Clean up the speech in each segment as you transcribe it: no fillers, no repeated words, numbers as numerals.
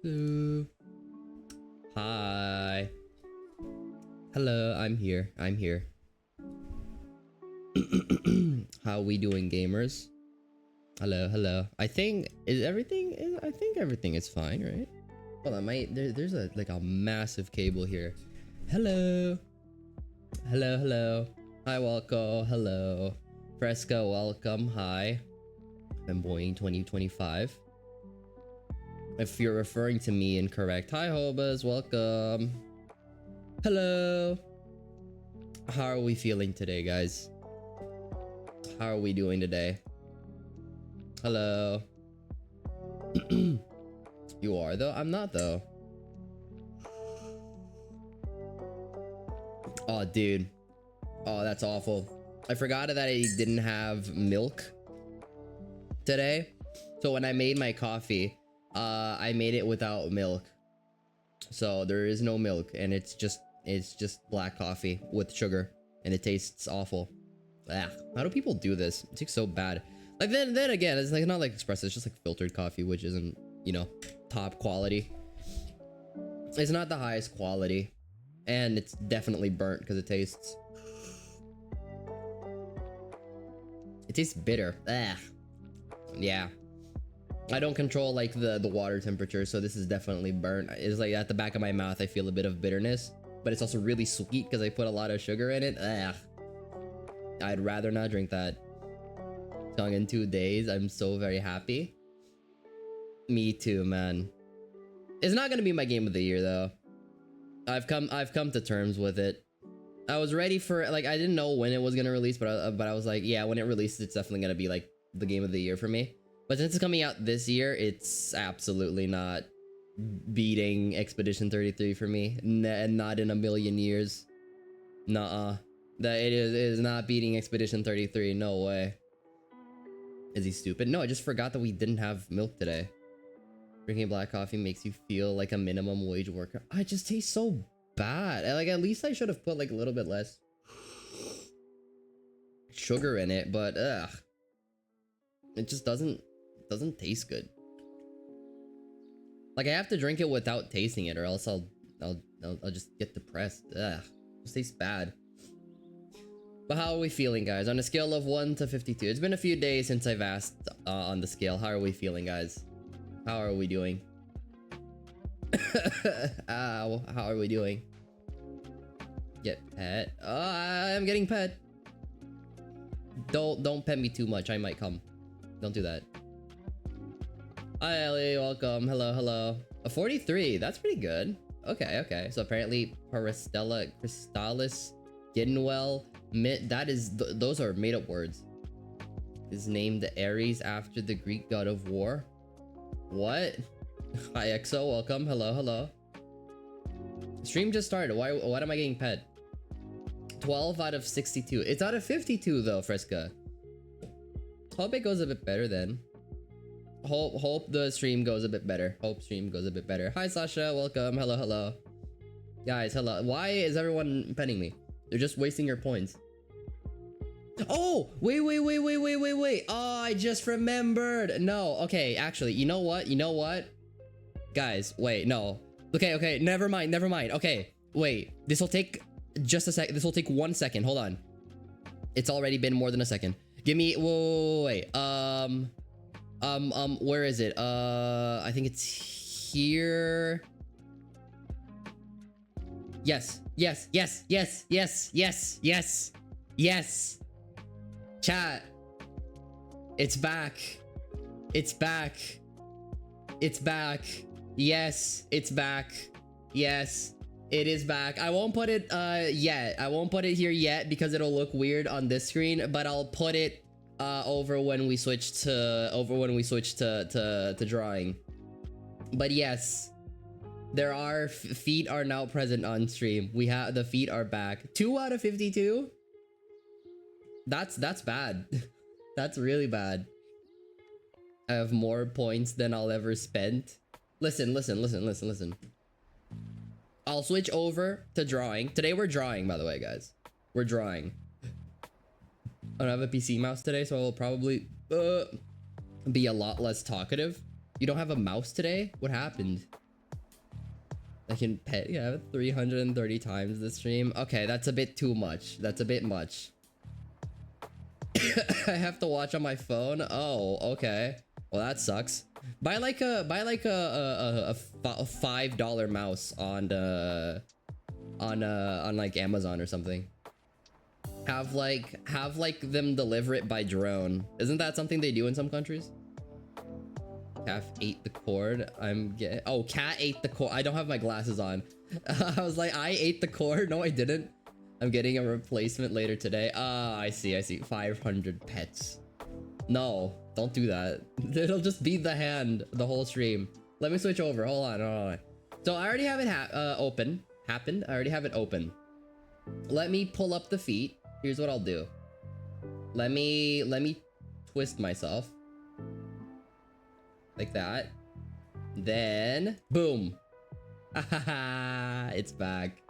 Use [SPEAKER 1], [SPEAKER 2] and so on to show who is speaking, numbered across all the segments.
[SPEAKER 1] Hello. Hi. Hello, I'm here. I'm here. How we doing, gamers? Hello, hello. I think everything is fine, right? Hold on, there's a like a massive cable here. Hello. Hello, hello. Hi, Walco. Hello. Fresca, welcome. Hi. I'm Boeing 2025. If you're referring to me incorrect. Hi, Hobas. Welcome. Hello. How are we feeling today, guys? How are we doing today? Hello. You are, though? I'm not, though. Oh, dude. Oh, that's awful. I forgot that I didn't have milk today. So when I made my coffee, I made it without milk. So there is no milk, and it's just black coffee with sugar, and it tastes awful. Ah, how do people do this? It tastes so bad. Like then again, it's like not like espresso, it's just like filtered coffee, which isn't, you know, top quality. It's not the highest quality, and it's definitely burnt because it tastes bitter. Ah, yeah. I don't control like the water temperature, so this is definitely burnt. It's like at the back of my mouth I feel a bit of bitterness, but it's also really sweet because I put a lot of sugar in it. Ugh. I'd rather not drink that. Song in 2 days. I'm so very happy. Me too, man. It's not gonna be my game of the year though. I've come to terms with it. I was ready for, like, I didn't know when it was gonna release, but I was like, yeah, when it releases, it's definitely gonna be like the game of the year for me. But since it's coming out this year, it's absolutely not beating Expedition 33 for me. And not in a million years. Nuh-uh. That it is not beating Expedition 33. No way. Is he stupid? No, I just forgot that we didn't have milk today. Drinking black coffee makes you feel like a minimum wage worker. I just taste so bad. Like, at least I should have put like a little bit less sugar in it, but ugh. It just doesn't taste good. Like, I have to drink it without tasting it, or else I'll just get depressed. Ugh, it just tastes bad. But how are we feeling, guys? On a scale of 1 to 52. It's been a few days since I've asked on the scale. How are we feeling, guys? How are we doing? How are we doing? Get pet. I'm getting pet. Don't pet me too much. I might come. Don't do that. Hi, Ellie. Welcome. Hello, hello. A 43. That's pretty good. Okay, okay. So apparently, Crystallis, Ginwell, those are made up words. Is named Ares after the Greek god of war. What? Hi, EXO. Welcome. Hello, hello. Stream just started. Why am I getting pet? 12 out of 62. It's out of 52 though, Fresca. Hope it goes a bit better then. Hope the stream goes a bit better. Hope stream goes a bit better. Hi, Sasha. Welcome. Hello, hello. Guys, hello. Why is everyone penning me? They're just wasting your points. Oh, wait. Oh, I just remembered. No, okay, actually, you know what? Guys, wait, no. Okay, never mind. Okay, wait. This will take just a sec. This will take 1 second. Hold on. It's already been more than a second. Give me, wait. Where is it? I think it's here. Yes. Chat. It's back. Yes, it's back. Yes, it is back. I won't put it yet. I won't put it here yet because it'll look weird on this screen, but I'll put it over when we switch to drawing. But yes, there are feet are now present on stream. We have the feet are back. 2 out of 52. That's bad. That's really bad. I have more points than I'll ever spend. Listen. I'll switch over to drawing. Today we're drawing, by the way, guys. We're drawing. I don't have a PC mouse today, so I will probably be a lot less talkative. You don't have a mouse today? What happened? I can pet, yeah, 330 times this stream. Okay, that's a bit too much. That's a bit much. I have to watch on my phone. Oh, okay. Well, that sucks. Buy like a $5 mouse on like Amazon or something. Have like them deliver it by drone. Isn't that something they do in some countries? Calf ate the cord. I'm getting. Oh, cat ate the cord. I don't have my glasses on. I was like, I ate the cord. No, I didn't. I'm getting a replacement later today. Ah, I see. 500 pets. No, don't do that. It'll just be the hand the whole stream. Let me switch over. Hold on. So I already have it open. I already have it open. Let me pull up the feet. Here's what I'll do. Let me twist myself. Like that. Then, boom. It's back.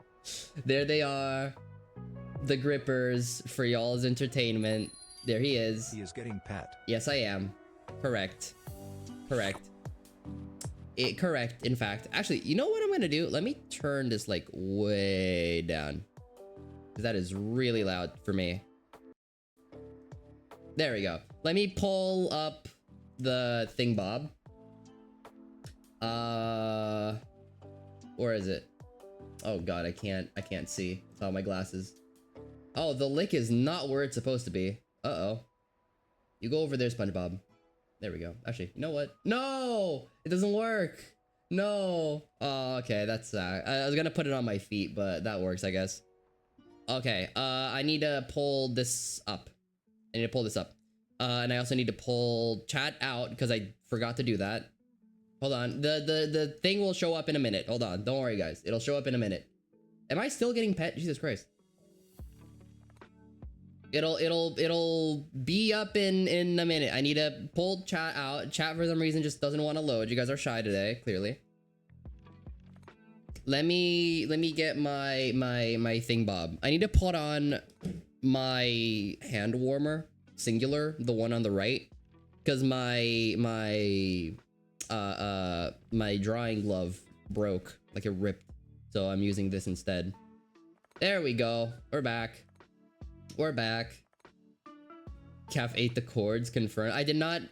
[SPEAKER 1] There they are. The grippers for y'all's entertainment. There he is.
[SPEAKER 2] He is getting pet.
[SPEAKER 1] Yes, I am. Correct. Correct, in fact. Actually, you know what I'm gonna do? Let me turn this like way down. Because that is really loud for me. There we go. Let me pull up the thingbob. Where is it? Oh god, I can't see without my glasses. Oh, the lick is not where it's supposed to be. Uh-oh. You go over there, SpongeBob. There we go. Actually, you know what? No! It doesn't work! No! Oh, okay, that's I was gonna put it on my feet, but that works, I guess. Okay, I need to pull this up. And I also need to pull chat out, because I forgot to do that. Hold on. The thing will show up in a minute. Hold on. Don't worry, guys. It'll show up in a minute. Am I still getting pet? Jesus Christ. It'll be up in a minute. I need to pull chat out. Chat for some reason just doesn't want to load. You guys are shy today, clearly. Let me get my thingbob. I need to put on my hand warmer, singular, the one on the right, because my drawing glove broke, like it ripped, so I'm using this instead. There we go. We're back. Calf ate the cords, confirmed. I did not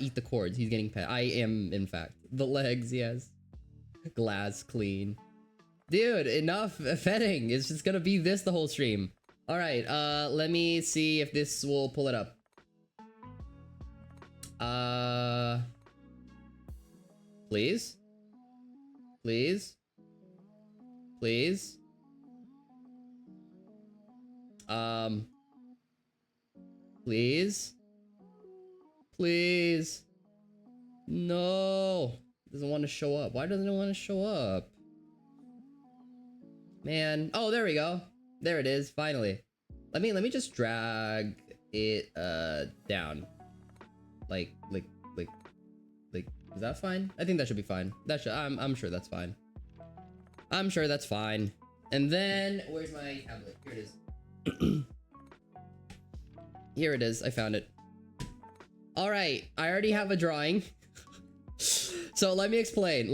[SPEAKER 1] eat the cords. He's getting pet. I am, in fact. The legs, yes. Glass clean. Dude, enough petting. It's just gonna be this the whole stream. All right, let me see if this will pull it up. Please? Please? Please? Please? Please? No! It doesn't want to show up. Why doesn't it want to show up? Man. Oh, there we go. There it is, finally. Let me just drag it down. Like, is that fine? I think that should be fine. That should, I'm sure that's fine. I'm sure that's fine. And then, where's my tablet? Here it is. Here it is. I found it. All right, I already have a drawing. So let me explain.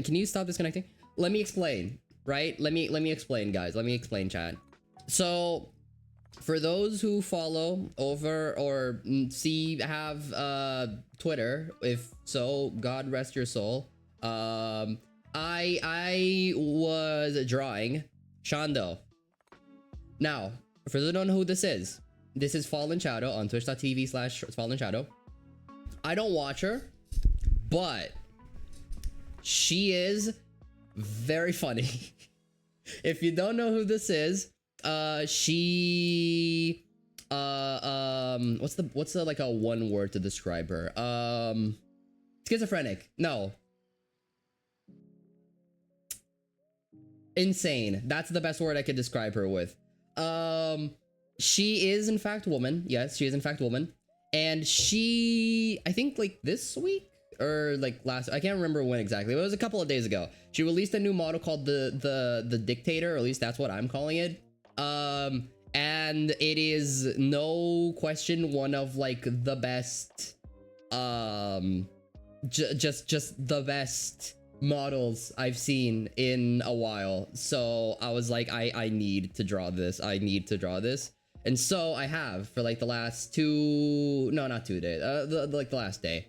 [SPEAKER 1] Can you stop disconnecting? Let me explain. Right? Let me explain, guys. Let me explain, chat. So, for those who follow over or have Twitter, if so, God rest your soul. I was drawing Shondo. Now, for those who don't know who this is Fallen Shadow on twitch.tv/Fallen Shadow. I don't watch her, but she is very funny. If you don't know who this is, she what's the like a one word to describe her? Schizophrenic. No. Insane. That's the best word I could describe her with. She is in fact woman. Yes, she is in fact woman. And she, I think like this week or like last, I can't remember when exactly. It was a couple of days ago. She released a new model called the Dictator, or at least that's what I'm calling it. And it is no question one of like the best, just the best models I've seen in a while. So I was like, I need to draw this. I need to draw this. And so I have for like the last not 2 days. Like the last day.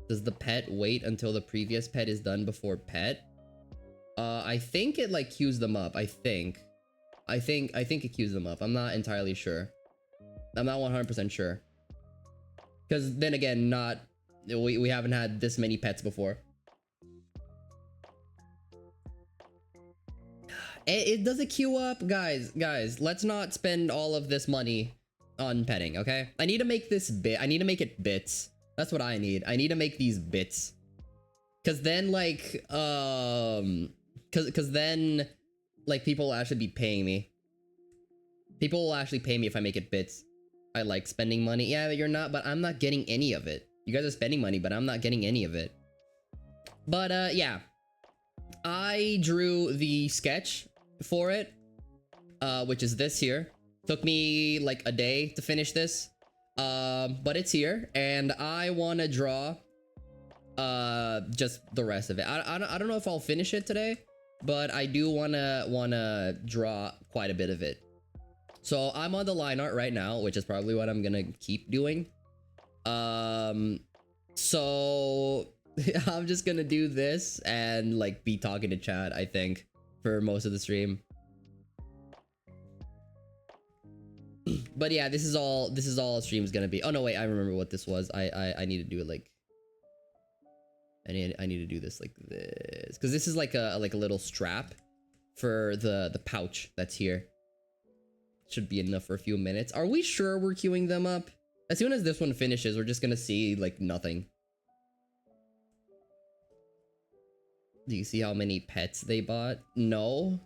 [SPEAKER 1] Does the pet wait until the previous pet is done before pet? I think it like queues them up. I think it queues them up. I'm not entirely sure. I'm not 100% sure. Because then again, we haven't had this many pets before. It does it queue up? Guys, let's not spend all of this money on petting, okay? I need to make this I need to make it bits. That's what I need. I need to make these bits. Cause then like, cause then like people will actually be paying me. People will actually pay me if I make it bits. I like spending money. Yeah, you're not, but I'm not getting any of it. You guys are spending money, but I'm not getting any of it. But yeah. I drew the sketch for it, which is this here. Took me like a day to finish this. But it's here, and I want to draw just the rest of it. I don't know if I'll finish it today, but I do wanna draw quite a bit of it. So I'm on the line art right now, which is probably what I'm gonna keep doing. So I'm just gonna do this and like be talking to chat, I think, for most of the stream. But yeah, this is all a stream's gonna be. Oh no, wait, I remember what this was. I need to do it like I need to do this like this, because this is like a little strap for the pouch that's here. Should be enough for a few minutes. Are we sure we're queuing them up? As soon as this one finishes, we're just gonna see like nothing. Do you see how many pets they bought? No.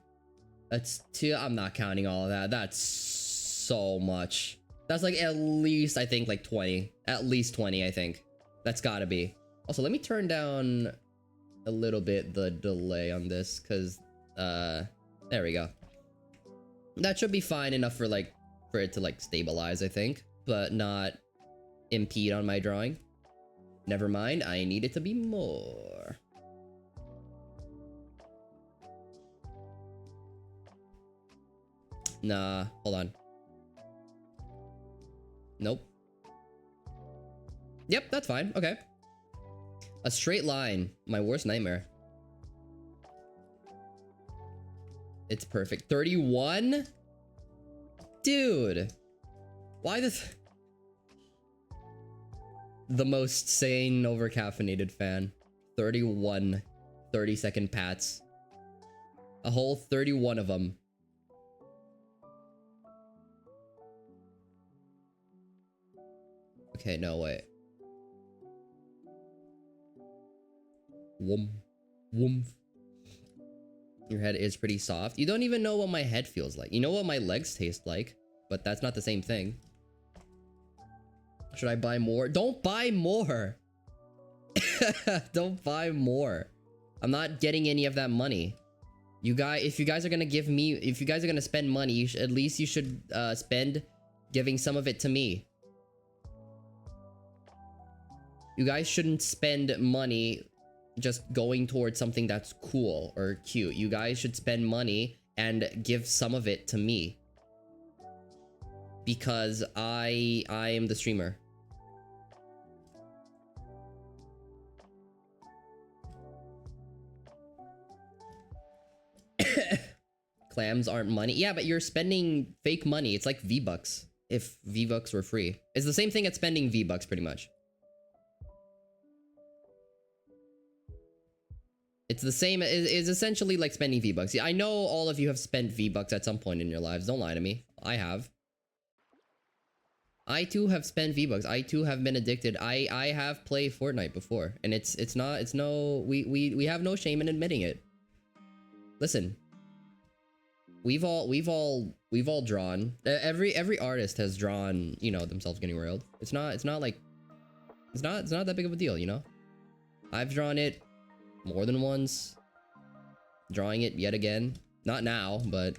[SPEAKER 1] That's 2. I'm not counting all of that. That's so much. That's like at least, I think, like 20. At least 20, I think. That's gotta be. Also, let me turn down a little bit the delay on this, because, there we go. That should be fine enough for, like, for it to, like, stabilize, I think, but not impede on my drawing. Never mind, I need it to be more. Nah, hold on. Nope. Yep, that's fine. Okay. A straight line. My worst nightmare. It's perfect. 31? Dude. Why this? The most sane overcaffeinated fan. 31 30-second pats. A whole 31 of them. Okay, no, wait. Woof. Woof. Your head is pretty soft. You don't even know what my head feels like. You know what my legs taste like, but that's not the same thing. Should I buy more? Don't buy more! Don't buy more. I'm not getting any of that money. You guys, if you guys are gonna spend money, at least you should spend giving some of it to me. You guys shouldn't spend money just going towards something that's cool or cute. You guys should spend money and give some of it to me. Because I am the streamer. Clams aren't money. Yeah, but you're spending fake money. It's like V-Bucks. If V-Bucks were free. It's the same thing as spending V-Bucks pretty much. It's the same, it's essentially like spending V-Bucks. Yeah, I know all of you have spent V-Bucks at some point in your lives. Don't lie to me. I have. I too have spent V-Bucks. I too have been addicted. I have played Fortnite before, and it's no, we have no shame in admitting it. Listen. We've all drawn. Every artist has drawn, you know, themselves getting railed. It's not that big of a deal, you know? I've drawn it more than once. Drawing it yet again. Not now, but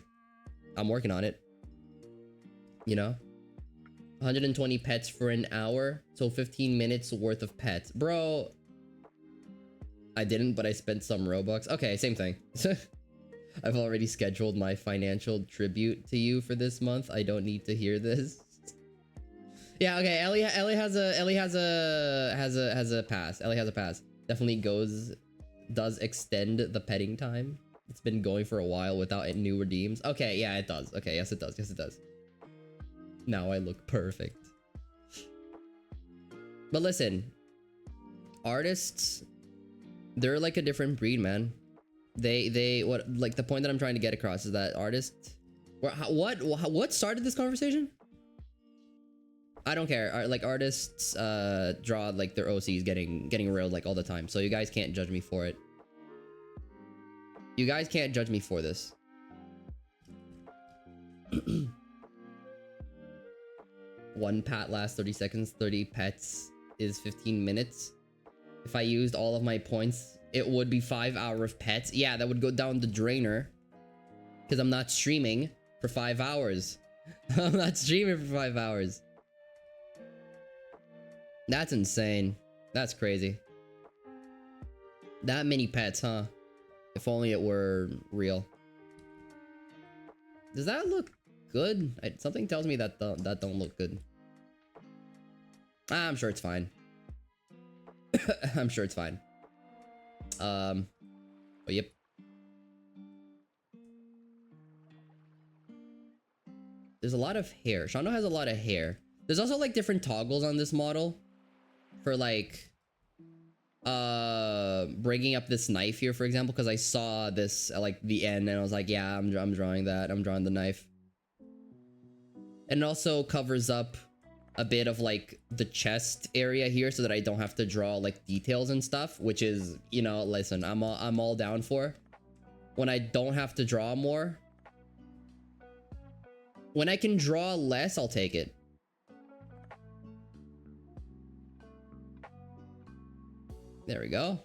[SPEAKER 1] I'm working on it. You know? 120 pets for an hour, so 15 minutes worth of pets. Bro, I didn't, but I spent some Robux. Okay, same thing. I've already scheduled my financial tribute to you for this month. I don't need to hear this. Yeah, okay. Ellie has a pass. Ellie has a pass. Definitely does extend the petting time. It's been going for a while without new redeems. Okay, yeah, it does. Okay, yes it does. Yes it does. Now I look perfect. But listen, artists, they're like a different breed, man. What like the point that I'm trying to get across is that artists, what started this conversation? I don't care. Like artists draw like their OCs getting railed like all the time, so you guys can't judge me for it. You guys can't judge me for this. One pat lasts 30 seconds, 30 pets is 15 minutes. If I used all of my points, it would be 5 hours of pets. Yeah, that would go down the drainer. Because I'm not streaming for 5 hours. I'm not streaming for 5 hours. That's insane. That's crazy. That many pets, huh? If only it were real. Does that look good? Something tells me that that don't look good. I'm sure it's fine. I'm sure it's fine. Oh, yep. There's a lot of hair. Shando has a lot of hair. There's also like different toggles on this model for like breaking up this knife here, for example, because I saw this at like the end and I was like, yeah, I'm drawing that. I'm drawing the knife. And it also covers up a bit of like the chest area here so that I don't have to draw like details and stuff, which is, you know, listen, I'm all down for when I don't have to draw more. When I can draw less, I'll take it. There we go.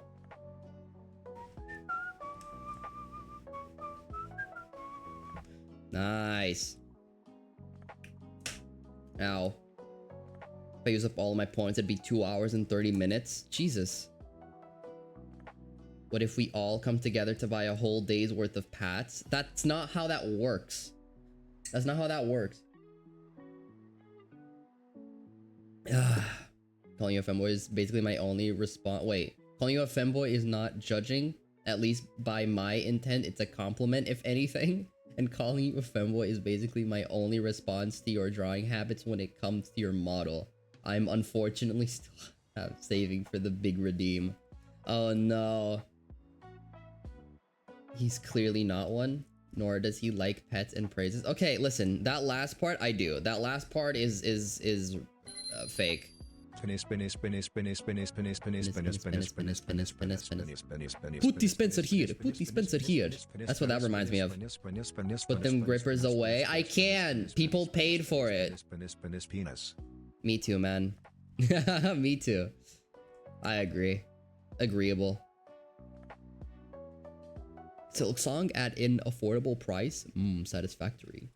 [SPEAKER 1] Nice. Ow. If I use up all my points, it'd be 2 hours and 30 minutes. Jesus. What if we all come together to buy a whole day's worth of pats? That's not how that works. That's not how that works. Calling you a femboy is basically my only response. Wait, calling you a femboy is not judging, at least by my intent. It's a compliment, if anything. And calling you a femboy is basically my only response to your drawing habits when it comes to your model. I'm unfortunately still saving for the big redeem. Oh no. He's clearly not one, nor does he like pets and praises. Okay, listen, that last part I do. That last part is fake. Put dispenser here. Put dispenser here. That's what that reminds me of. Put them grippers away. I can. People paid for it. Me too, man. Me too. I agree. Agreeable. Silk Song at an affordable price. Satisfactory.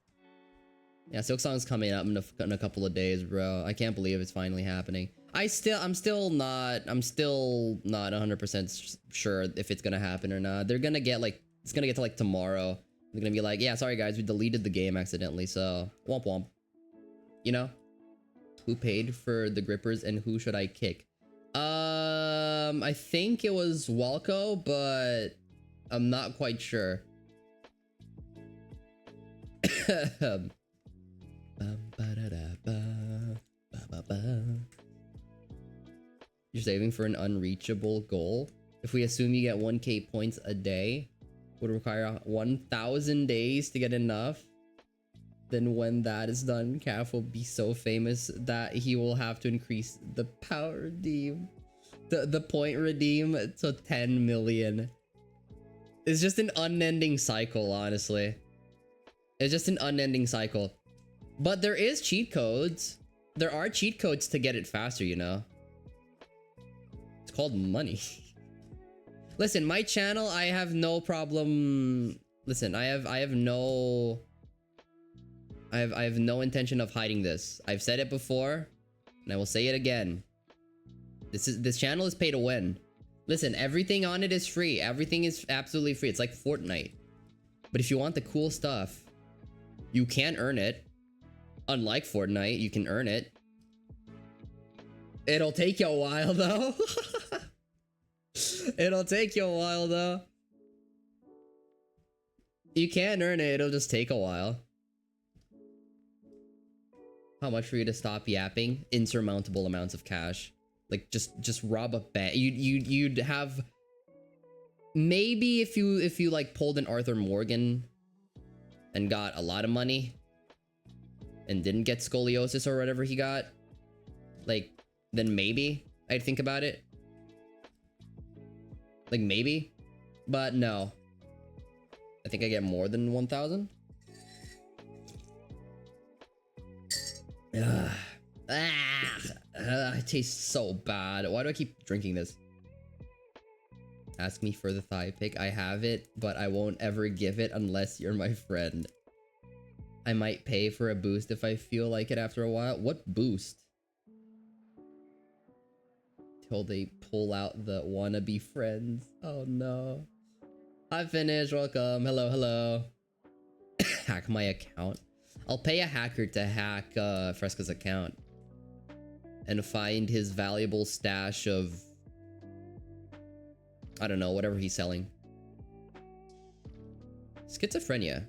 [SPEAKER 1] Yeah, Silk Song's coming up in a couple of days, bro. I can't believe it's finally happening. I'm still not 100% sure if it's gonna happen or not. They're gonna get like, it's gonna get to like tomorrow. They're gonna be like, yeah, sorry guys, we deleted the game accidentally, so womp womp. You know? Who paid for the grippers and who should I kick? I think it was Walco, but I'm not quite sure. You're saving for an unreachable goal. If we assume you get 1k points a day, would require 1,000 days to get enough. Then when that is done, Calf will be so famous that he will have to increase the power redeem, the point redeem to 10 million. It's just an unending cycle, honestly. It's just an unending cycle. But there is cheat codes. There are cheat codes to get it faster, you know. It's called money. Listen, my channel, I have no problem. Listen, I have no intention of hiding this. I've said it before, and I will say it again. This channel is pay to win. Listen, everything on it is free. Everything is absolutely free. It's like Fortnite. But if you want the cool stuff, you can earn it. Unlike Fortnite, you can earn it. It'll take you a while though. It'll take you a while though. You can earn it, it'll just take a while. How much for you to stop yapping? Insurmountable amounts of cash. Like just rob a bank. You'd have maybe if you like pulled an Arthur Morgan and got a lot of money and didn't get scoliosis or whatever he got, like then maybe I'd think about it. Like maybe, but no. I think I get more than 1,000. It tastes so bad. Why do I keep drinking this? Ask me for the thigh pic. I have it, but I won't ever give it unless you're my friend. I might pay for a boost if I feel like it after a while. What boost? Till they pull out the wannabe friends. Oh no. I finished. Welcome. Hello, hello. Hack my account. I'll pay a hacker to hack Fresca's account and find his valuable stash of, I don't know, whatever he's selling. Schizophrenia.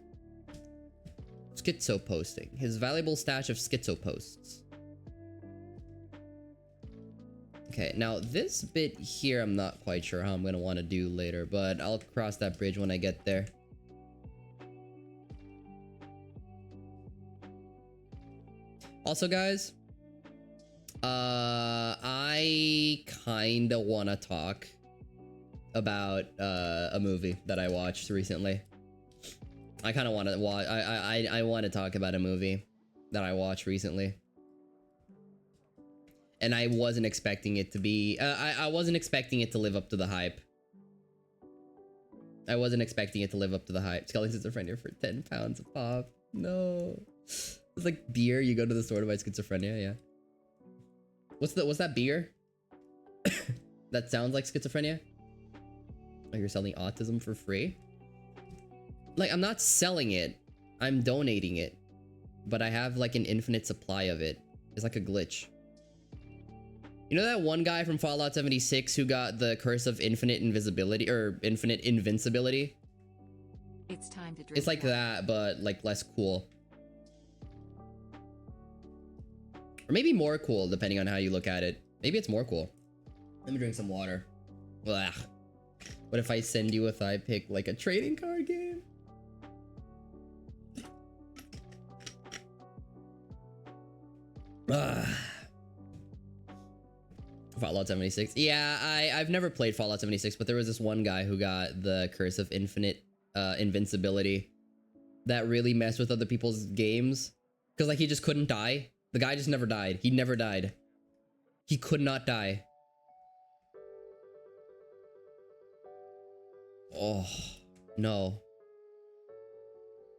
[SPEAKER 1] Schizo posting. His valuable stash of schizo posts. Okay, now this bit here, I'm not quite sure how I'm gonna want to do later, but I'll cross that bridge when I get there. Also, guys, I kinda wanna talk about a movie that I watched recently. I kinda wanna watch. I want to talk about a movie that I watched recently, and I wasn't expecting it to be. I wasn't expecting it to live up to the hype. I wasn't expecting it to live up to the hype. Scully schizophrenia for 10 pounds a pop. No. It's like beer. You go to the store to buy schizophrenia. Yeah. What's that beer? That sounds like schizophrenia. Oh, you're selling autism for free? Like, I'm not selling it. I'm donating it. But I have like an infinite supply of it. It's like a glitch. You know that one guy from Fallout 76 who got the curse of infinite invisibility or infinite invincibility?
[SPEAKER 2] It's time to drink.
[SPEAKER 1] It's like that, but like less cool. Or maybe more cool, depending on how you look at it. Maybe it's more cool. Let me drink some water. Blah. What if I send you a thigh pic like a trading card game? Fallout 76. Yeah, I've never played Fallout 76, but there was this one guy who got the curse of infinite invincibility that really messed with other people's games. Because like he just couldn't die. The guy just never died. He never died. He could not die. Oh, no.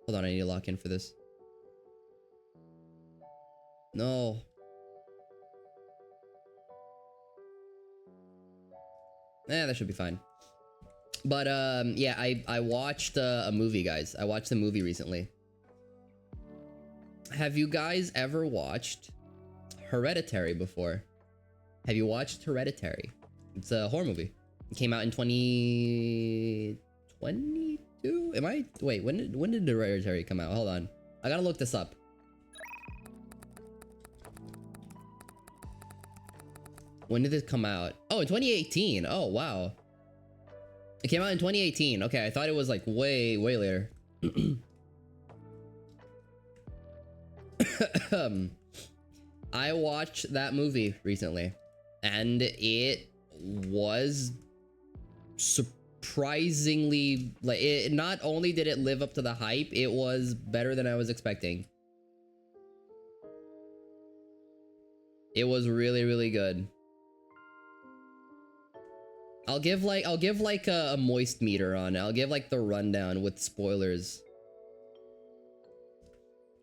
[SPEAKER 1] Hold on, I need to lock in for this. No. That should be fine. But yeah, I watched a movie, guys. I watched a movie recently. Have you guys ever watched Hereditary before? Have you watched Hereditary? It's a horror movie. It came out in 2022? Am I? Wait, when did Hereditary come out? Hold on. I gotta look this up. When did this come out? Oh, in 2018. Oh, wow. It came out in 2018. Okay, I thought it was like way later. I watched that movie recently, and it was surprisingly like it. Not only did it live up to the hype, it was better than I was expecting. It was really good. I'll give like a moist meter on it. I'll give like the rundown with spoilers.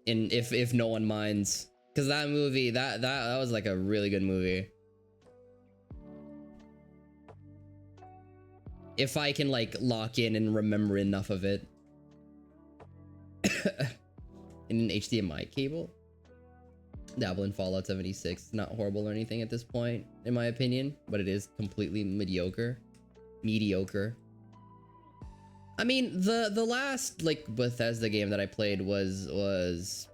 [SPEAKER 1] And if no one minds, because that movie that was like a really good movie. if I can like lock in and remember enough of it. In an HDMI cable. Dabble in Fallout 76. It's not horrible or anything at this point, in my opinion, but it is completely mediocre. I mean, the last like Bethesda game that I played was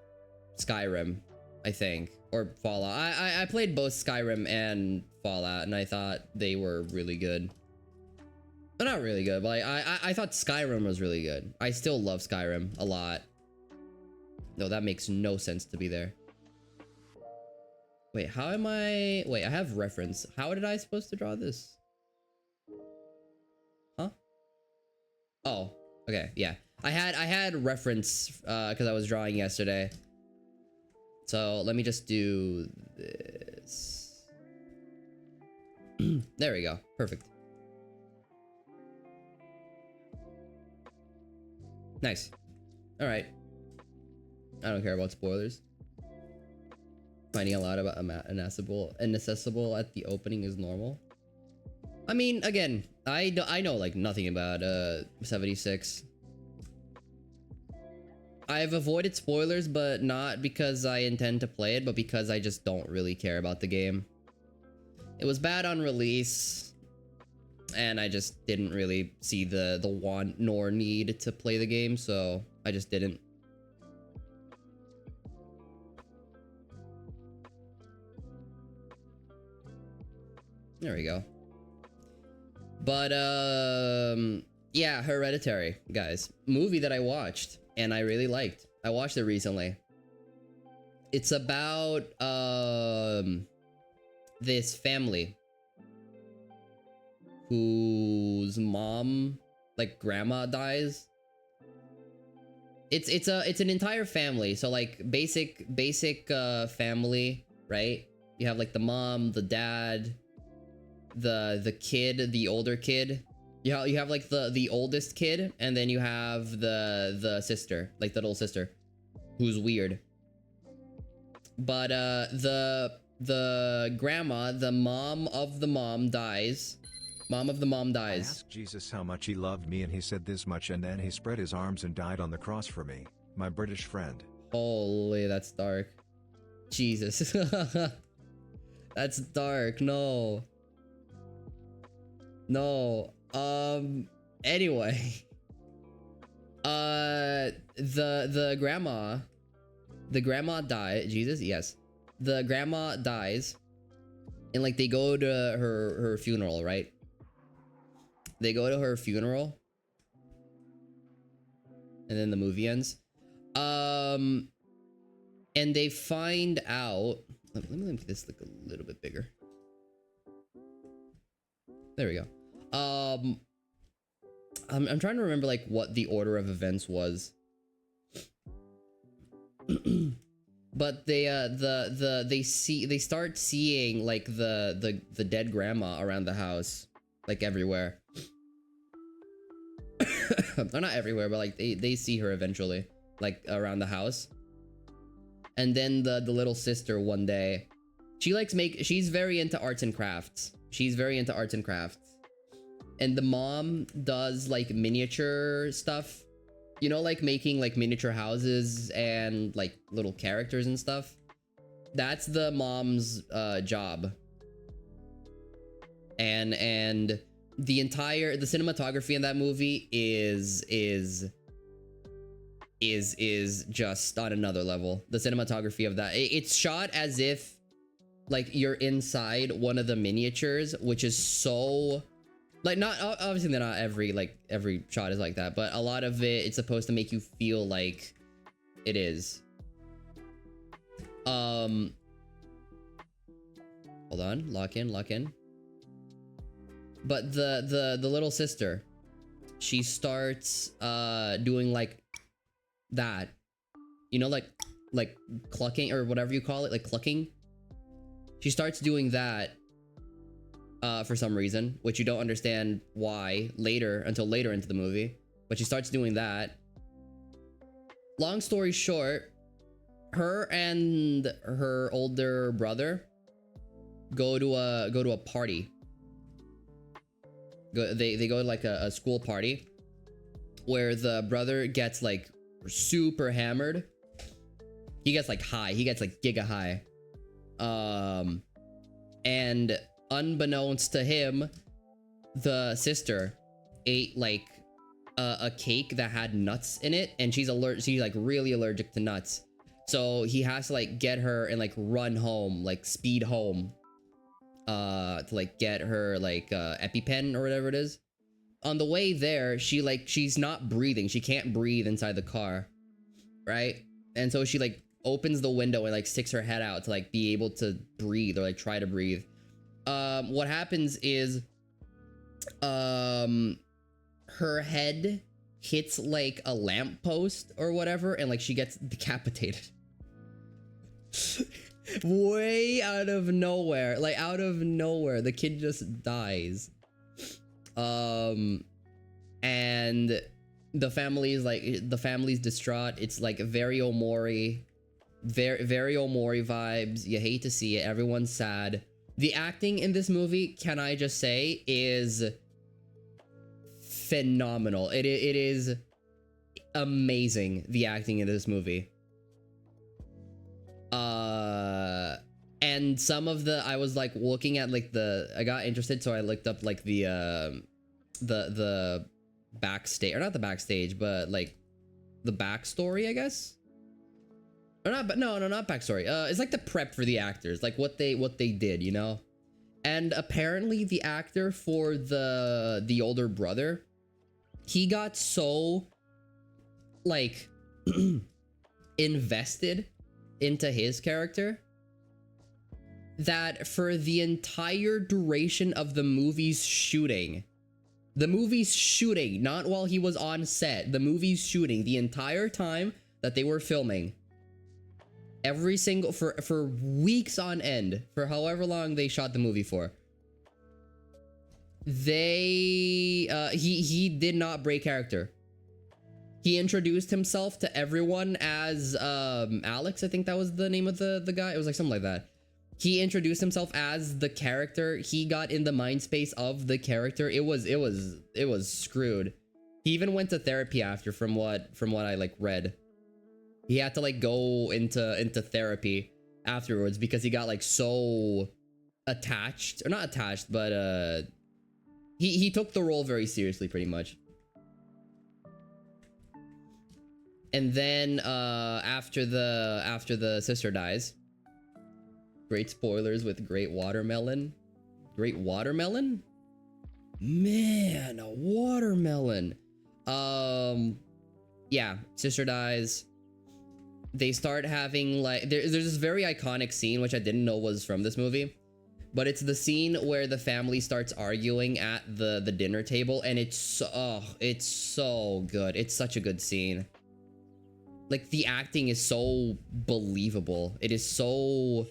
[SPEAKER 1] Skyrim, I think, or Fallout. I played both Skyrim and Fallout, and I thought they were really good. But not really good, but I thought Skyrim was really good. I still love Skyrim a lot. No, that makes no sense to be there. Wait, how am I? Wait, I have reference. How did I supposed to draw this? Huh? Oh, okay, yeah. I had reference because I was drawing yesterday. So let me just do this. There we go. Perfect. Nice. All right. I don't care about spoilers. Finding a lot about inaccessible at the opening is normal. I mean, again, I know like nothing about 76. I've avoided spoilers, but not because I intend to play it, but because I just don't really care about the game. It was bad on release, and I just didn't really see the want nor need to play the game, so I just didn't. There we go. But yeah, Hereditary, guys. Movie that I watched and I really liked. I watched it recently. It's about this family whose mom, like grandma, dies. It's an entire family. So like basic family, right? You have like the mom, the dad, the kid, the older kid. You have like the oldest kid, and then you have the sister, like the little sister, who's weird. But the grandma, the mom of the mom dies. Mom of the mom dies.
[SPEAKER 3] I asked Jesus how much he loved me, and he said this much, and then he spread his arms and died on the cross for me, my British friend. Holy,
[SPEAKER 1] that's dark. Jesus. That's dark. No. No. Anyway. The grandma died. Jesus, yes. The grandma dies. And like they go to her funeral, right? They go to her funeral. And then the movie ends. And they find out. Let me make this look a little bit bigger. There we go. I'm trying to remember like what the order of events was. But they they start seeing like the dead grandma around the house, like everywhere. Or not everywhere, but like they see her eventually, like around the house. And then the little sister one day, she's very into arts and crafts. And the mom does like miniature stuff. You know, like making like miniature houses and like little characters and stuff. That's the mom's job. And the cinematography in that movie is just on another level. The cinematography of that, it's shot as if like you're inside one of the miniatures, which is so like, not obviously not every shot is like that, but a lot of it's supposed to make you feel like it is. Hold on, lock in. But the little sister, she starts doing like that, you know, like clucking or whatever you call it, like clucking. She starts doing that for some reason, which you don't understand why until later into the movie, but she starts doing that. Long story short, her and her older brother go to a party. They go to like a school party where the brother gets like super hammered. He gets like high. He gets like giga high. And unbeknownst to him, the sister ate like a cake that had nuts in it, and she's like really allergic to nuts. So he has to like get her and like run home, like speed home, to like get her like EpiPen or whatever it is. On the way there, she's not breathing. She can't breathe inside the car, right? And so she like opens the window and like sticks her head out to like be able to breathe or like try to breathe. What happens is her head hits like a lamppost or whatever, and like she gets decapitated. Way out of nowhere, like out of nowhere, the kid just dies. And the family's distraught. It's like very Omori, very Omori vibes. You hate to see it. Everyone's sad. The acting in this movie, can I just say, is phenomenal. It is amazing, the acting in this movie. And some of I was like looking at like I got interested, so I looked up like the backstage, or not the backstage, but like the backstory, I guess. Or not, but no, not backstory. It's like the prep for the actors, like what they did, you know. And apparently the actor for the older brother, he got so like invested into his character that for the entire duration of the movie's shooting, not while he was on set, the movie's shooting, the entire time that they were filming, every single for weeks on end, for however long they shot the movie for, he did not break character. He introduced himself to everyone as Alex, I think that was the name of the guy. It was like something like that. He introduced himself as the character. He got in the mind space of the character. It was screwed. He even went to therapy after, from what I like read. He had to like go into therapy afterwards because he got like so attached, or not attached, but he took the role very seriously, pretty much. And then after the sister dies, great spoilers with great watermelon. Great watermelon? Man, a watermelon. Yeah, sister dies. They start having like there's this very iconic scene which I didn't know was from this movie, but it's the scene where the family starts arguing at the dinner table, and it's so good. It's such a good scene. Like the acting is so believable. It is so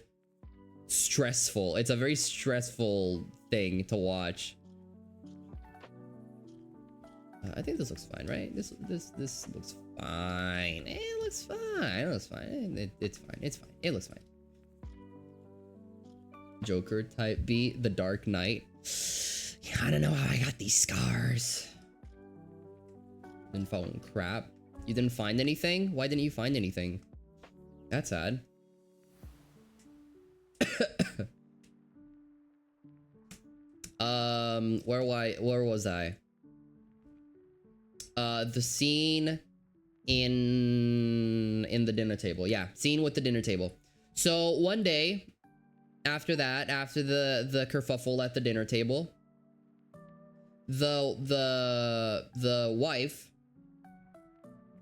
[SPEAKER 1] stressful. It's a very stressful thing to watch. I think this looks fine, right? This looks fine. It looks fine. It looks fine. It's fine. It's fine. It looks fine. Joker type beat, The Dark Knight. Yeah, I don't know how I got these scars. Didn't find crap. You didn't find anything? Why didn't you find anything? That's sad. Where was I? The scene in the dinner table. Yeah, scene with the dinner table. So one day after that, after the kerfuffle at the dinner table, the wife,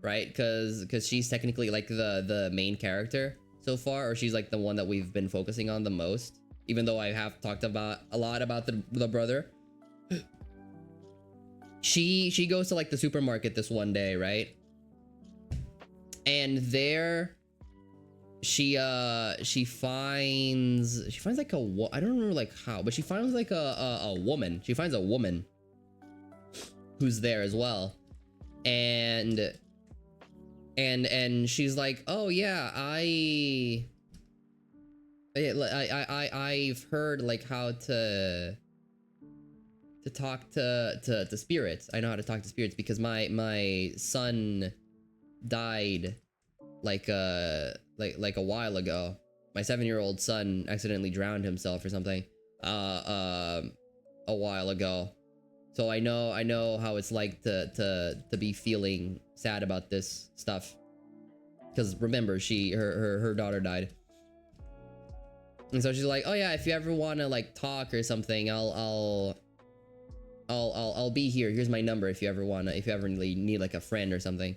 [SPEAKER 1] right? Because she's technically like the main character so far, or she's like the one that we've been focusing on the most, even though I have talked about a lot about the brother. She goes to like the supermarket this one day, right? And there she finds like I don't remember like how, but she finds like a woman. She finds a woman who's there as well. And she's like, "Oh yeah, I've heard like how to to talk to spirits. I know how to talk to spirits because my son died like a while ago. My 7-year-old son accidentally drowned himself or something a while ago. So I know how it's like to be feeling sad about this stuff. Because remember, her daughter died. And so she's like, "Oh yeah, if you ever want to like talk or something, I'll be here. Here's my number if you ever really need like a friend or something."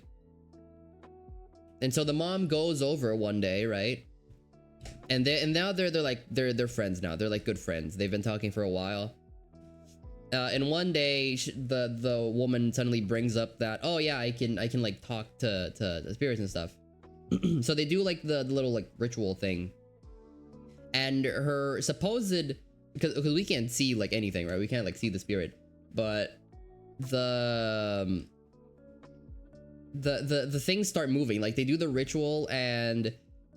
[SPEAKER 1] And so the mom goes over one day, right? And now they're friends now. They're like good friends. They've been talking for a while. And one day the woman suddenly brings up that, "Oh yeah, I can like talk to the spirits and stuff." So they do like the little like ritual thing. And her supposed, because we can't see like anything, right? We can't like see the spirit, but the things start moving. Like they do the ritual and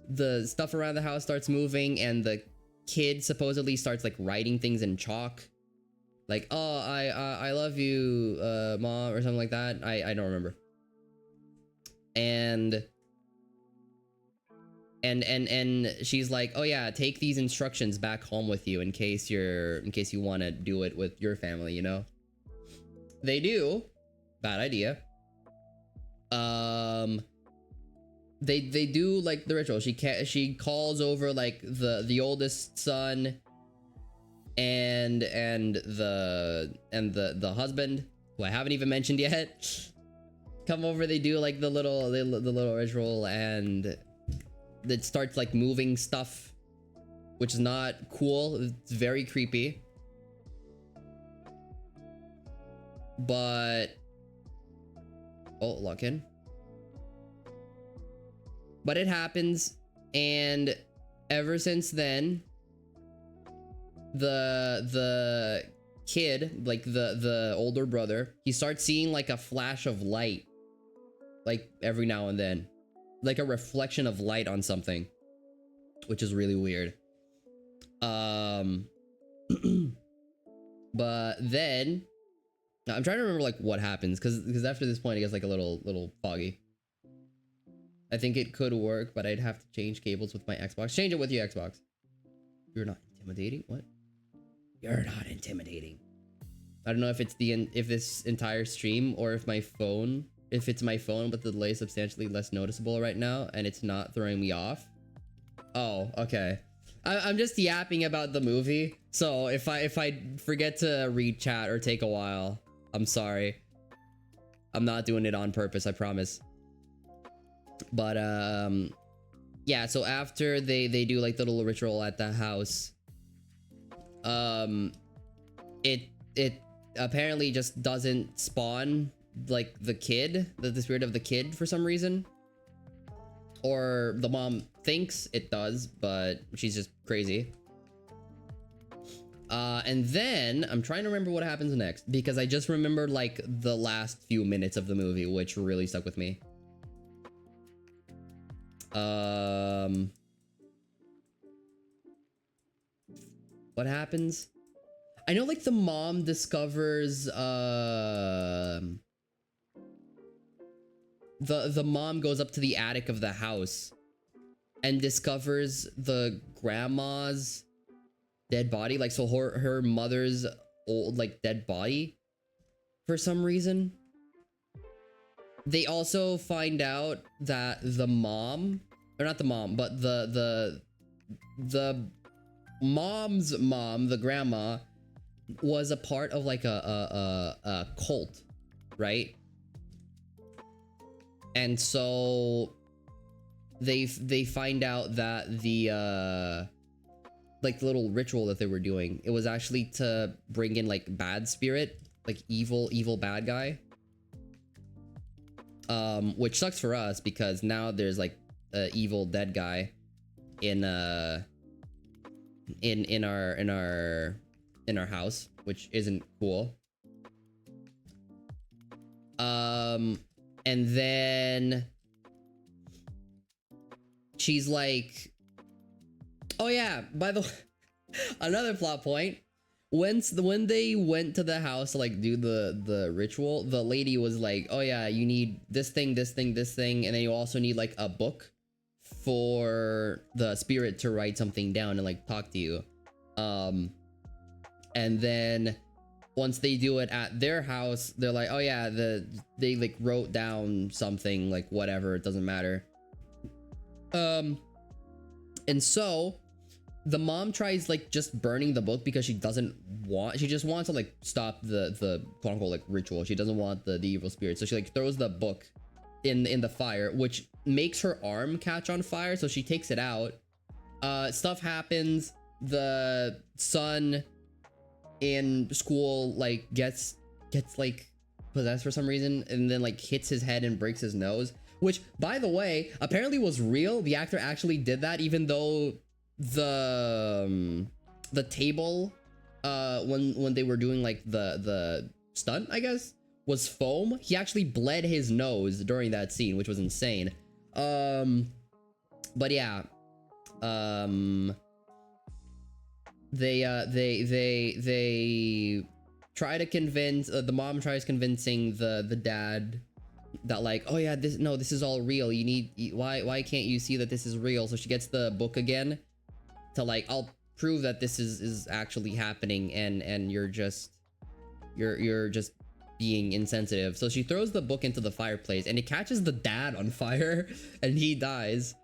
[SPEAKER 1] the stuff around the house starts moving, and the kid supposedly starts like writing things in chalk, like, "Oh, I love you, mom," or something like that. I don't remember. And she's like, "Oh yeah, take these instructions back home with you in case you want to do it with your family, you know." They do. Bad idea. They do like the ritual. She calls over like the oldest son and the husband, who I haven't even mentioned yet. Come over. They do like the little ritual, and it starts like moving stuff, which is not cool. It's very creepy. But lock in. But it happens, and ever since then, the kid, like the older brother, he starts seeing like a flash of light, like every now and then, like a reflection of light on something, which is really weird. But then I'm trying to remember like what happens, because after this point it gets like a little foggy. I think it could work, but I'd have to change cables with my Xbox. Change it with your Xbox. You're not intimidating? What? You're not intimidating. I don't know if it's if this entire stream, or if it's my phone, but the delay is substantially less noticeable right now and it's not throwing me off. Oh, okay. I'm just yapping about the movie, so if I forget to read chat or take a while, I'm sorry. I'm not doing it on purpose, I promise. But yeah, so after they do like the little ritual at the house, it apparently just doesn't spawn like the spirit of the kid for some reason. Or the mom thinks it does, but she's just crazy. And then I'm trying to remember what happens next, because I just remembered like the last few minutes of the movie, which really stuck with me. What happens? I know like the mom discovers the mom goes up to the attic of the house and discovers the grandma's dead body, like, so her mother's old like dead body for some reason. They also find out that the mom, or not the mom, but the mom's mom, the grandma, was a part of like a cult, right? And so they find out that the like the little ritual that they were doing, it was actually to bring in like bad spirit, like evil bad guy. Which sucks for us, because now there's like a evil dead guy in our house, which isn't cool. And then she's like, oh yeah, by the way, another plot point, when they went to the house to like do the ritual, the lady was like, oh yeah, you need this thing, this thing, this thing, and then you also need like a book for the spirit to write something down and like talk to you. And then once they do it at their house, they're like, oh yeah, they like wrote down something, like whatever, it doesn't matter. And so the mom tries like just burning the book because she just wants to like stop the quote unquote like ritual. She doesn't want the evil spirit. So she like throws the book in the fire, which makes her arm catch on fire. So she takes it out. Stuff happens. The son in school like gets like possessed for some reason, and then like hits his head and breaks his nose, which by the way apparently was real. The actor actually did that, even though the table when they were doing like the stunt, I guess, was foam. He actually bled his nose during that scene, which was insane. But yeah, they try to convince the mom tries convincing the dad that like, oh yeah, this is all real. You need, why can't you see that this is real? So she gets the book again to like, I'll prove that this is actually happening, and you're just being insensitive. So she throws the book into the fireplace and it catches the dad on fire and he dies.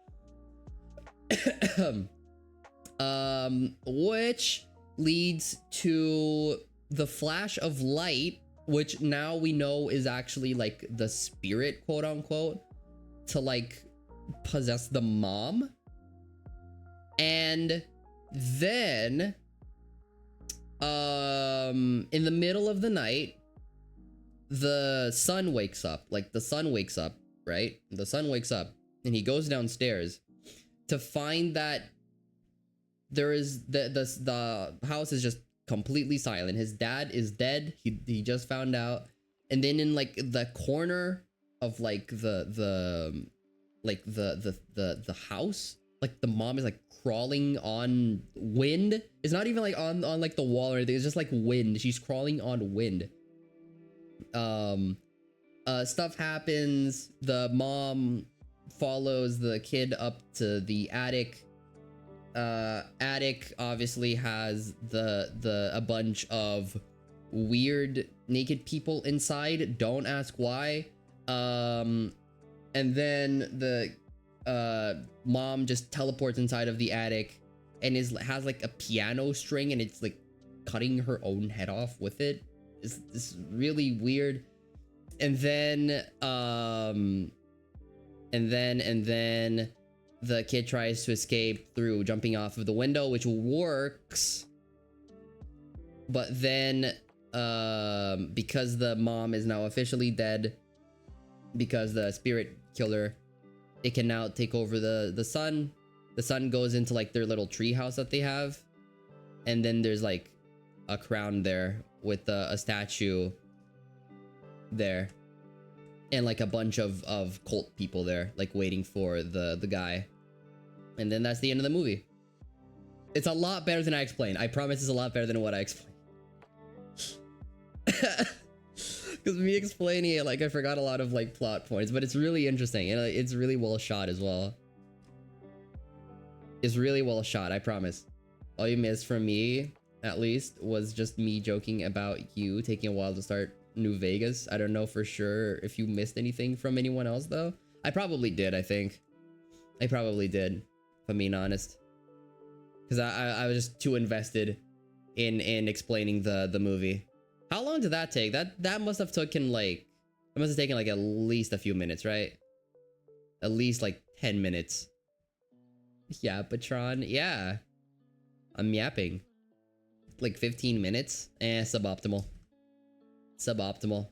[SPEAKER 1] Which leads to the flash of light, which now we know is actually like the spirit, quote unquote, to like possess the mom. And then in the middle of the night, the son wakes up. Like the son wakes up, right? The son wakes up and he goes downstairs to find that there is the house is just completely silent. His dad is dead. He just found out. And then in like the corner of like the house, like the mom is like crawling on wind. It's not even like on like the wall or anything. It's just like wind. She's crawling on wind. Stuff happens. The mom follows the kid up to the attic. Attic obviously has a bunch of weird naked people inside. Don't ask why. And then the mom just teleports inside of the attic and has like a piano string, and it's like cutting her own head off with it. It's really weird. And then the kid tries to escape through jumping off of the window, which works. But then because the mom is now officially dead, because the spirit killed her, it can now take over the son. The son goes into like their little tree house that they have, and then there's like a crown there with a statue there, and like a bunch of cult people there, like waiting for the guy. And then that's the end of the movie. It's a lot better than I explained. I promise it's a lot better than what I explained. Because me explaining it, like I forgot a lot of like plot points, but it's really interesting, and it's really well shot as well. It's really well shot, I promise. All you missed from me, at least, was just me joking about you taking a while to start New Vegas. I don't know for sure if you missed anything from anyone else though. I probably did, I think. I probably did, if I'm being honest. Because I was just too invested in explaining the movie. How long did that take? That must have taken like, it must have taken like at least a few minutes, right? At least like 10 minutes. Yeah, Patron. Yeah. I'm yapping. Like 15 minutes? Suboptimal. Suboptimal.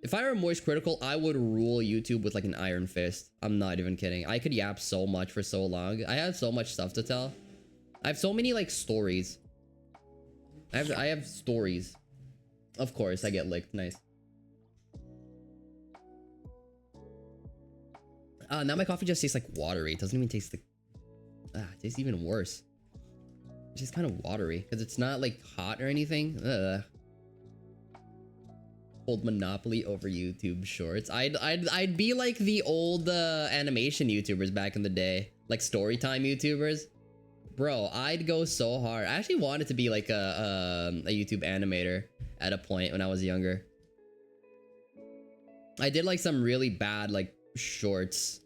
[SPEAKER 1] If I were Moist Critical, I would rule YouTube with like an iron fist. I'm not even kidding. I could yap so much for so long. I have so much stuff to tell. I have so many like stories. I have stories. Of course, I get licked. Nice. Now my coffee just tastes like watery. It doesn't even taste like... it tastes even worse. She's kind of watery because it's not like hot or anything. Ugh. Hold Monopoly over YouTube Shorts. I'd be like the old animation YouTubers back in the day, like Storytime YouTubers. Bro, I'd go so hard. I actually wanted to be like a YouTube animator at a point when I was younger. I did like some really bad like shorts.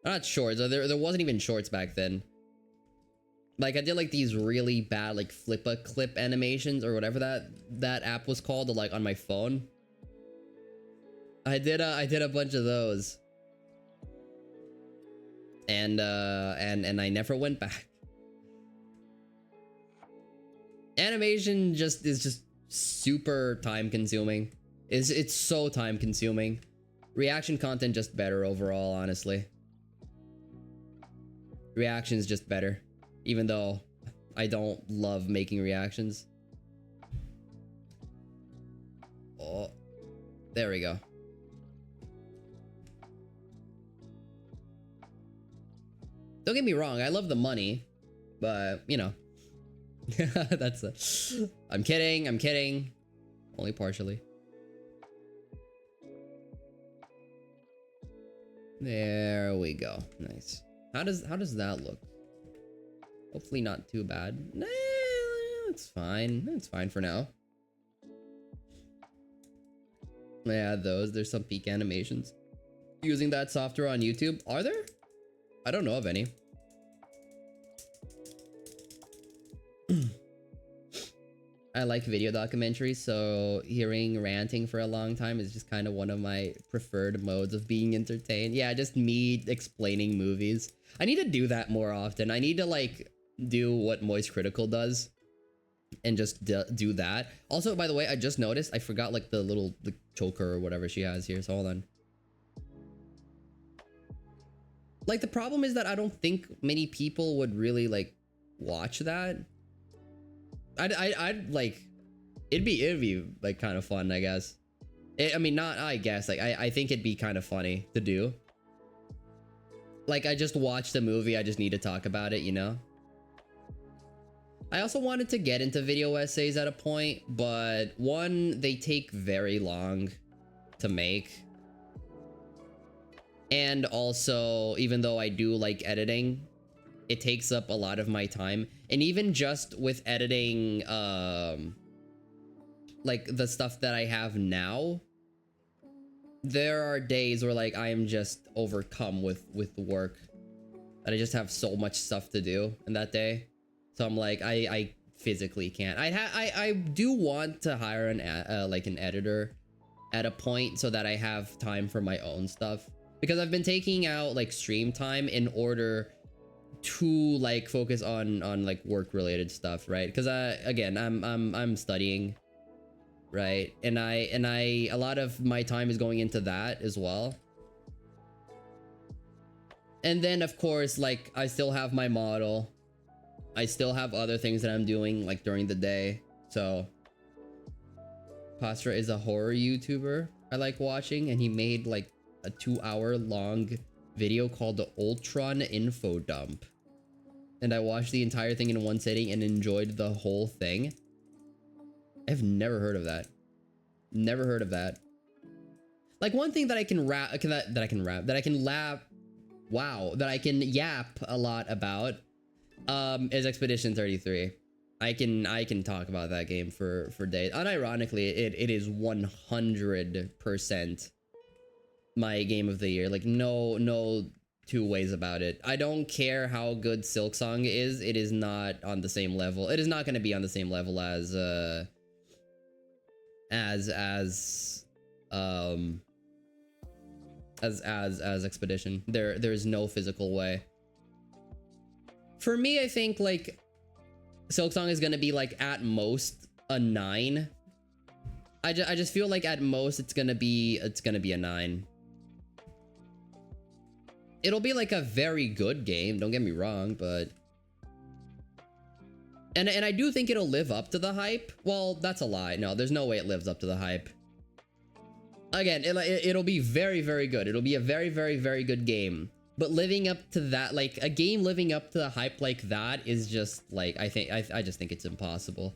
[SPEAKER 1] Not shorts, there wasn't even shorts back then. Like I did like these really bad like flip-a-clip animations or whatever that app was called, like on my phone. I did a bunch of those. And I never went back. Animation is just super time consuming. It's so time consuming. Reaction content just better overall, honestly. Reactions just better. Even though I don't love making reactions. Oh, there we go. Don't get me wrong, I love the money, but you know. I'm kidding. Only partially. There we go. Nice. How does that look? Hopefully not too bad. Nah, it's fine. It's fine for now. Yeah, there's some peak animations using that software on YouTube. Are there? I don't know of any. I like video documentaries, so hearing ranting for a long time is just kind of one of my preferred modes of being entertained. Yeah, just me explaining movies. I need to do that more often. I need to like do what Moist Critical does and just do that. Also, by the way, I just noticed I forgot like the little choker or whatever she has here, so hold on. Like the problem is that I don't think many people would really like watch that. I'd like it'd be like kind of fun, I guess. I mean, not I guess, like I think it'd be kind of funny to do. Like I just watched the movie, I just need to talk about it, you know? I also wanted to get into video essays at a point, but one, they take very long to make. And also, even though I do like editing, it takes up a lot of my time. And even just with editing, like the stuff that I have now, there are days where like I am just overcome with work. That I just have so much stuff to do in that day. So I'm like, I physically can't. I do want to hire like an editor at a point so that I have time for my own stuff. Because I've been taking out like stream time in order to like focus on like work related stuff, right? Because again, I'm studying, right? And a lot of my time is going into that as well. And then of course, like I still have my model. I still have other things that I'm doing like during the day. So Pastra is a horror YouTuber I like watching, and he made like a 2-hour long video called the Ultron Info Dump. And I watched the entire thing in one sitting and enjoyed the whole thing. I've never heard of that. Never heard of that. Like one thing that I can yap a lot about is Expedition 33. I can talk about that game for days. Unironically, it is 100% my game of the year. Like no two ways about it. I don't care how good Silksong is. It is not on the same level. It is not going to be on the same level as Expedition. There's no physical way. For me, I think like Silksong is gonna be like at most a 9. I just feel like at most it's gonna be a 9. It'll be like a very good game, don't get me wrong, but and I do think it'll live up to the hype. Well, that's a lie. No, there's no way it lives up to the hype. Again, it'll be very, very good. It'll be a very, very, very good game. But living up to that, like a game living up to the hype like that is just like, I just think it's impossible.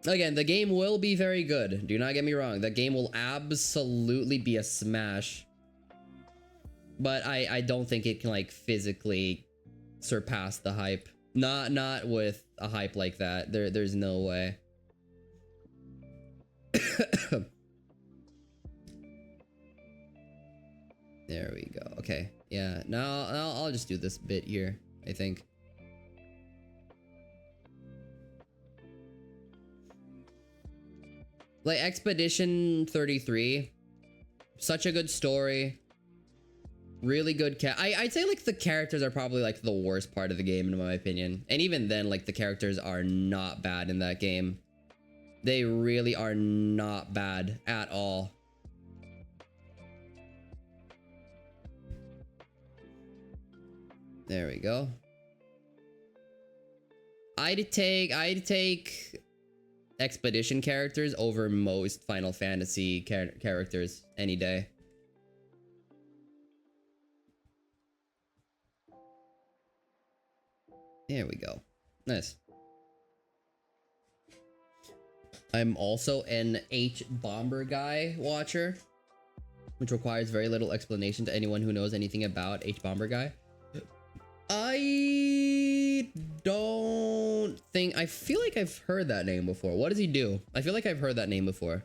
[SPEAKER 1] Again, the game will be very good. Do not get me wrong. The game will absolutely be a smash. But I don't think it can like physically surpass the hype. Not with a hype like that. There's no way. There we go. Okay. Yeah. Now I'll just do this bit here, I think. Like Expedition 33, such a good story. Really good I'd say like the characters are probably like the worst part of the game in my opinion. And even then, like the characters are not bad in that game. They really are not bad at all. There we go. I'd take Expedition characters over most Final Fantasy characters any day. There we go. Nice. I'm also an H-Bomber Guy watcher, which requires very little explanation to anyone who knows anything about H-Bomber Guy. I don't think... I feel like I've heard that name before. What does he do? I feel like I've heard that name before.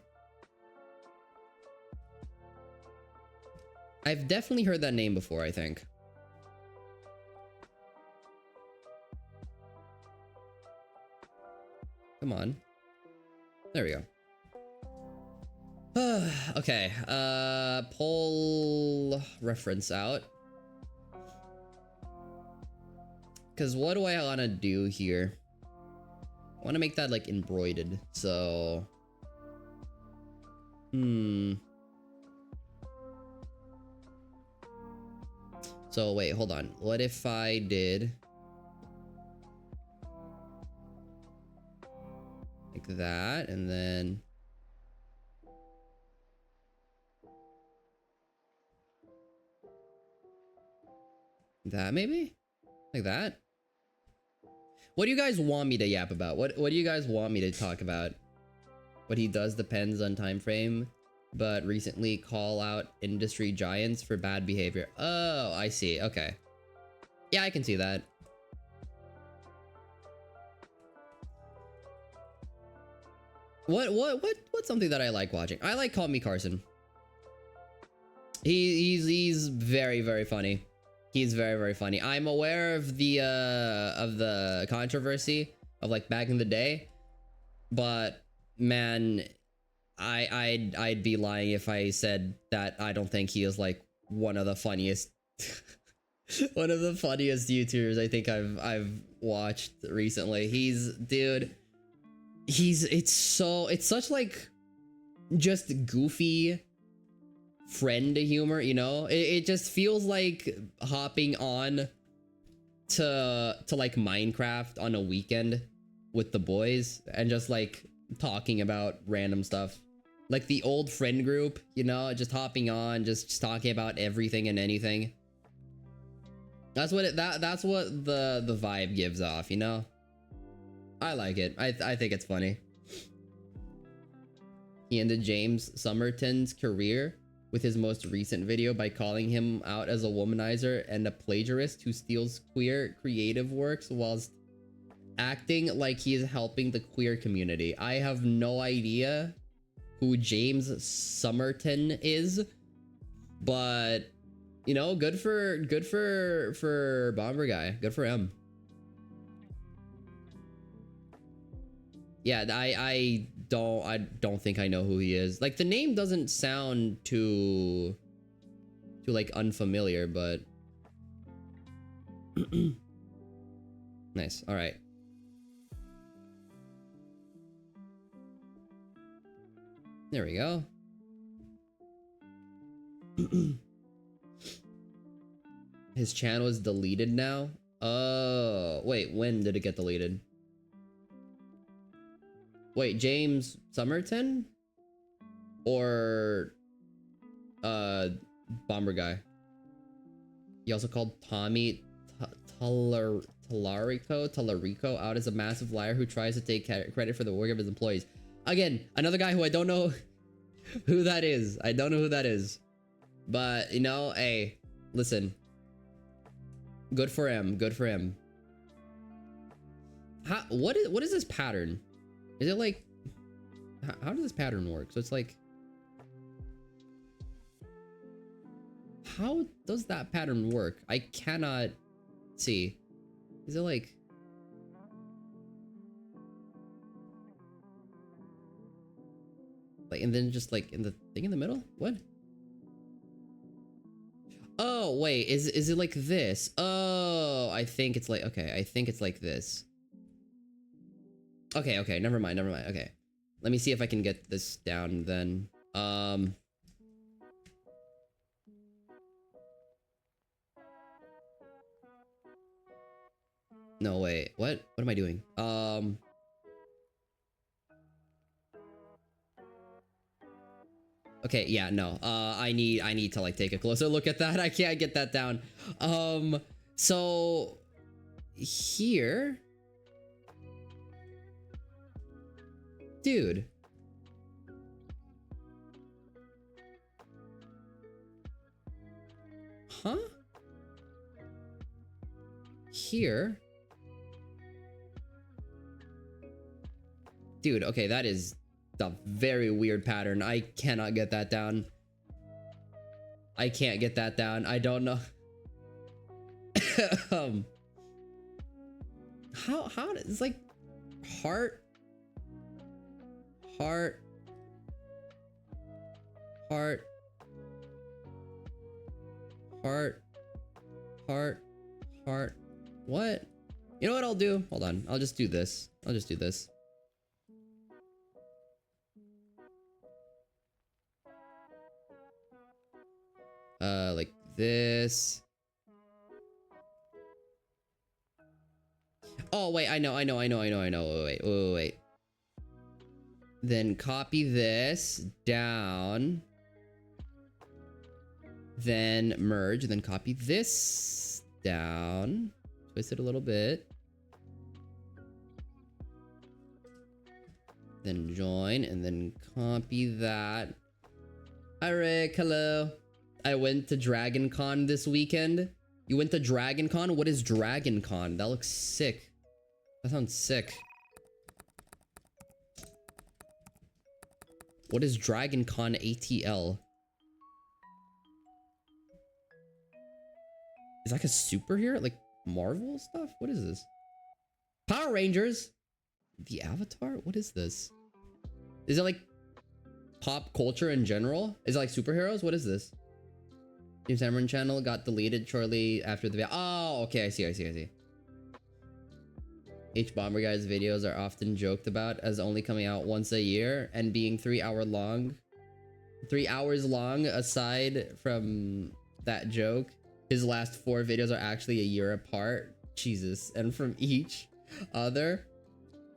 [SPEAKER 1] I've definitely heard that name before, I think. Come on. There we go. Okay. Pull reference out. Because what do I want to do here? I want to make that like embroidered. So... So wait, hold on. What if I did... like that, and then... that maybe? Like that? What do you guys want me to yap about? What do you guys want me to talk about? What he does depends on time frame, but recently call out industry giants for bad behavior. Oh, I see. Okay. Yeah, I can see that. What's something that I like watching? I like Call Me Carson. He's very, very funny. He's very, very funny. I'm aware of the controversy of like back in the day, but man, I'd be lying if I said that I don't think he is like one of the funniest one of the funniest YouTubers I think I've watched recently. It's such like just goofy friend humor, you know? It just feels like hopping on to like Minecraft on a weekend with the boys and just like talking about random stuff. Like the old friend group, you know, just hopping on, just talking about everything and anything. That's what that's what the vibe gives off, you know? I like it. I think it's funny. He ended James Somerton's career with his most recent video by calling him out as a womanizer and a plagiarist who steals queer creative works whilst acting like he is helping the queer community. I have no idea who James Somerton is, but you know, good for Bomber Guy. Good for him. Yeah, I don't think I know who he is. Like the name doesn't sound too like unfamiliar, but nice. All right. There we go. His channel is deleted now. Oh, wait, when did it get deleted? Wait, James Somerton? Or Bomber Guy? He also called Tommy Tallarico out as a massive liar who tries to take credit for the work of his employees. Again, another guy who I don't know who that is. I don't know who that is. But, you know, hey, listen. Good for him. Good for him. What is this pattern? Is it like... How does this pattern work? So it's like... How does that pattern work? I cannot see. Is it like... Like, and then just like in the thing in the middle? What? Oh, wait, is it like this? Oh, I think it's like, okay, I think it's like this. Okay, okay, never mind, okay. Let me see if I can get this down then. No, wait, what am I doing? Okay, yeah, no. I need to like take a closer look at that. I can't get that down. So here, dude. Huh? Here. Dude, okay, that is a very weird pattern. I cannot get that down. I can't get that down. I don't know. How it's like heart, heart, heart, heart, heart, heart. What? You know what I'll do? Hold on. I'll just do this. I'll just do this. Like this. Oh, wait, I know. Wait. Then copy this down. Then merge, then copy this down. Twist it a little bit. Then join, and then copy that. Hi, Rick, hello. I went to Dragon Con this weekend. You went to Dragon Con? What is Dragon Con? That looks sick. That sounds sick. What is Dragon Con ATL? Is that like a superhero? Like Marvel stuff? What is this? Power Rangers? The Avatar? What is this? Is it like pop culture in general? Is it like superheroes? What is this? James Cameron channel got deleted shortly after the video. Oh, okay, I see. H Bomber Guy's videos are often joked about as only coming out once a year and being 3 hours long. Aside from that joke, his last 4 videos are actually a year apart. Jesus. And from each other.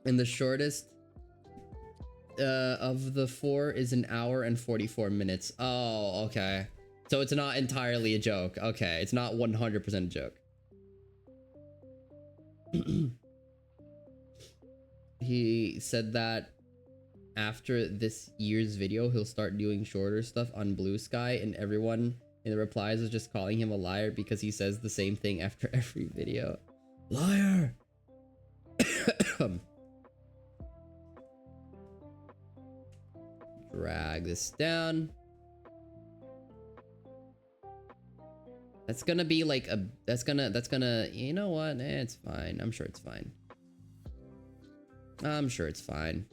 [SPEAKER 1] And the shortest of the 4 is 1 hour and 44 minutes. Oh, okay. So it's not entirely a joke. Okay, it's not 100% a joke. He said that after this year's video, he'll start doing shorter stuff on Blue Sky, and everyone in the replies is just calling him a liar because he says the same thing after every video. Liar! Drag this down. That's gonna be like a, that's gonna, you know what? It's fine. I'm sure it's fine. I'm sure it's fine.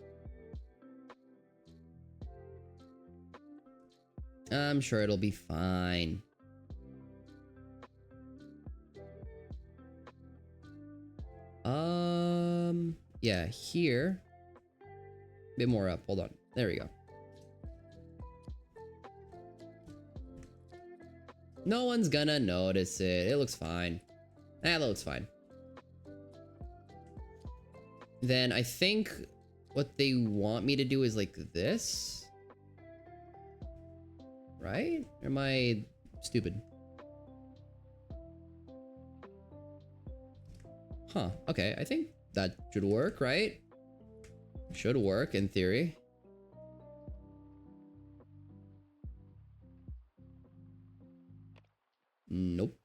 [SPEAKER 1] I'm sure it'll be fine. Yeah, here. A bit more up. Hold on. There we go. No one's gonna notice it. It looks fine. That looks fine. Then I think what they want me to do is like this. Right? Or am I stupid? Huh, okay, I think that should work, right? Should work in theory. Nope.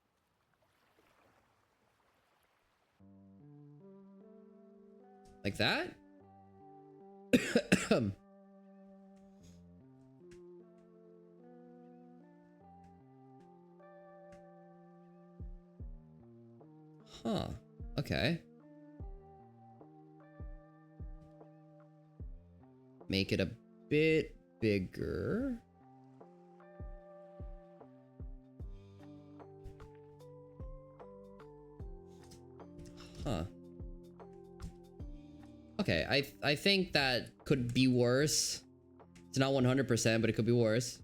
[SPEAKER 1] Like that? Huh, okay. Make it a bit bigger. Huh. Okay, I think that could be worse. It's not 100%, but it could be worse.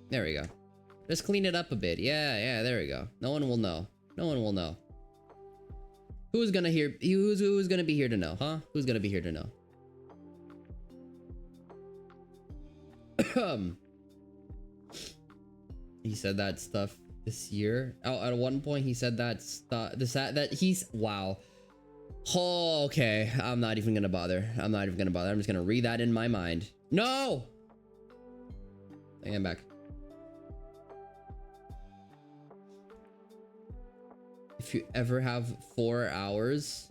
[SPEAKER 1] There we go. Just clean it up a bit. Yeah, there we go. No one will know. No one will know. Who's gonna hear? Who's gonna be here to know, huh? Who's gonna be here to know? He said that stuff this year. Oh, at one point he said that stuff. That he's wow. Oh, okay. I'm not even gonna bother. I'm not even gonna bother. I'm just gonna read that in my mind. No. I am back. If you ever have 4 hours,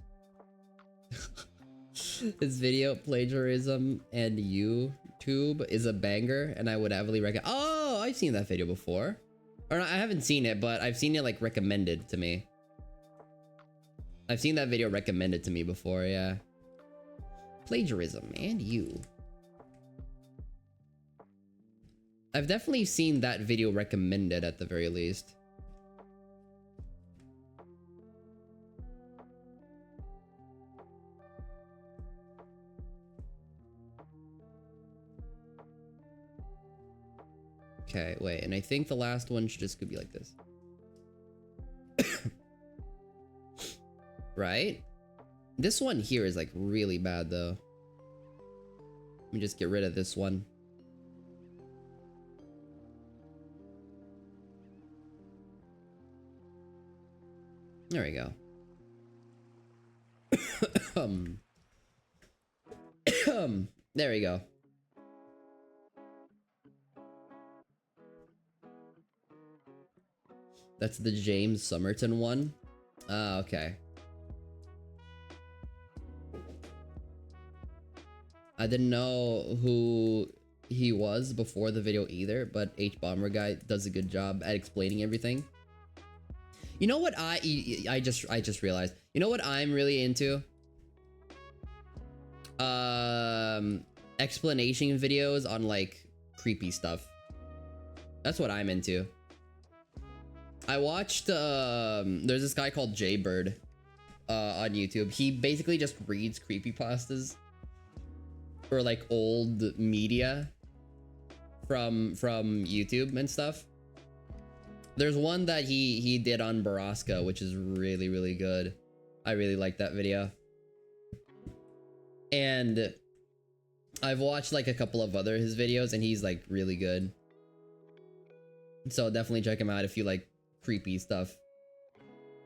[SPEAKER 1] this video plagiarism and YouTube is a banger, and I would heavily recommend. Oh, I've seen that video before, or I haven't seen it, but I've seen it like recommended to me. I've seen that video recommended to me before. Yeah, plagiarism and you. I've definitely seen that video recommended at the very least. Okay, wait, and I think the last one should just could be like this. Right? This one here is like really bad though. Let me just get rid of this one. There we go. There we go. That's the James Somerton one. Okay. I didn't know who he was before the video either, but H Bomber guy does a good job at explaining everything. You know what I just realized. You know what I'm really into? Explanation videos on like creepy stuff. That's what I'm into. I watched there's this guy called Jaybird on YouTube. He basically just reads creepypastas or like old media from YouTube and stuff. There's one that he did on Baraska, which is really good. I really like that video. And I've watched like a couple of other his videos, and he's like really good. So definitely check him out if you like creepy stuff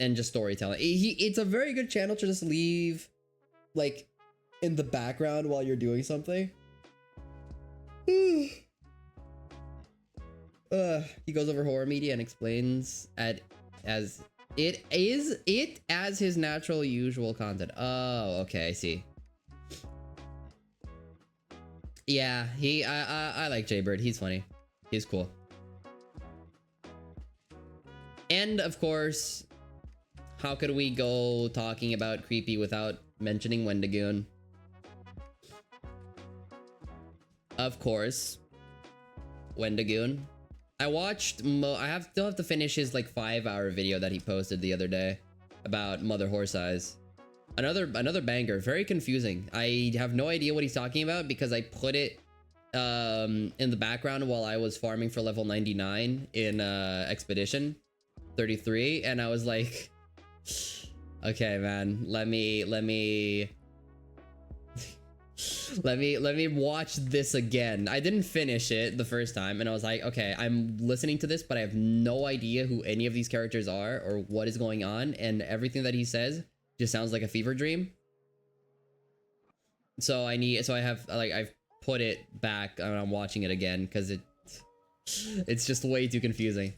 [SPEAKER 1] and just storytelling. It's a very good channel to just leave like in the background while you're doing something. He goes over horror media and explains as his natural usual content. Oh, okay, I see. Yeah, I like Jaybird. He's funny. He's cool. And of course, how could we go talking about creepy without mentioning Wendigoon? Of course, Wendigoon. I watched. I still have to finish his like 5-hour video that he posted the other day about Mother Horse Eyes. Another banger. Very confusing. I have no idea what he's talking about because I put it in the background while I was farming for level 99 in Expedition 33, and I was like, okay, man, let me Let me watch this again. I didn't finish it the first time, and I was like, okay, I'm listening to this, but I have no idea who any of these characters are or what is going on, and everything that he says just sounds like a fever dream. So I've put it back and I'm watching it again because it's just way too confusing.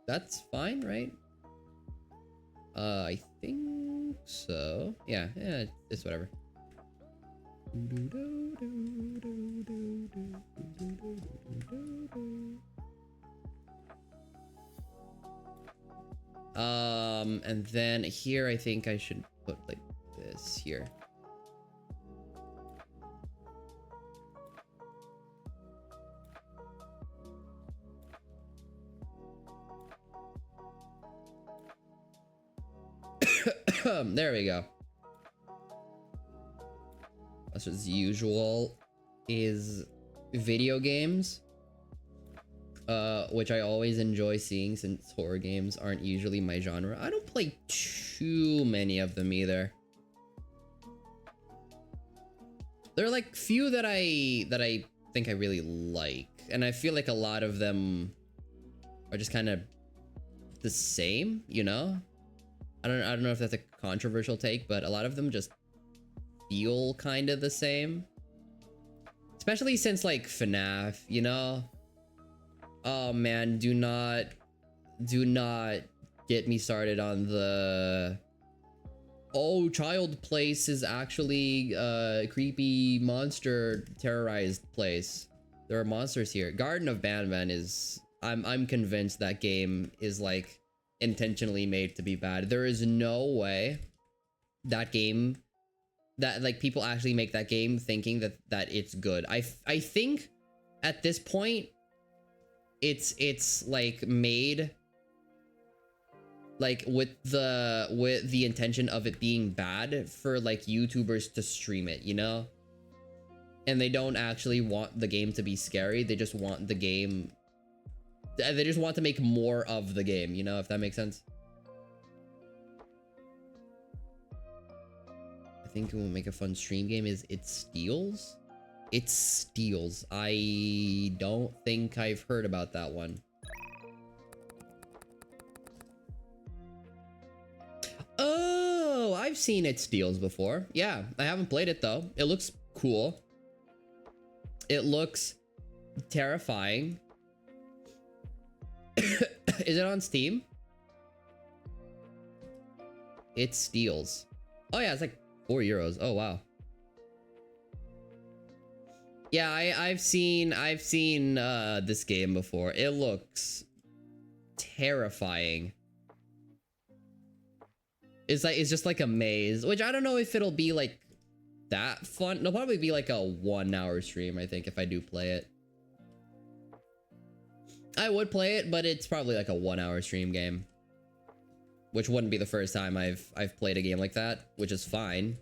[SPEAKER 1] That's fine, right? I think so. Yeah, it's whatever. And then here I think I should put like this here. There we go. That's as usual is video games. Which I always enjoy seeing since horror games aren't usually my genre. I don't play too many of them either. There are like few that I think I really like, and I feel like a lot of them are just kind of the same, you know? I don't know if that's a controversial take, but a lot of them just feel kind of the same. Especially since like FNAF, you know? Oh man, do not get me started on the child place is actually a creepy monster terrorized place. There are monsters here. Garden of Banban is I'm convinced that game is like intentionally made to be bad. There is no way that game that like people actually make that game thinking that it's good. I think at this point it's like made like with the intention of it being bad for like YouTubers to stream it, you know? And they don't actually want the game to be scary. They just want the game, they just want to make more of the game, you know, if that makes sense. I think it will make a fun stream game is It Steals. It Steals. I don't think I've heard about that one. Oh, I've seen It Steals before. Yeah, I haven't played it though. It looks cool. It looks terrifying. Is it on Steam? It Steals. Oh yeah, it's like €4. Oh wow. Yeah, I've seen this game before. It looks terrifying. It's just like a maze, which I don't know if it'll be like that fun. It'll probably be like a 1 hour stream, I think, if I do play it. I would play it, but it's probably like a 1 hour stream game, which wouldn't be the first time I've played a game like that, which is fine.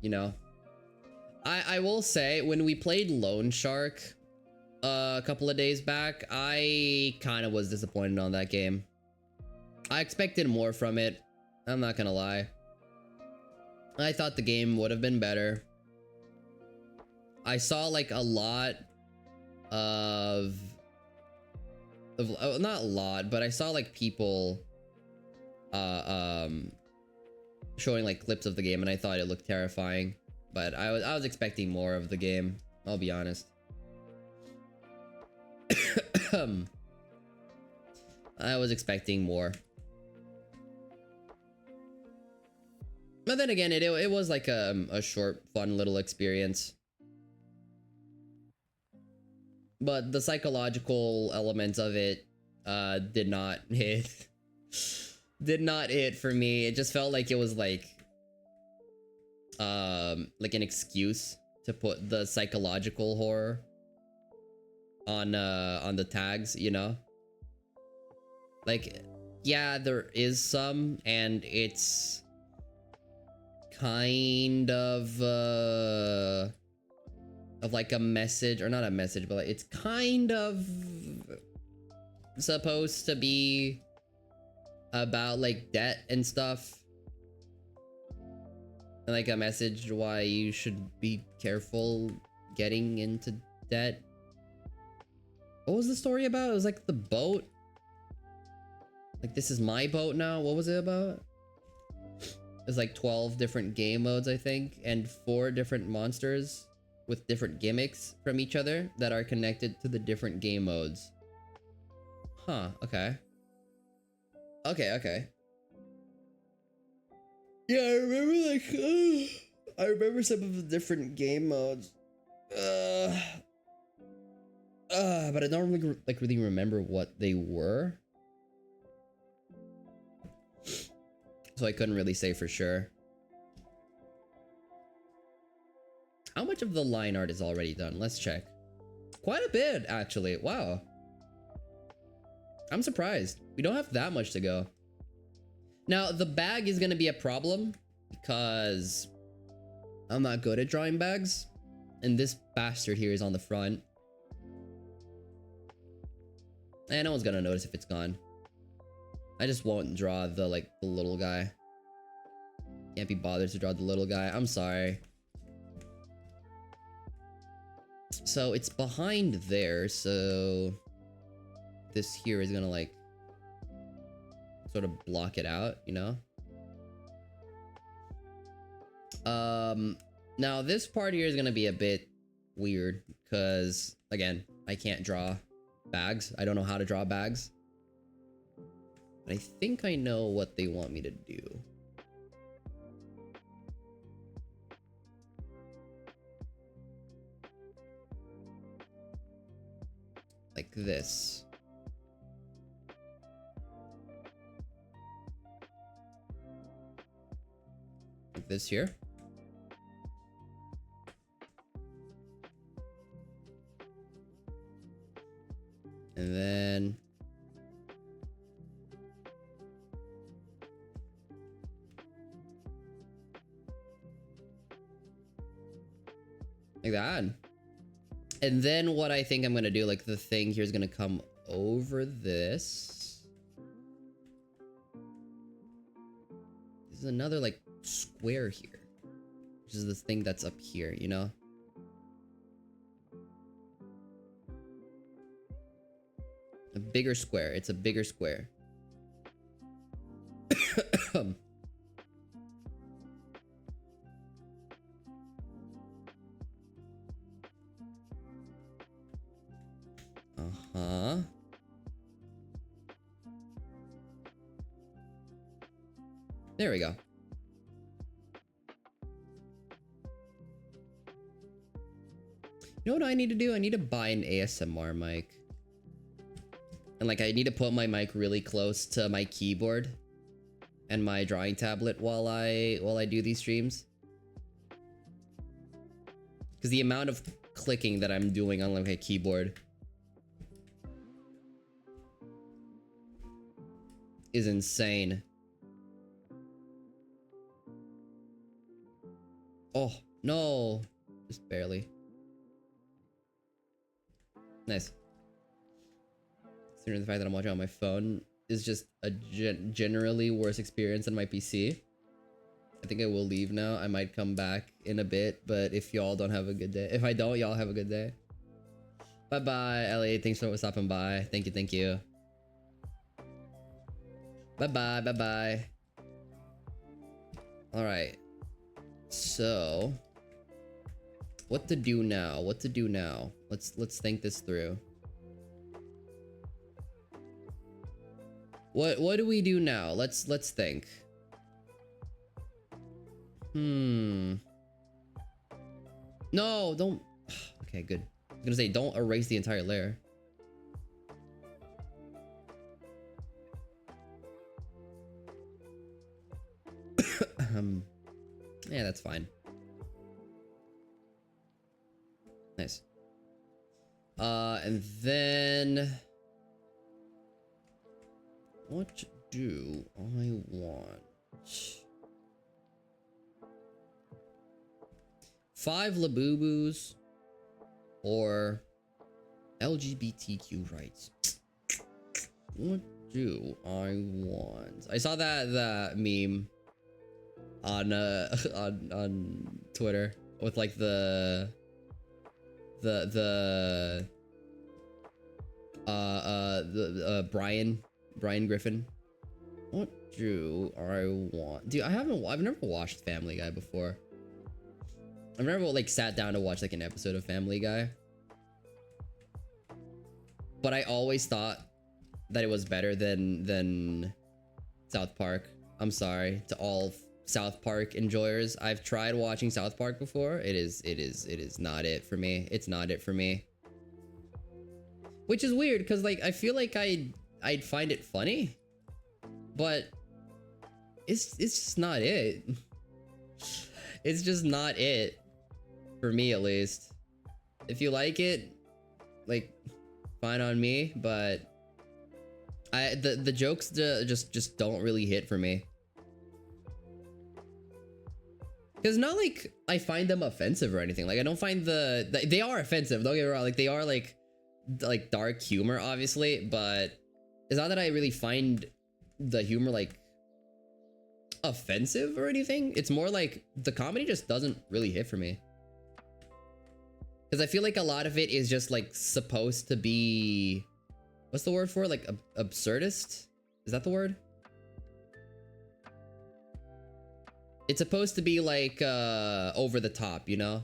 [SPEAKER 1] You know, I will say when we played Lone Shark a couple of days back, I kind of was disappointed on that game. I expected more from it. I'm not gonna lie. I thought the game would have been better. I saw like a lot of not a lot, but I saw like people showing like clips of the game, and I thought it looked terrifying, but I was expecting more of the game, I'll be honest. I was expecting more. But then again, it was like a short, fun little experience. But the psychological elements of it did not hit. Did not hit for me. It just felt like it was like an excuse to put the psychological horror on the tags, you know? Like, yeah, there is some, and it's kind of like a message, or not a message, but like it's kind of supposed to be about like debt and stuff. And like a message why you should be careful getting into debt. What was the story about? It was like the boat. Like, this is my boat now. What was it about? There's like 12 different game modes, I think, and 4 different monsters with different gimmicks from each other that are connected to the different game modes. Huh, okay. Okay. Yeah, I remember like I remember some of the different game modes. But I don't really really remember what they were. So I couldn't really say for sure. How much of the line art is already done? Let's check. Quite a bit, actually. Wow. I'm surprised. We don't have that much to go. Now, the bag is gonna be a problem because I'm not good at drawing bags. And this bastard here is on the front. And no one's gonna notice if it's gone. I just won't draw the little guy. Can't be bothered to draw the little guy. I'm sorry. So it's behind there, so this here is gonna like sort of block it out, you know? Now this part here is gonna be a bit weird because again, I can't draw bags. I don't know how to draw bags. But I think I know what they want me to do. Like this. Like this here. And then like that. And then what I think I'm gonna do, like the thing here is gonna come over this. There's another like square here, which is this thing that's up here, you know? A bigger square. It's a bigger square. Uh-huh. There we go. You know what I need to do? I need to buy an ASMR mic. And like I need to put my mic really close to my keyboard and my drawing tablet while I do these streams. Because the amount of clicking that I'm doing on like a keyboard is insane. Oh, no. Just barely. Nice. Considering the fact that I'm watching on my phone is just a generally worse experience than my PC. I think I will leave now. I might come back in a bit, but if y'all don't have a good day. If I don't, y'all have a good day. Bye-bye, Ellie. Thanks for stopping by. Thank you, thank you. Bye-bye, bye-bye. Alright. So what to do now? What to do now? Let's think this through. What do we do now? Let's think. No, don't. Okay, good. I was gonna say don't erase the entire layer. Yeah, that's fine. Nice. And then what do I want? 5 Labubu's or LGBTQ rights. What do I want? I saw that meme on on Twitter with like the Brian Griffin. What do I want? Dude, I've never watched Family Guy before. I've never like sat down to watch like an episode of Family Guy. But I always thought that it was better than South Park. I'm sorry to all South Park enjoyers. I've tried watching South Park before. It is not it for me. It's not it for me. Which is weird because like I feel like I'd find it funny, but it's just not it. It's just not it for me, at least. If you like it, like, fine on me, but the jokes just don't really hit for me. Because not like I find them offensive or anything. Like I don't find they are offensive. Don't get me wrong. Like they are like dark humor, obviously, but it's not that I really find the humor like offensive or anything. It's more like the comedy just doesn't really hit for me. Because I feel like a lot of it is just like supposed to be, what's the word for it? Like absurdist? Is that the word? It's supposed to be like over the top, you know?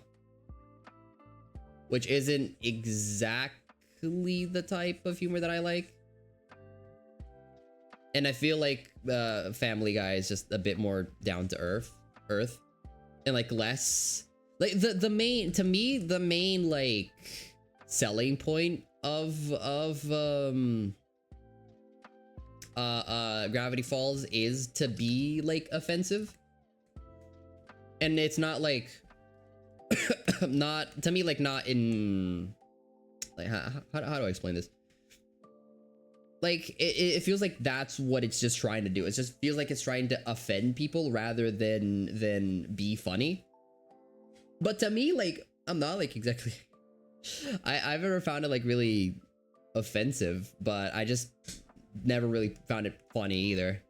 [SPEAKER 1] Which isn't exactly the type of humor that I like. And I feel like Family Guy is just a bit more down to earth, and like less like the main, to me, the main like selling point of Gravity Falls is to be like offensive. And it's not like not to me, like not in like how do I explain this? Like it feels like that's what it's just trying to do. It just feels like it's trying to offend people rather than be funny. But to me, like I'm not like exactly I've never found it like really offensive, but I just never really found it funny either.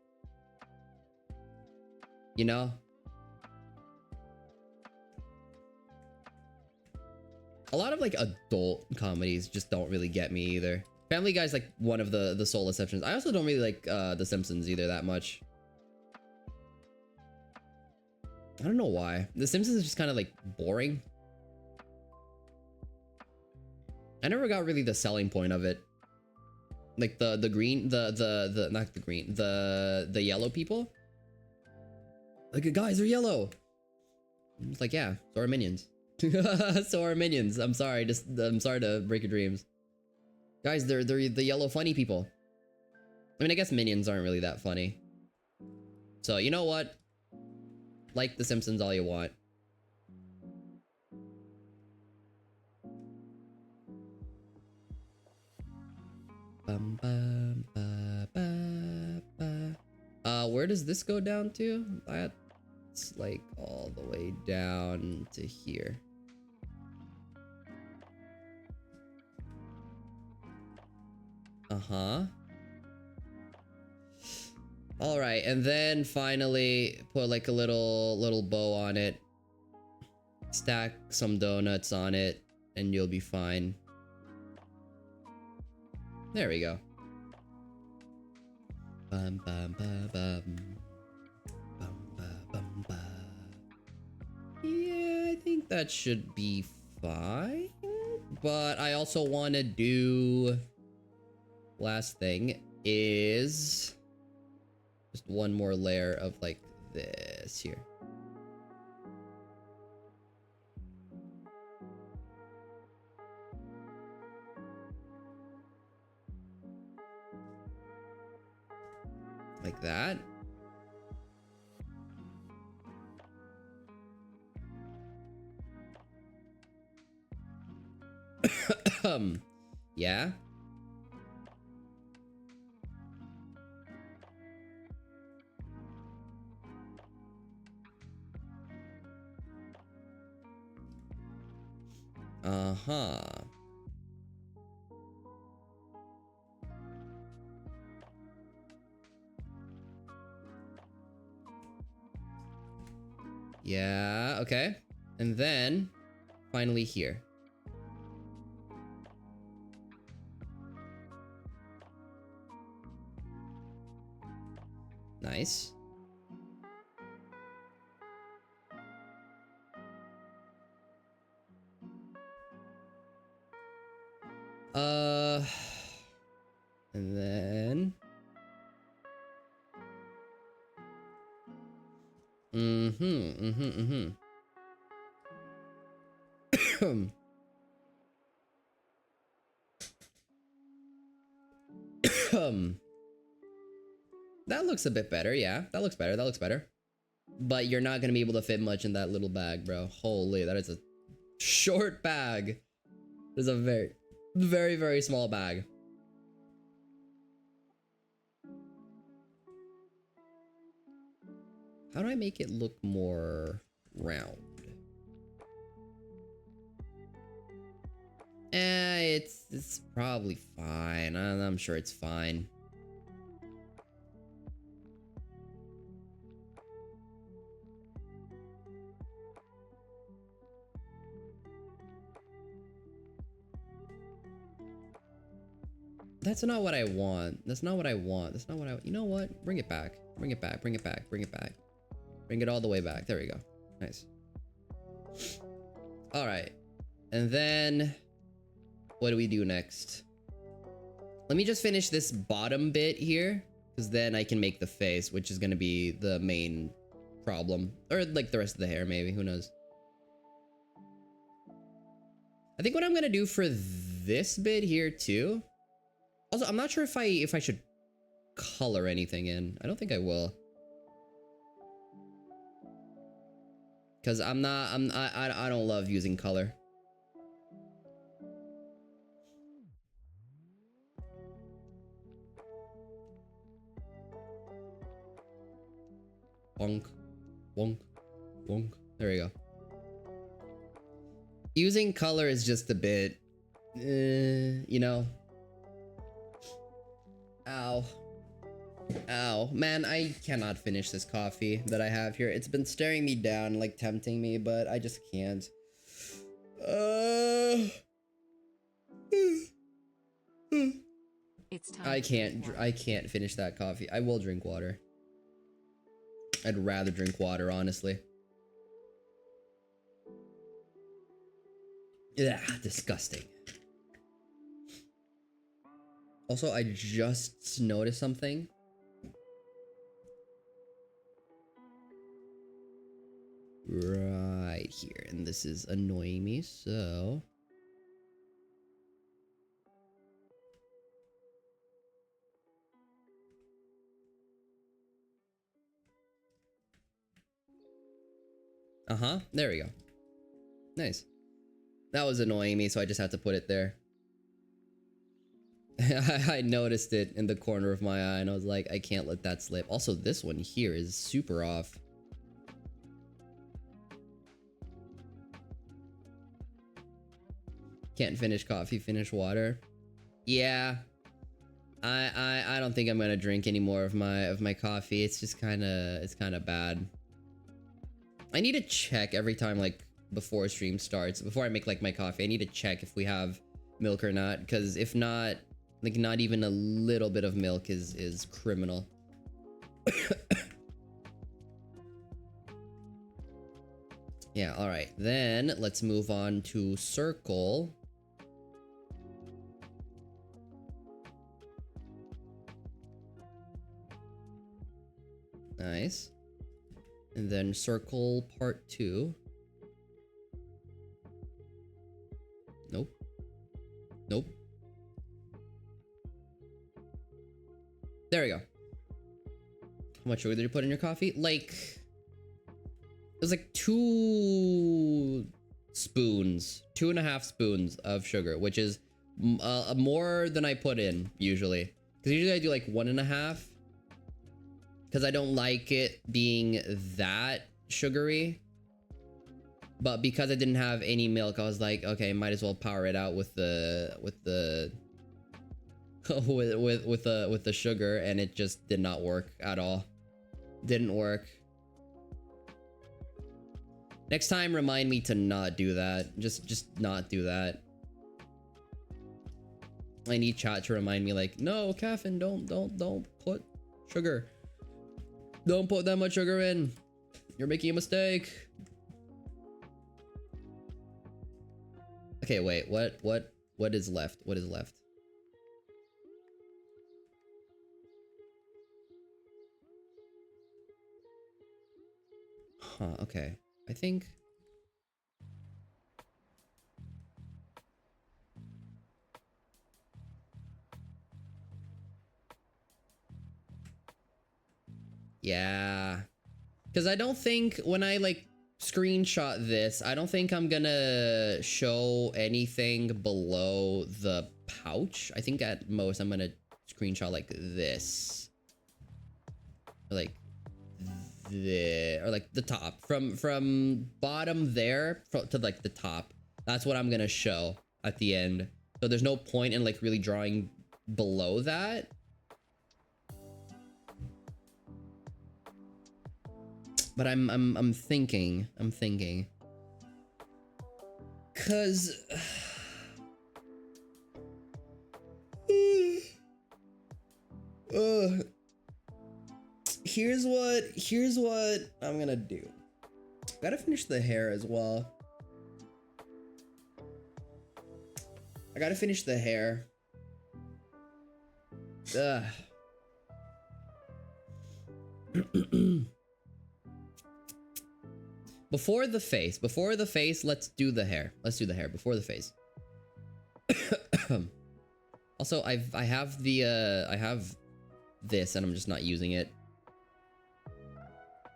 [SPEAKER 1] You know? A lot of like adult comedies just don't really get me either. Family Guy's like one of the sole exceptions. I also don't really like The Simpsons either that much. I don't know why. The Simpsons is just kind of like boring. I never got really the selling point of it. Like the green, the not the green, the yellow people. Like, guys, they're yellow. It's like, yeah, so are minions. So are minions. I'm sorry, I'm sorry to break your dreams. Guys, they're the yellow funny people. I mean, I guess minions aren't really that funny. So, you know what? Like The Simpsons all you want. Bum, bum, ba, ba, ba. Where does this go down to? That's like all the way down to here. Uh-huh. All right, and then finally put like a little bow on it. Stack some donuts on it, and you'll be fine. There we go. Bum, bum, bum, bum. Bum, ba, bum, ba. Yeah, I think that should be fine. But I also want to do... Last thing is... just one more layer of like this here. Like that. Yeah. Uh-huh. Yeah, okay. And then finally here. Nice. And then That looks a bit better, yeah. That looks better, that looks better. But you're not gonna be able to fit much in that little bag, bro. Holy, that is a short bag. There's a very small bag. How do I make it look more round? It's probably fine. I'm sure it's fine. That's not what I want. That's not what I want. That's not what I... You know what? Bring it back. Bring it back. Bring it back. Bring it back. Bring it all the way back. There we go. Nice. All right. And then... what do we do next? Let me just finish this bottom bit here, because then I can make the face, which is going to be the main problem. Or like the rest of the hair, maybe. Who knows? I think what I'm going to do for this bit here, too... Also, I'm not sure if I should color anything in. I don't think I will. Cause I don't love using color. Wonk, wonk, wonk. There we go. Using color is just a bit, you know. Ow. Ow. Man, I cannot finish this coffee that I have here. It's been staring me down, like tempting me, but I just can't.
[SPEAKER 2] It's time.
[SPEAKER 1] I can't finish that coffee. I will drink water. I'd rather drink water, honestly. Yeah, disgusting. Also, I just noticed something. Right here, and this is annoying me, so... there we go. Nice. That was annoying me, so I just had to put it there. I noticed it in the corner of my eye and I was like, I can't let that slip. Also, this one here is super off. Can't finish coffee, finish water. Yeah. I don't think I'm gonna drink any more of my coffee. It's just kind of bad. I need to check every time, like before stream starts, before I make like my coffee. I need to check if we have milk or not, because if not, like not even a little bit of milk is criminal. Yeah, all right. Then let's move on to circle. Nice. And then circle part 2. Nope. Nope. There we go. How much sugar did you put in your coffee? Like, it was like 2 spoons, 2.5 spoons of sugar, which is more than I put in usually. Because usually I do like 1.5. Because I don't like it being that sugary. But because I didn't have any milk, I was like, okay, might as well power it out with the with the sugar, and it just did not work at all. Didn't work. Next time, remind me to not do that. Just not do that. I need chat to remind me, like, no, caffeine, don't put sugar. Don't put that much sugar in. You're making a mistake. Okay, wait, what is left? What is left? Huh, okay. I think... Yeah. Because I don't think when I, like, screenshot this, I don't think I'm gonna show anything below the pouch. I think at most I'm gonna screenshot like this. Or like or like the top. From bottom there to like the top. That's what I'm gonna show at the end. So there's no point in like really drawing below that. But I'm thinking. Cause here's what I'm gonna do. Gotta finish the hair as well. I gotta finish the hair. Ugh. Before the face, let's do the hair. Let's do the hair before the face. Also, I have this and I'm just not using it.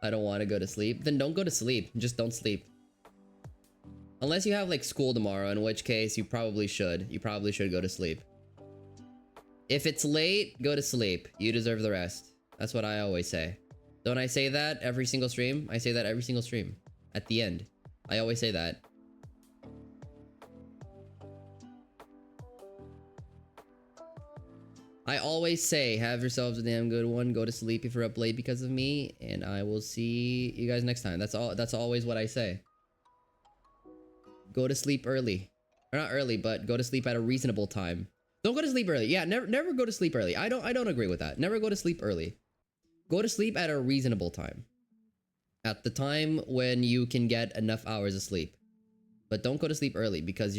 [SPEAKER 1] I don't want to go to sleep. Then don't go to sleep. Just don't sleep. Unless you have like school tomorrow, in which case you probably should. You probably should go to sleep. If it's late, go to sleep. You deserve the rest. That's what I always say. Don't I say that every single stream? I say that every single stream. At the end. I always say that. I always say, have yourselves a damn good one. Go to sleep if you're up late because of me. And I will see you guys next time. That's always what I say. Go to sleep early. Or not early, but go to sleep at a reasonable time. Don't go to sleep early. Yeah, never go to sleep early. I don't agree with that. Never go to sleep early. Go to sleep at a reasonable time. At the time when you can get enough hours of sleep. But don't go to sleep early because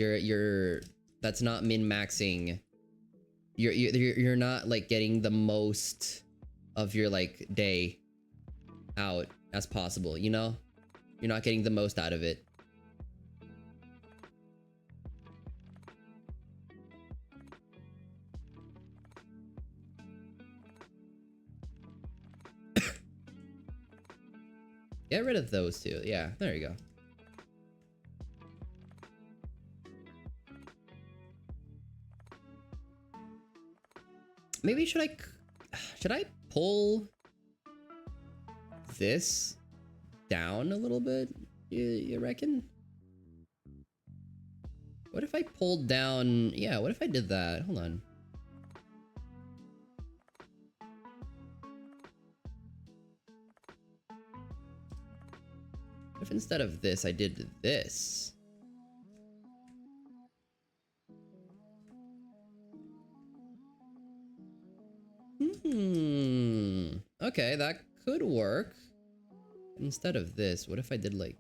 [SPEAKER 1] that's not min-maxing. You're not like getting the most of your like day out as possible, you know? You're not getting the most out of it. Get rid of those two. Yeah, there you go. Maybe should I pull this down a little bit? You reckon? What if I pulled down? Yeah, what if I did that? Hold on. If instead of this, I did this. Okay, that could work. Instead of this, what if I did like...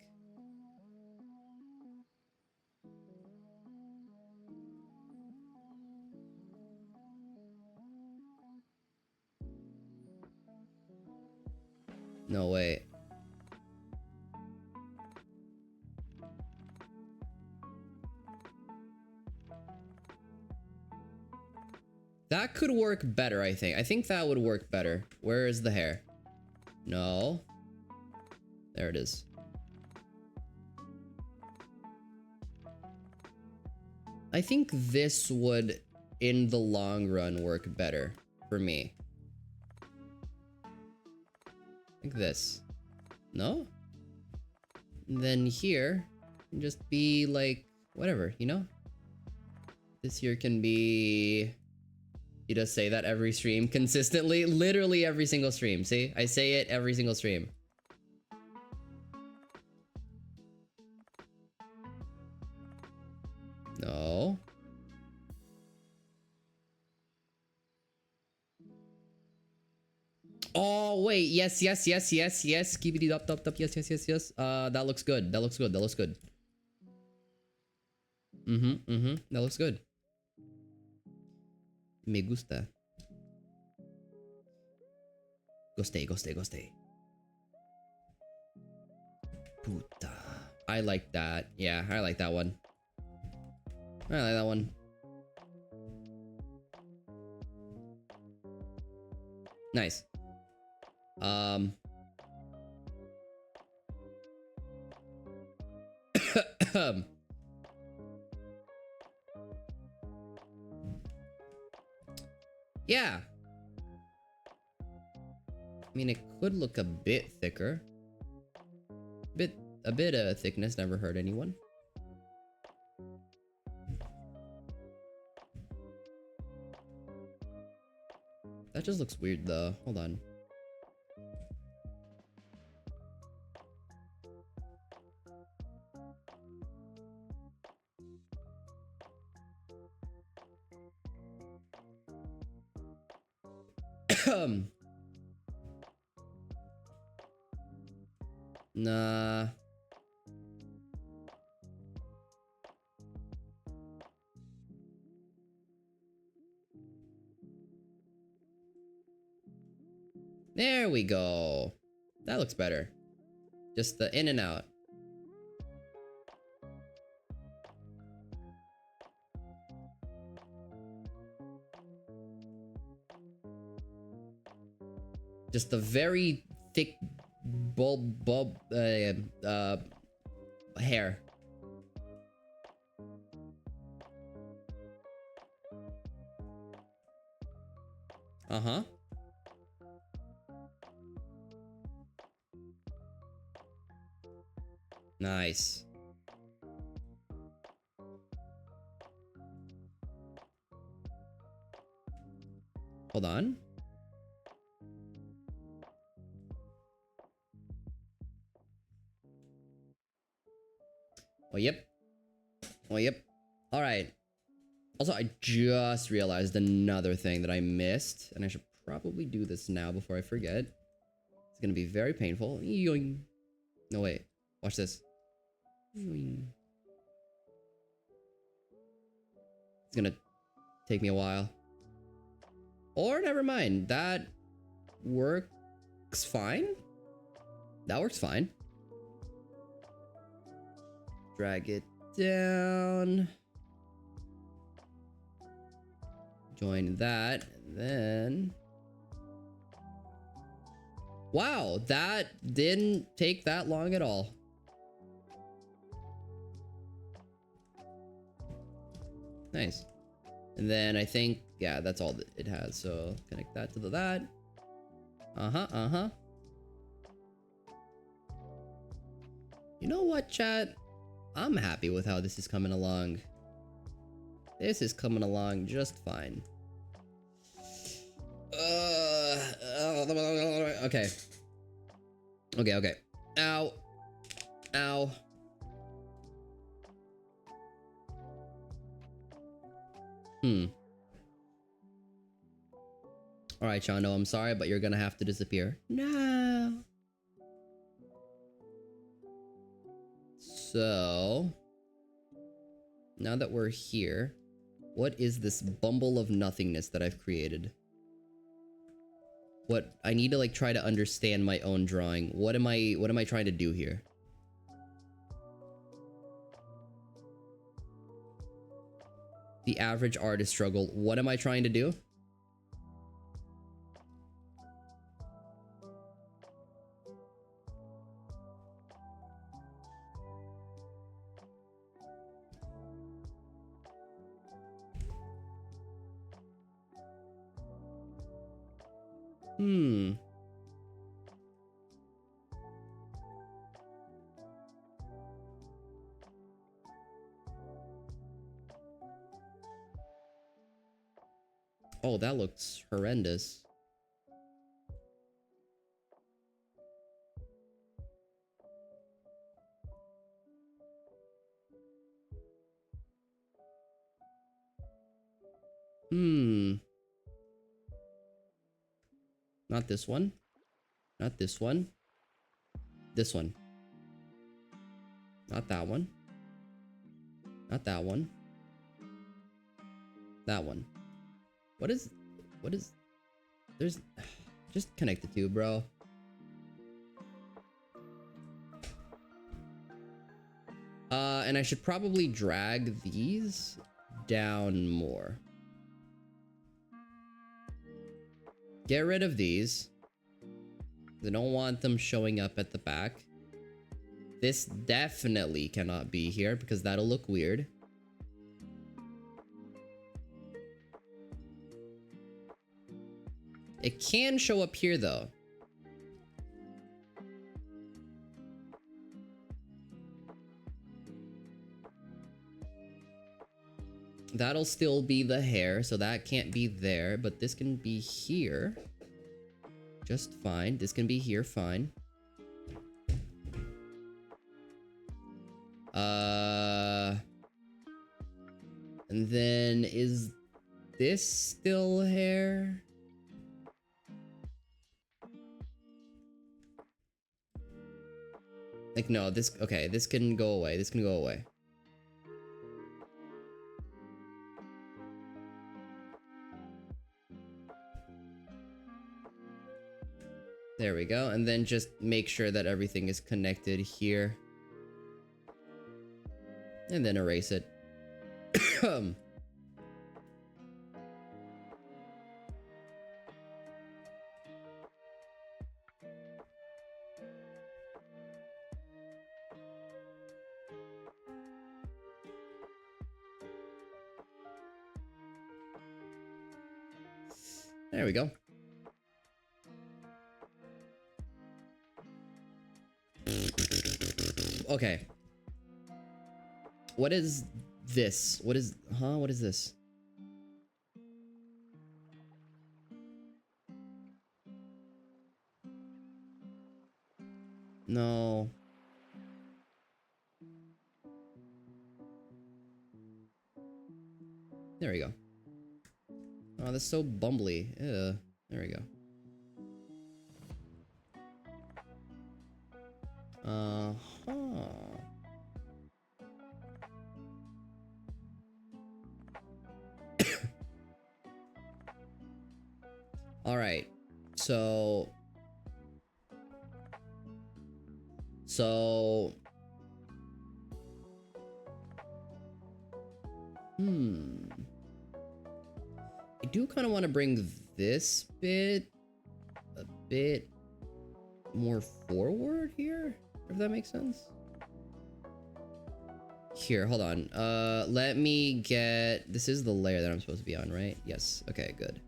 [SPEAKER 1] No, wait. That could work better, I think. I think that would work better. Where is the hair? No. There it is. I think this would, in the long run, work better for me. Like this. No? And then here, can just be like, whatever, you know? This here can be... He does say that every stream consistently. Literally every single stream. See? I say it every single stream. Oh wait, yes, yes, yes, yes, yes. Skibidi up, up, up. Yes, yes, yes, yes. That looks good. That looks good. That looks good. That looks good. Me gusta. Guste, guste, guste. Puta. I like that. Yeah, I like that one. I like that one. Nice. Yeah. I mean, it could look a bit thicker. A bit of thickness never hurt anyone. That just looks weird though. Hold on. Nah. There we go. That looks better. Just the in and out. Just the very thick bulb hair. Uh-huh. Nice. Hold on. Oh, yep. Oh, yep. All right. Also, I just realized another thing that I missed, and I should probably do this now before I forget. It's gonna be very painful. Yoing. No, wait. Watch this. Yoing. It's gonna take me a while. Or never mind. That works fine. That works fine. Drag it down. Join that. And then... Wow, that didn't take that long at all. Nice. And then I think, yeah, that's all that it has. So connect that to that. Uh-huh. You know what, chat? I'm happy with how this is coming along. This is coming along just fine. Okay. Okay. Ow. Ow. Alright, Chondo, I'm sorry, but you're gonna have to disappear. No. So... now that we're here, what is this bumble of nothingness that I've created? What I need to like try to understand my own drawing. What am I trying to do here? The average artist struggle. What am I trying to do? Oh, that looks horrendous. Not this one. Not this one. This one. Not that one. Not that one. That one. What is... There's... Just connect the two, bro. And I should probably drag these down more. Get rid of these. I don't want them showing up at the back. This definitely cannot be here because that'll look weird. It can show up here though. That'll still be the hair, so that can't be there, but this can be here. Just fine. This can be here, fine. And then is this still hair? Like, no, this, okay, this can go away. This can go away. There we go. And then just make sure that everything is connected here. And then erase it. There we go. Okay. What is this? What is... Huh? What is this? No. There we go. Oh, that's so bumbly. Ew. There we go. Uh-huh. All right. So I do kind of want to bring this bit a bit more forward here, if that makes sense. Here, hold on. Let me get... This is the layer that I'm supposed to be on, right? Yes. Okay, good.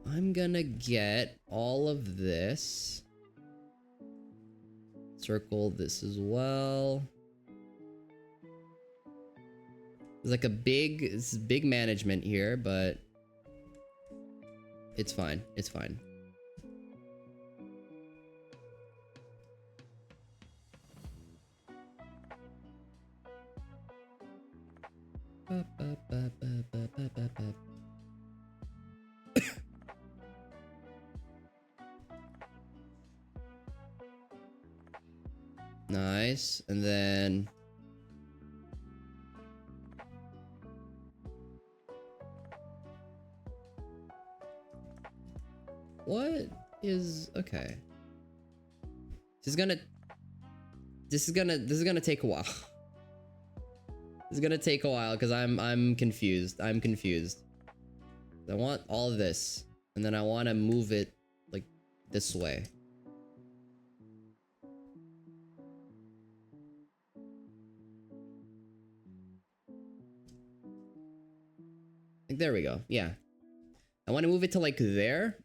[SPEAKER 1] I'm gonna get all of this. Circle this as well. There's like a big... This is big management here, but... It's fine. It's fine. Nice. And then... What is... Okay. This is gonna take a while. This is gonna take a while because I'm confused. I'm confused. I want all of this, and then I want to move it like this way. Like, there we go. Yeah. I want to move it to like there.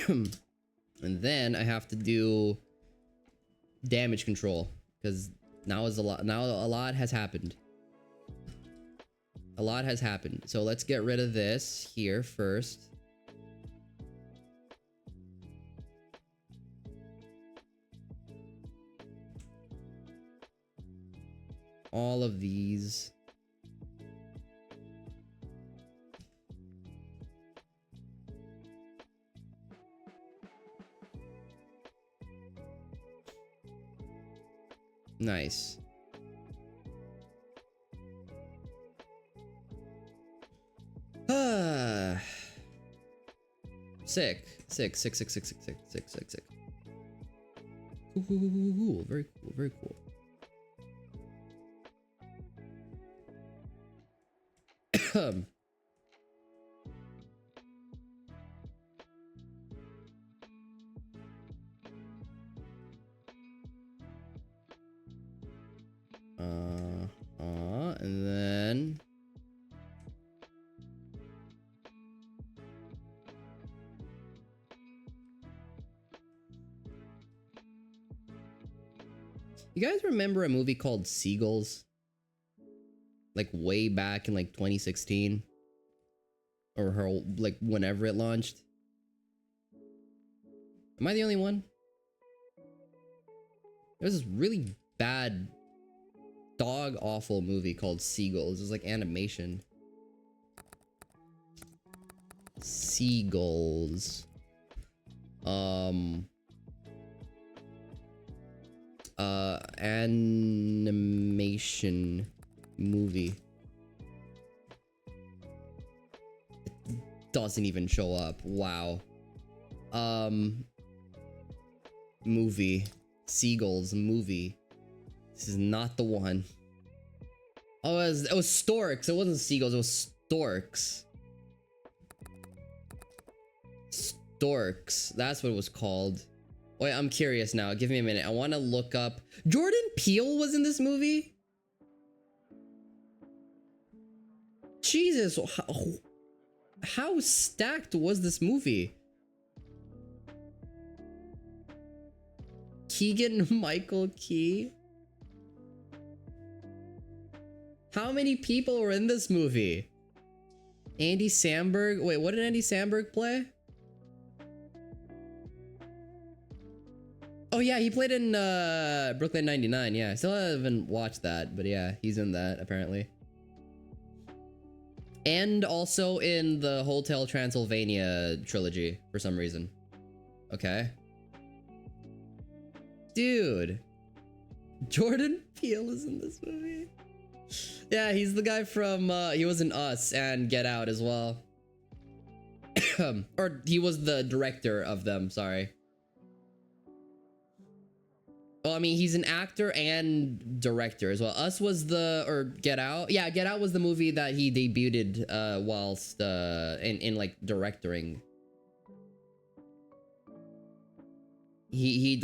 [SPEAKER 1] And then I have to do damage control because now a lot has happened. A lot has happened. So let's get rid of this here first. All of these. Nice. Sick. Sick. Cool. Very cool. And then you guys remember a movie called Seagulls? Like way back in like 2016 or like whenever it launched. Am I the only one? There's this really bad dog awful movie called Seagulls. It was like animation. Seagulls. Animation movie. It doesn't even show up. Wow. Movie. Seagulls movie. This is not the one. Oh, it was storks. It wasn't seagulls. It was storks. Storks. That's what it was called. Wait, I'm curious now. Give me a minute. I want to look up. Jordan Peele was in this movie? Jesus. How stacked was this movie? Keegan-Michael Key? How many people were in this movie? Andy Samberg? Wait, what did Andy Samberg play? Oh yeah, he played in Brooklyn 99. Yeah, I still haven't watched that, but yeah, he's in that apparently. And also in the Hotel Transylvania trilogy for some reason. Okay. Dude. Jordan Peele is in this movie. Yeah, he's the guy from he was in Us and Get Out as well. Or he was the director of them, sorry. Well, I mean, he's an actor and director as well. Us was or Get Out. Yeah, Get Out was the movie that he debuted whilst in like directing. He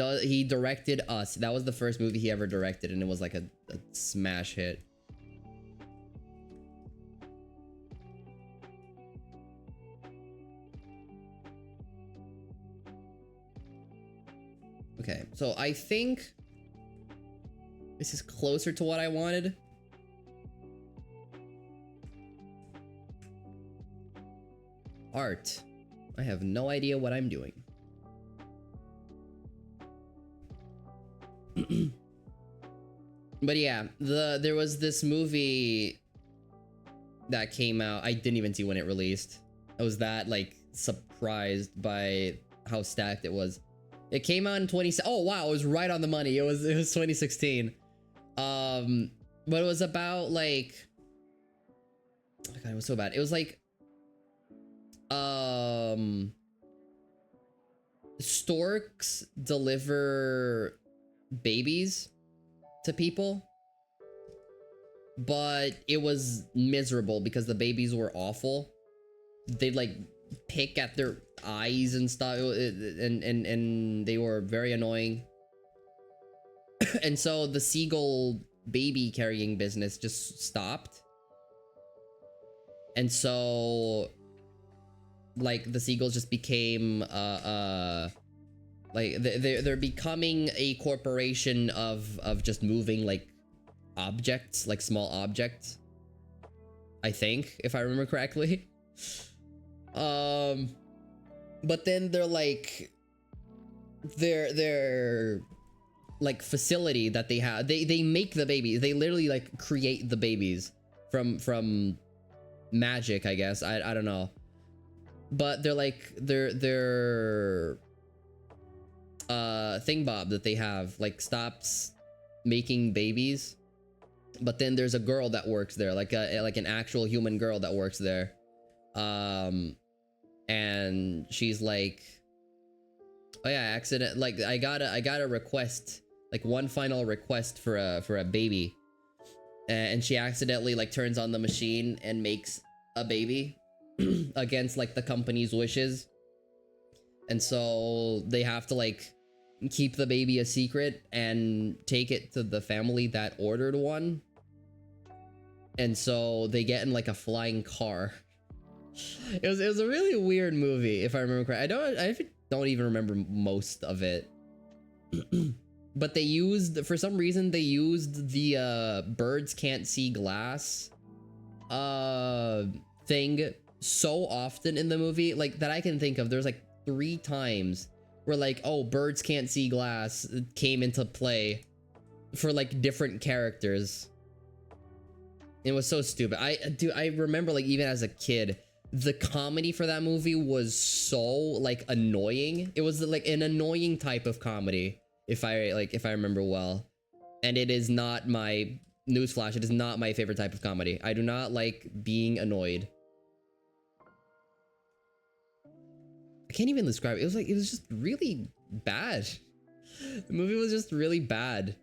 [SPEAKER 1] directed Us. That was the first movie he ever directed, and it was like a smash hit. Okay, so I think this is closer to what I wanted. Art. I have no idea what I'm doing. But yeah, there was this movie that came out. I didn't even see when it released. I was that like surprised by how stacked it was. It came out in oh wow, it was right on the money. It was 2016. But it was about like, oh god, it was so bad. It was like storks deliver babies to people, but it was miserable because the babies were awful. They'd like pick at their eyes and stuff, and they were very annoying. And so the seagull baby carrying business just stopped, and so like the seagulls just became like they're becoming a corporation of just moving like objects, like small objects, I think, if I remember correctly. But then they're like their like facility that they have, they make the babies. They literally like create the babies from magic, I guess. I don't know. But they're like their thingbob that they have like stops making babies, but then there's a girl that works there, like an actual human girl that works there, and she's like, oh yeah, I got a request, like one final request for a baby, and she accidentally like turns on the machine and makes a baby against like the company's wishes, and so they have to like keep the baby a secret and take it to the family that ordered one, and so they get in like a flying car. It was a really weird movie, if I remember correctly. I don't even remember most of it. But they used, for some reason, they used the birds can't see glass thing so often in the movie, like that I can think of. There's like 3 times where like, oh, birds can't see glass came into play for like different characters. It was so stupid. I remember like even as a kid, the comedy for that movie was so like annoying. It was like an annoying type of comedy, if I remember well. And it is not my, newsflash, it is not my favorite type of comedy. I do not like being annoyed. I can't even describe it. It was just really bad. The movie was just really bad.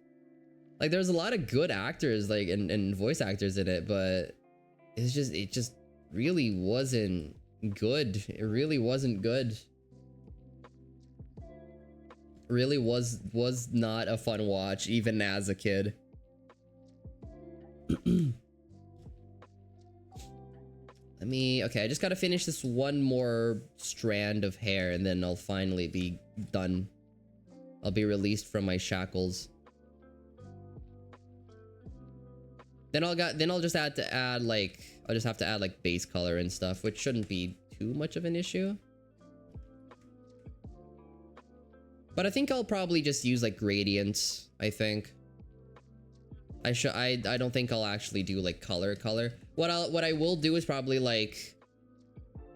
[SPEAKER 1] Like there's a lot of good actors like and voice actors in it, but it just really wasn't good. It really wasn't good. Really was not a fun watch even as a kid. Okay, I just gotta finish this one more strand of hair and then I'll finally be done. I'll be released from my shackles. Then I'll just have to add like base color and stuff, which shouldn't be too much of an issue. But I think I'll probably just use like gradients, I think. I don't think I'll actually do like color. What I will do is probably like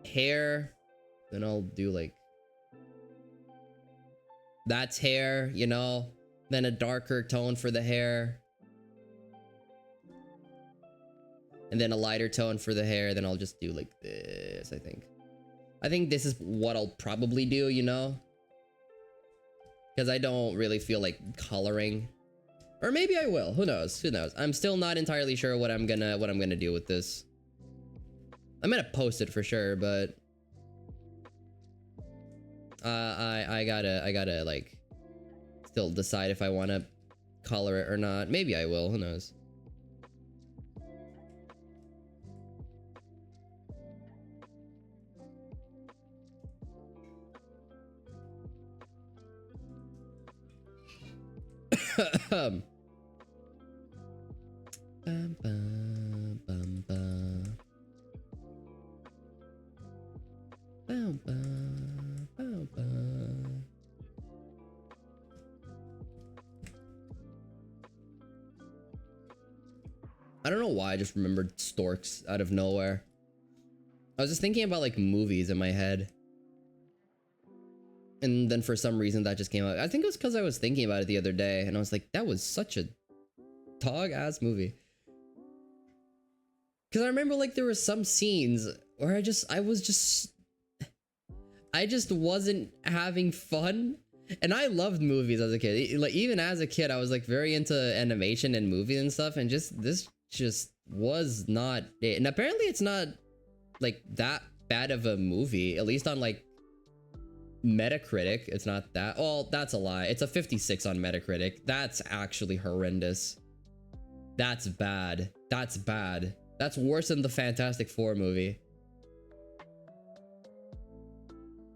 [SPEAKER 1] hair. Then I'll do like, that's hair, you know, then a darker tone for the hair. And then a lighter tone for the hair. Then I'll just do like this, I think. I think this is what I'll probably do, you know? Because I don't really feel like coloring. Or maybe I will. Who knows? Who knows? I'm still not entirely sure what I'm gonna do with this. I'm gonna post it for sure, but I gotta like still decide if I want to color it or not. Maybe I will. Who knows? Bum, bum, bum, bum. Bum, bum, bum, bum. I don't know why I just remembered storks out of nowhere. I was just thinking about like movies in my head. And then for some reason that just came out. I think it was because I was thinking about it the other day and I was like, that was such a dog ass movie. Because I remember like there were some scenes where I just wasn't having fun. And I loved movies as a kid. Like even as a kid, I was like very into animation and movies and stuff. And this just was not it. And apparently it's not like that bad of a movie, at least on like Metacritic. It's not that. Well, that's a lie. It's a 56 on Metacritic. That's actually horrendous. That's bad. That's bad. That's worse than the Fantastic Four movie.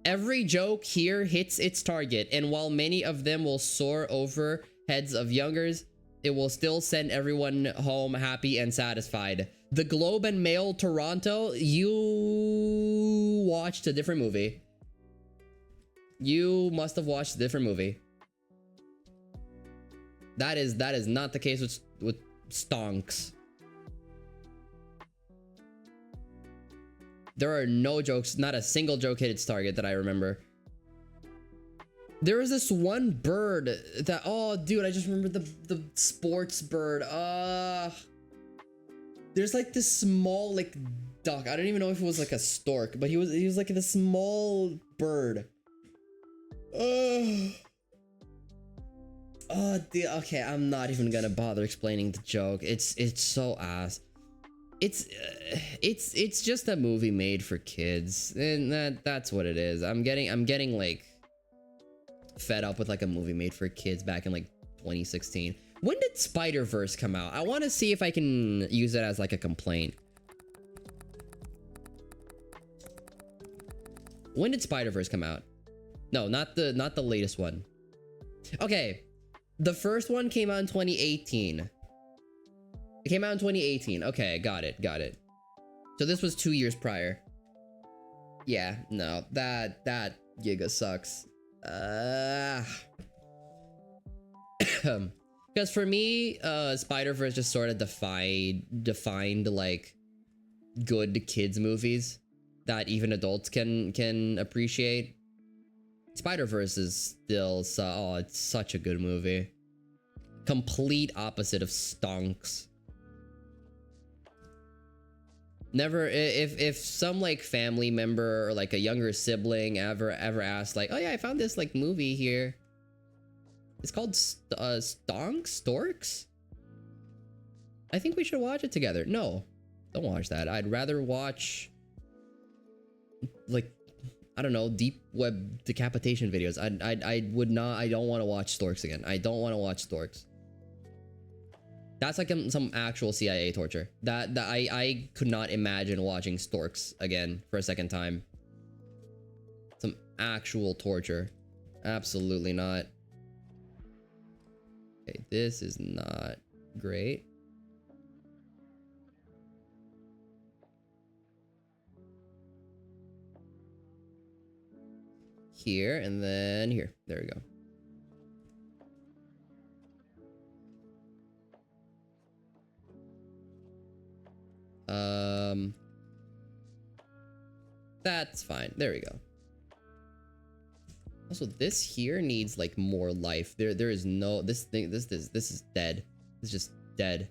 [SPEAKER 1] Every joke here hits its target, and while many of them will soar over heads of youngers, it will still send everyone home happy and satisfied. The Globe and Mail Toronto, you watched a different movie. You must have watched a different movie. That is not the case with stonks. There are no jokes, not a single joke hit its target that I remember. There was this one bird that, oh dude, I just remember the sports bird. There's like this small like duck. I don't even know if it was like a stork, but he was like this small bird. Oh, dude, okay, I'm not even gonna bother explaining the joke. It's so ass. It's just a movie made for kids, and that's what it is. I'm getting like fed up with like a movie made for kids back in like 2016. When did Spider-Verse come out? I want to see if I can use it as like a complaint. When did Spider-Verse come out? No, not the latest one. Okay, the first one came out in 2018. It came out in 2018. Okay, got it. So this was 2 years prior. Yeah, no, that Giga sucks. Because for me, Spider-Verse just sort of defined like good kids movies that even adults can appreciate. Spider-Verse is still it's such a good movie. Complete opposite of stonks. Never, if some like family member or like a younger sibling ever asked like, oh yeah, I found this like movie here. It's called Storks? I think we should watch it together. No, don't watch that. I'd rather watch like, I don't know, deep web decapitation videos. I would not, I don't want to watch Storks again. I don't want to watch Storks. That's like some actual CIA torture. That I could not imagine watching Storks again for a second time. Some actual torture. Absolutely not. Okay, this is not great. Here and then here. There we go. That's fine. There we go. Also, this here needs like more life. There is no, this is dead. It's just dead.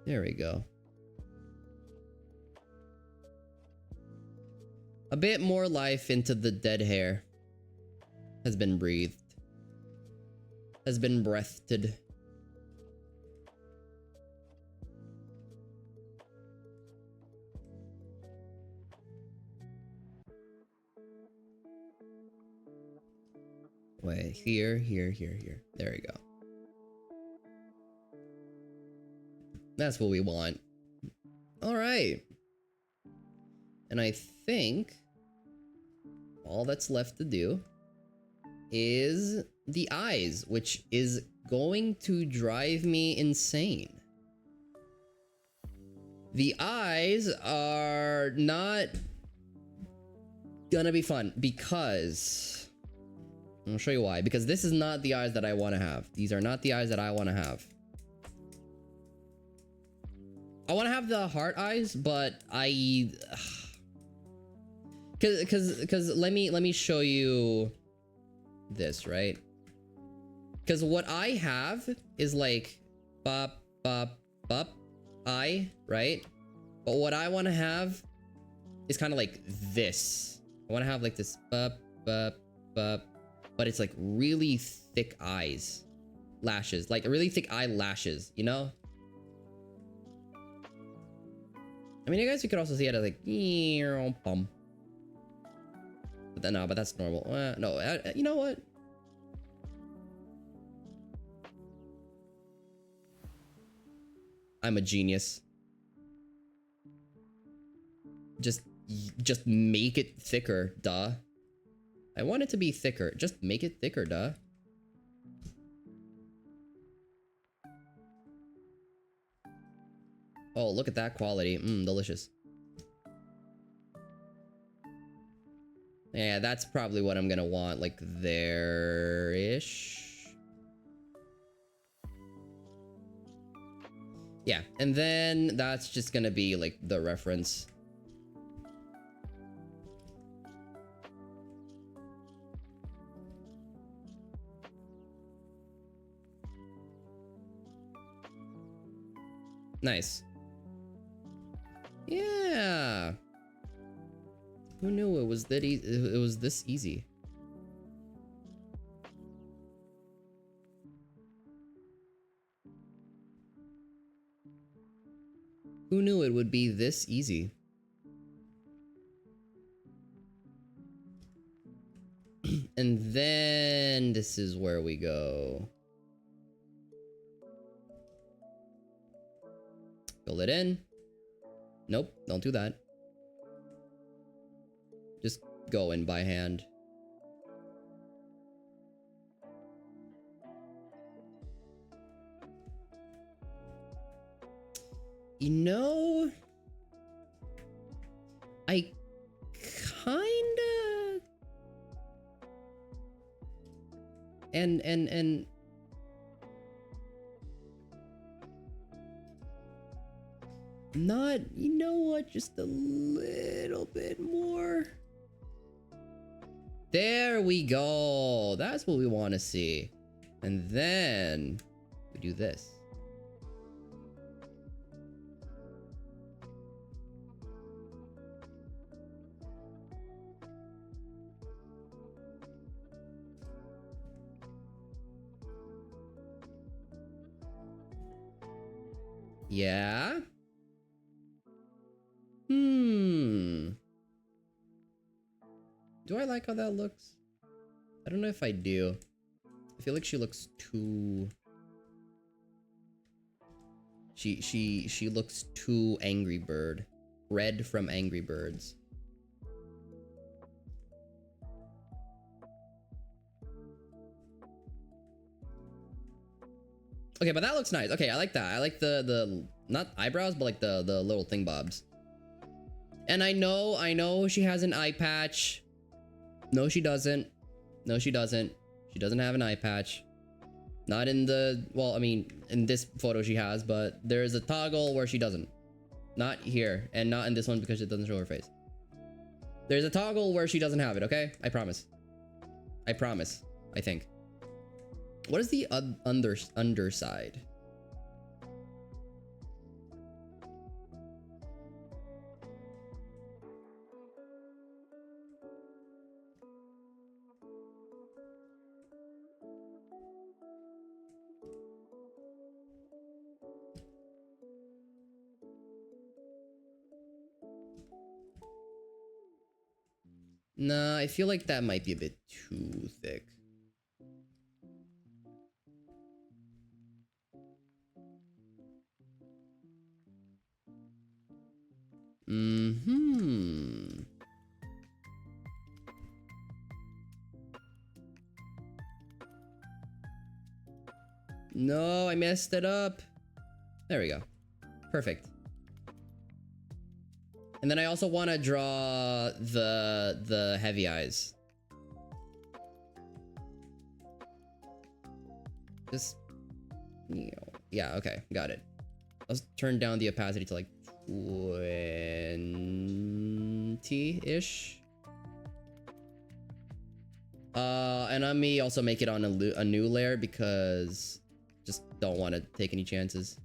[SPEAKER 1] There we go. A bit more life into the dead hair has been breathed. Has been breathed. Wait, here. There we go. That's what we want. All right. And I think all that's left to do is the eyes, which is going to drive me insane. The eyes are not gonna be fun because I'll show you why. Because this is not the eyes that I want to have. These are not the eyes that I want to have. I want to have the heart eyes, but Cause let me show you this, right? Because what I have is like bop eye, right? But what I want to have is kind of like this. I want to have like this bop, but it's like really thick eyes, lashes, like really thick eyelashes, you know? I mean, I guess you could also see it as like bum. But then, no, but that's normal. No, you know what? I'm a genius. Just make it thicker, duh. I want it to be thicker. Just make it thicker, duh. Oh, look at that quality. Delicious. Yeah, that's probably what I'm gonna want, like there-ish. Yeah, and then that's just gonna be like the reference. Nice. Yeah. Who knew it was that it was this easy? Who knew it would be this easy? And then this is where we go. Fill it in. Nope, don't do that. Just go in by hand. You know, I kinda and not, you know what, just a little bit more. There we go. That's what we want to see. And then we do this. Yeah. Do I like how that looks? I don't know if I do. I feel like she looks too... She looks too Angry Bird. Red from Angry Birds. Okay, but that looks nice. Okay, I like that. I like the not eyebrows, but like the little thing bobs. And I know she has an eye patch. No, she doesn't. No, she doesn't. She doesn't have an eye patch. Not in the, well, I mean, in this photo she has, but there is a toggle where she doesn't. Not here, and not in this one because it doesn't show her face. There's a toggle where she doesn't have it, okay? I promise. I promise, I think. What is the underside? Nah, I feel like that might be a bit too thick. No, I messed it up. There we go. Perfect. And then I also want to draw the heavy eyes. Just, you know, yeah, okay, got it. Let's turn down the opacity to like 20-ish. And let me also make it on a new layer because just don't want to take any chances.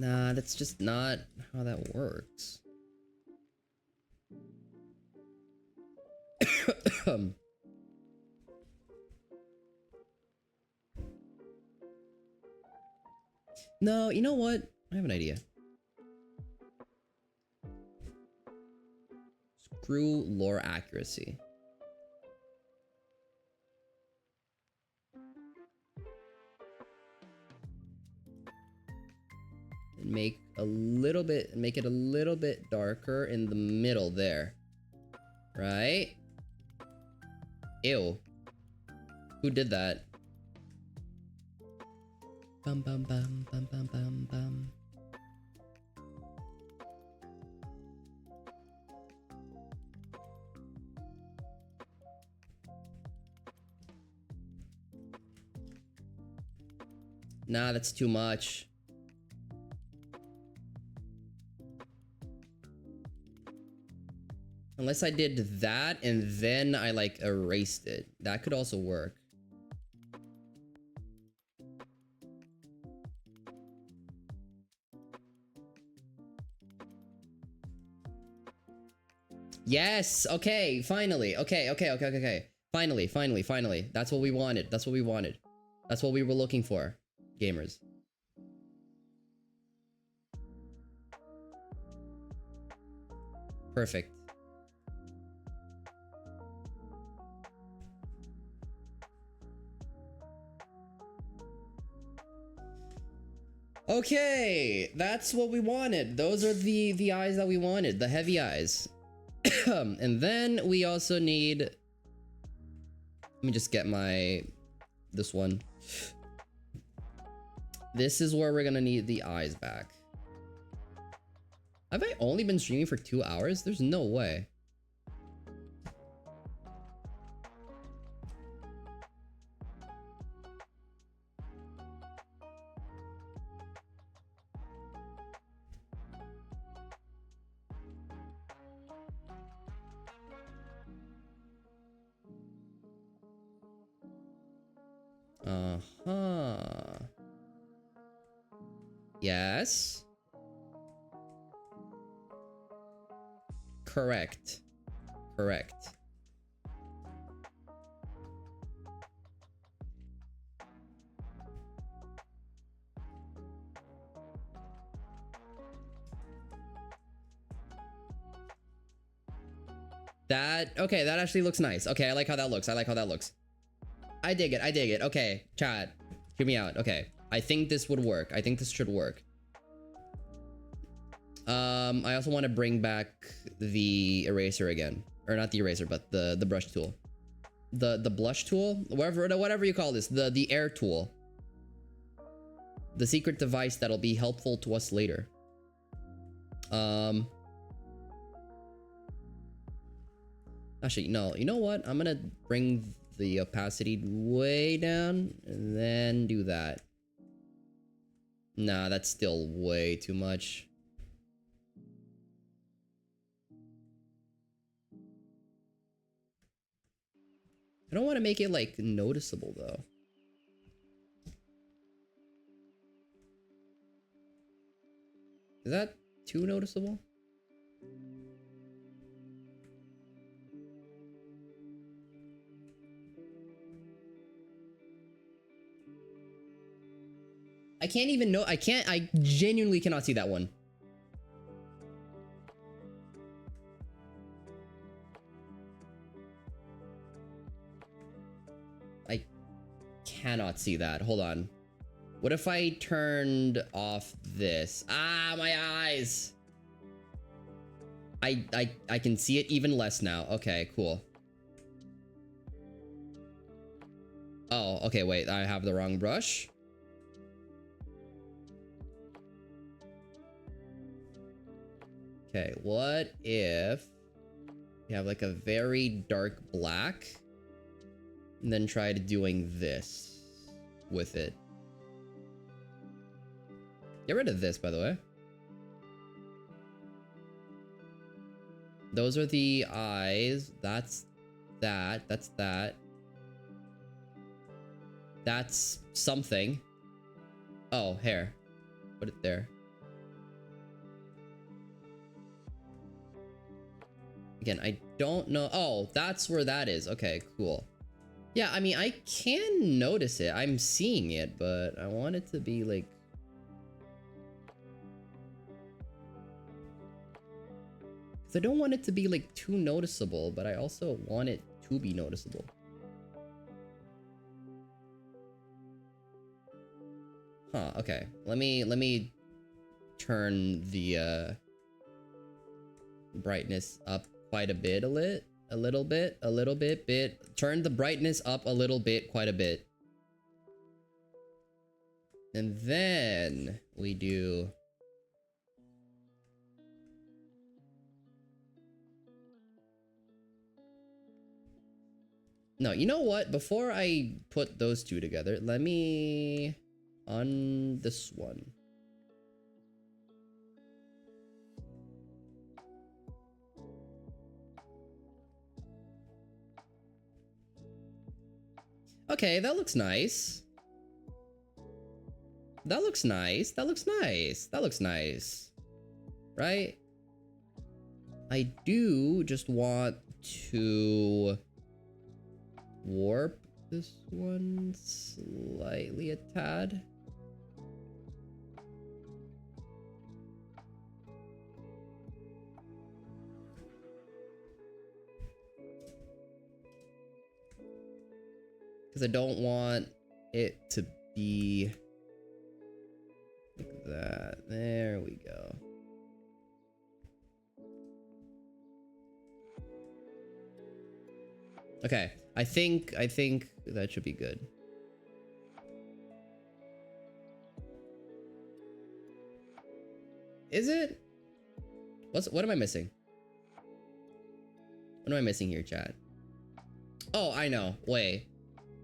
[SPEAKER 1] Nah, that's just not how that works. No, you know what? I have an idea. Screw lore accuracy. And make it a little bit darker in the middle there. Right? Ew. Who did that? Bum bum bum bum bum bum bum. Nah, that's too much. Unless I did that and then I like erased it. That could also work. Yes. Okay. Finally. Okay. Finally. That's what we wanted. That's what we wanted. That's what we were looking for, gamers. Perfect. Okay, that's what we wanted. Those are the eyes that we wanted, the heavy eyes. And then we also need, let me just get this one. This is where we're gonna need the eyes back. Have I only been streaming for 2 hours? There's no way. Uh-huh. Yes. Correct. Okay, that actually looks nice. Okay, I like how that looks. I dig it. Okay, chat, hear me out. Okay, I think this would work. I think this should work. I also want to bring back the eraser again, or not the eraser, but the brush tool, the blush tool, whatever you call this, the air tool, the secret device that'll be helpful to us later. Actually, no, you know what? I'm gonna bring the opacity way down and then do that. Nah, that's still way too much. I don't want to make it like noticeable though. Is that too noticeable? I can't even know. I genuinely cannot see that one. I cannot see that. Hold on. What if I turned off this? Ah, my eyes. I can see it even less now. Okay, cool. Oh, okay, wait. I have the wrong brush. Okay, what if you have like a very dark black and then tried doing this with it? Get rid of this, by the way. Those are the eyes. That's that. That's that. That's something. Oh, hair. Put it there. Again, I don't know. Oh, that's where that is. Okay, cool. Yeah, I mean, I can notice it. I'm seeing it, but I want it to be like... Because I don't want it to be like too noticeable, but I also want it to be noticeable. Huh, okay. Let me turn the brightness up quite a bit, a little bit. Turn the brightness up a little bit, quite a bit. And then we do... No, you know what? Before I put those two together, let me... on this one. Okay, that looks nice. That looks nice. That looks nice. That looks nice. Right? I do just want to warp this one slightly a tad. Because I don't want it to be like that. There we go. Okay, I think that should be good. Is it? What am I missing? What am I missing here, chat? Oh, I know. Wait.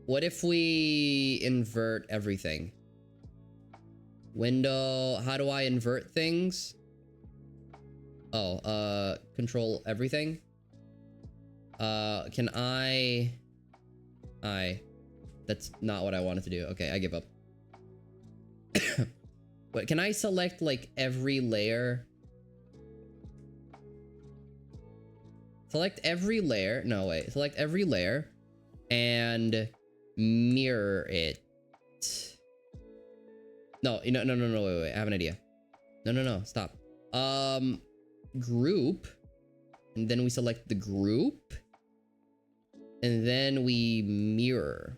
[SPEAKER 1] What if we invert everything? Window, how do I invert things? Oh, control everything? Can that's not what I wanted to do. Okay, I give up. But can I select like every layer? Select every layer. No, wait. Select every layer and mirror it. No, no, wait. I have an idea. No, stop. Group. And then we select the group. And then we mirror.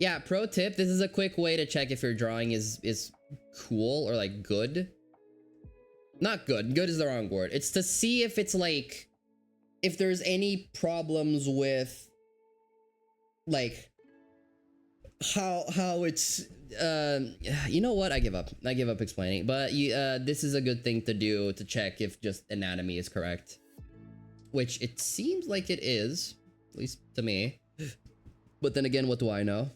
[SPEAKER 1] Yeah, pro tip, this is a quick way to check if your drawing is cool or like good. Not good. Good is the wrong word. It's to see if it's like if there's any problems with like how it's you know what? I give up explaining. But this is a good thing to do to check if just anatomy is correct. Which it seems like it is, at least to me. But then again, what do I know?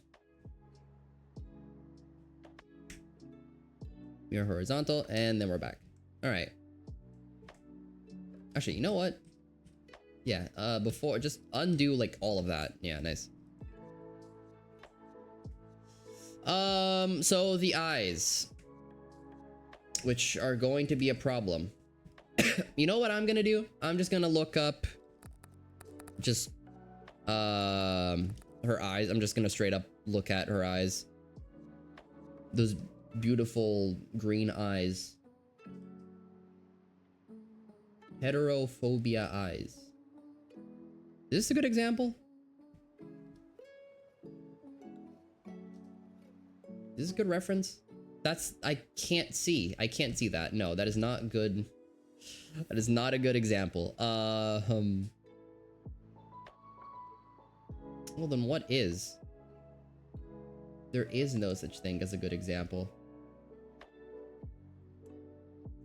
[SPEAKER 1] Mirror horizontal, and then we're back. All right. Actually, you know what? Yeah, before, just undo like all of that. Yeah, nice. So the eyes, which are going to be a problem. You know what I'm gonna do? I'm just gonna look up just her eyes. I'm just gonna straight up look at her eyes. Those beautiful green eyes. Heterophobia eyes. Is this a good example? Is this a good reference? That's, I can't see that. No, that is not good. That is not a good example. Well then what is? There is no such thing as a good example.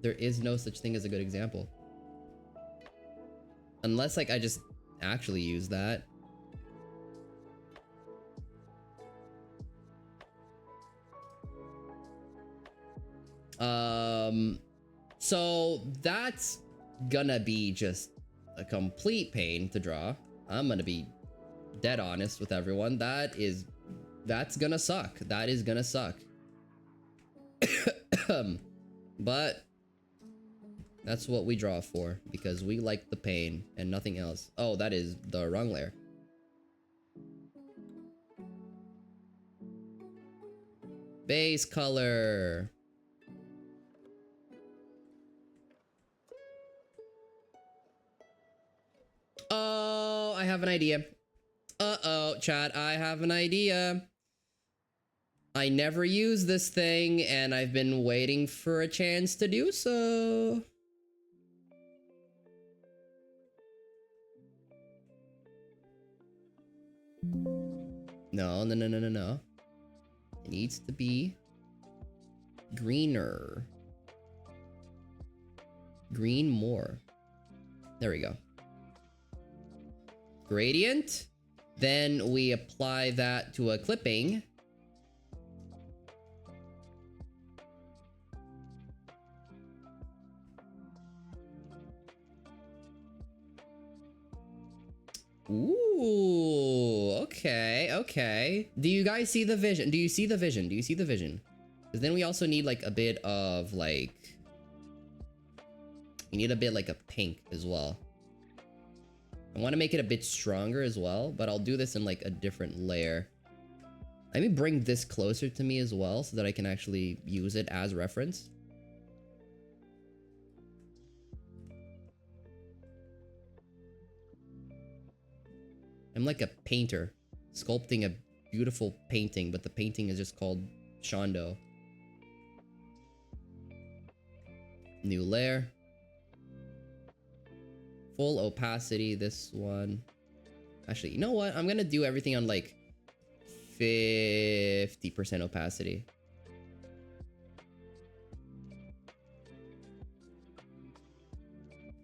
[SPEAKER 1] There is no such thing as a good example. Unless like I just actually use that. So that's gonna be just a complete pain to draw. I'm gonna be dead honest with everyone. That's gonna suck. That is gonna suck. But that's what we draw for, because we like the pain and nothing else. Oh, that is the wrong layer. Base color. Oh, I have an idea. Uh-oh, chat, I have an idea. I never use this thing, and I've been waiting for a chance to do so. No. It needs to be greener. Green more. There we go. Gradient. Then we apply that to a clipping. Ooh, okay, okay. Do you guys see the vision? Do you see the vision? Do you see the vision? Because then we also need like a bit of like... We need a bit like a pink as well. I want to make it a bit stronger as well, but I'll do this in like a different layer. Let me bring this closer to me as well so that I can actually use it as reference. I'm like a painter, sculpting a beautiful painting, but the painting is just called Shondo. New layer. Full opacity, this one. Actually, you know what? I'm gonna do everything on like 50% opacity.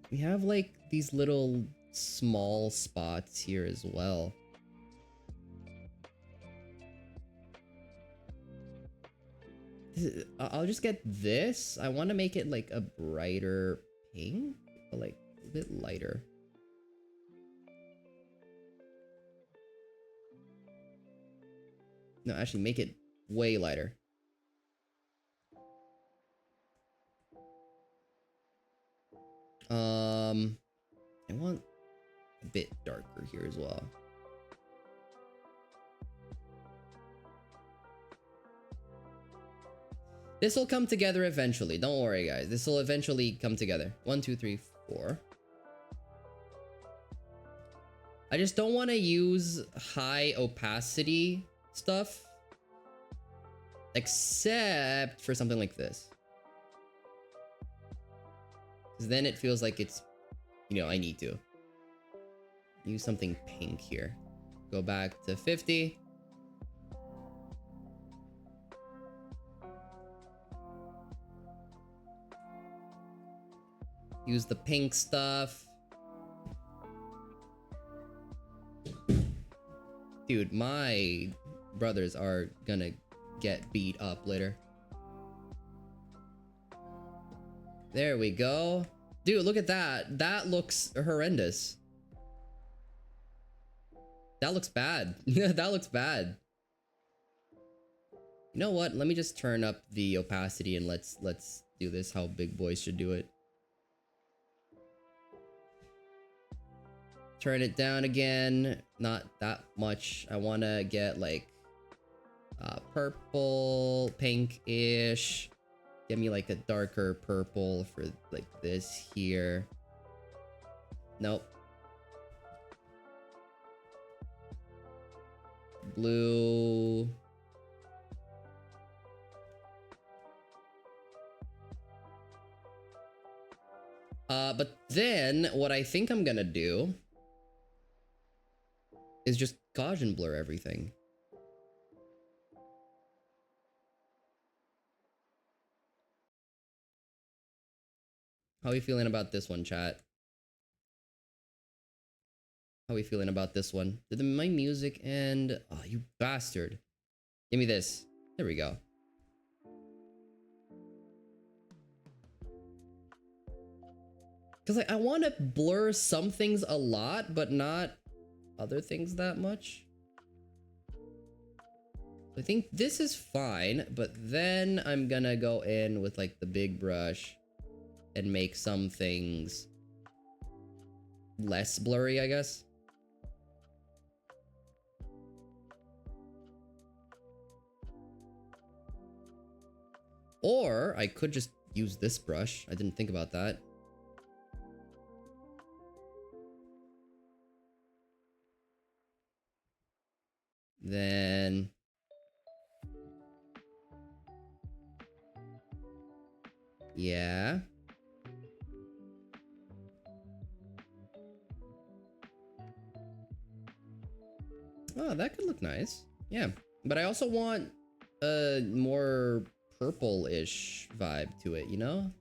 [SPEAKER 1] We have like these little small spots here as well. I'll just get this. I want to make it like a brighter pink, but like a bit lighter. No, actually make it way lighter. I want a bit darker here as well. This will come together eventually. Don't worry, guys. This will eventually come together. 1, 2, 3, 4. I just don't want to use high opacity stuff. Except for something like this. Because then it feels like it's, you know, I need to. Use something pink here. Go back to 50. Use the pink stuff. Dude, my brothers are gonna get beat up later. There we go. Dude, look at that. That looks horrendous. That looks bad. That looks bad. You know what? Let me just turn up the opacity and let's do this how big boys should do it. Turn it down again. Not that much. I want to get like purple, pink-ish. Give me like a darker purple for like this here. Nope. Blue. But then what I think I'm gonna do is just Gaussian blur everything. How are we feeling about this one, chat? How are we feeling about this one? Did my music end? Oh, you bastard. Give me this. There we go. Because like, I want to blur some things a lot, but not other things that much. I think this is fine, but then I'm gonna go in with like the big brush and make some things less blurry, I guess. Or I could just use this brush. I didn't think about that. Then yeah. Oh, that could look nice. Yeah. But I also want a more purple-ish vibe to it, you know?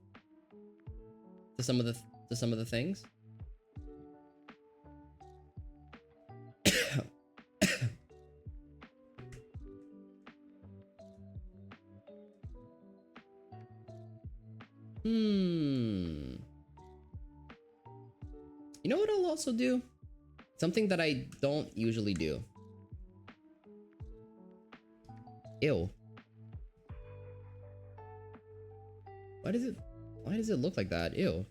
[SPEAKER 1] To some of the things. You know what I'll also do? Something that I don't usually do. Ew. Why does it look like that? Ew.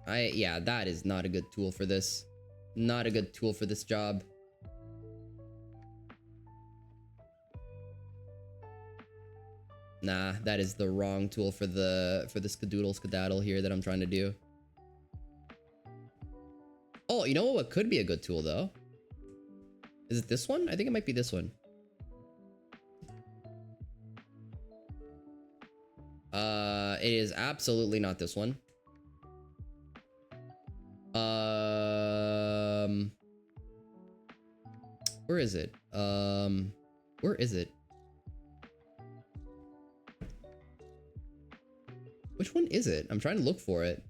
[SPEAKER 1] Yeah, that is not a good tool for this. Not a good tool for this job. Nah, that is the wrong tool for the skadoodle skedaddle here that I'm trying to do. Oh, you know what could be a good tool though? Is it this one? I think it might be this one. It is absolutely not this one. Where is it? Where is it? Which one is it? I'm trying to look for it.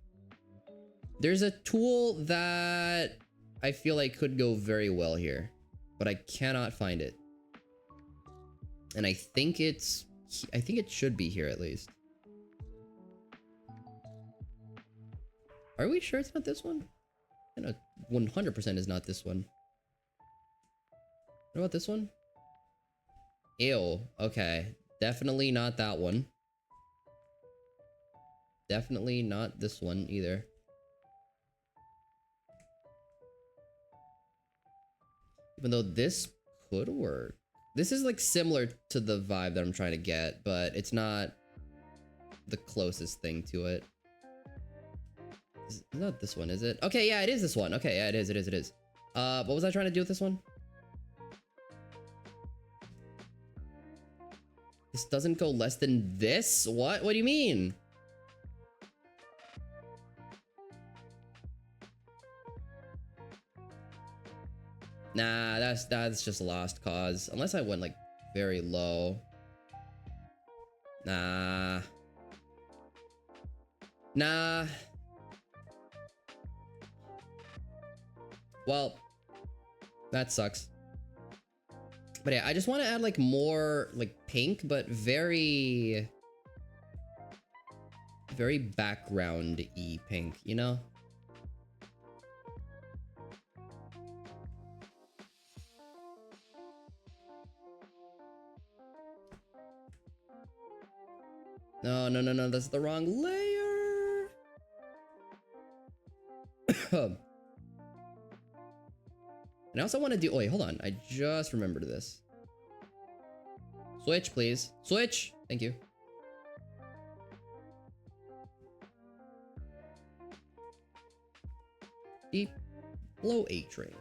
[SPEAKER 1] There's a tool that I feel like could go very well here, but I cannot find it. And I think it should be here at least. Are we sure it's not this one? I know 100% is not this one. What about this one? Ew. Okay. Definitely not that one. Definitely not this one either. Even though this could work. This is like similar to the vibe that I'm trying to get, but it's not the closest thing to it. It's not this one, is it? Okay, yeah, it is this one. Okay, yeah, it is. What was I trying to do with this one? This doesn't go less than this? What? What do you mean? Nah, that's just a lost cause. Unless I went like very low. Nah. Well, that sucks. But yeah, I just want to add like more like pink, but very background-y pink, you know? No, that's the wrong layer. And I also want to do, oh wait, hold on. I just remembered this. Switch, please. Switch! Thank you. Deep blow A train.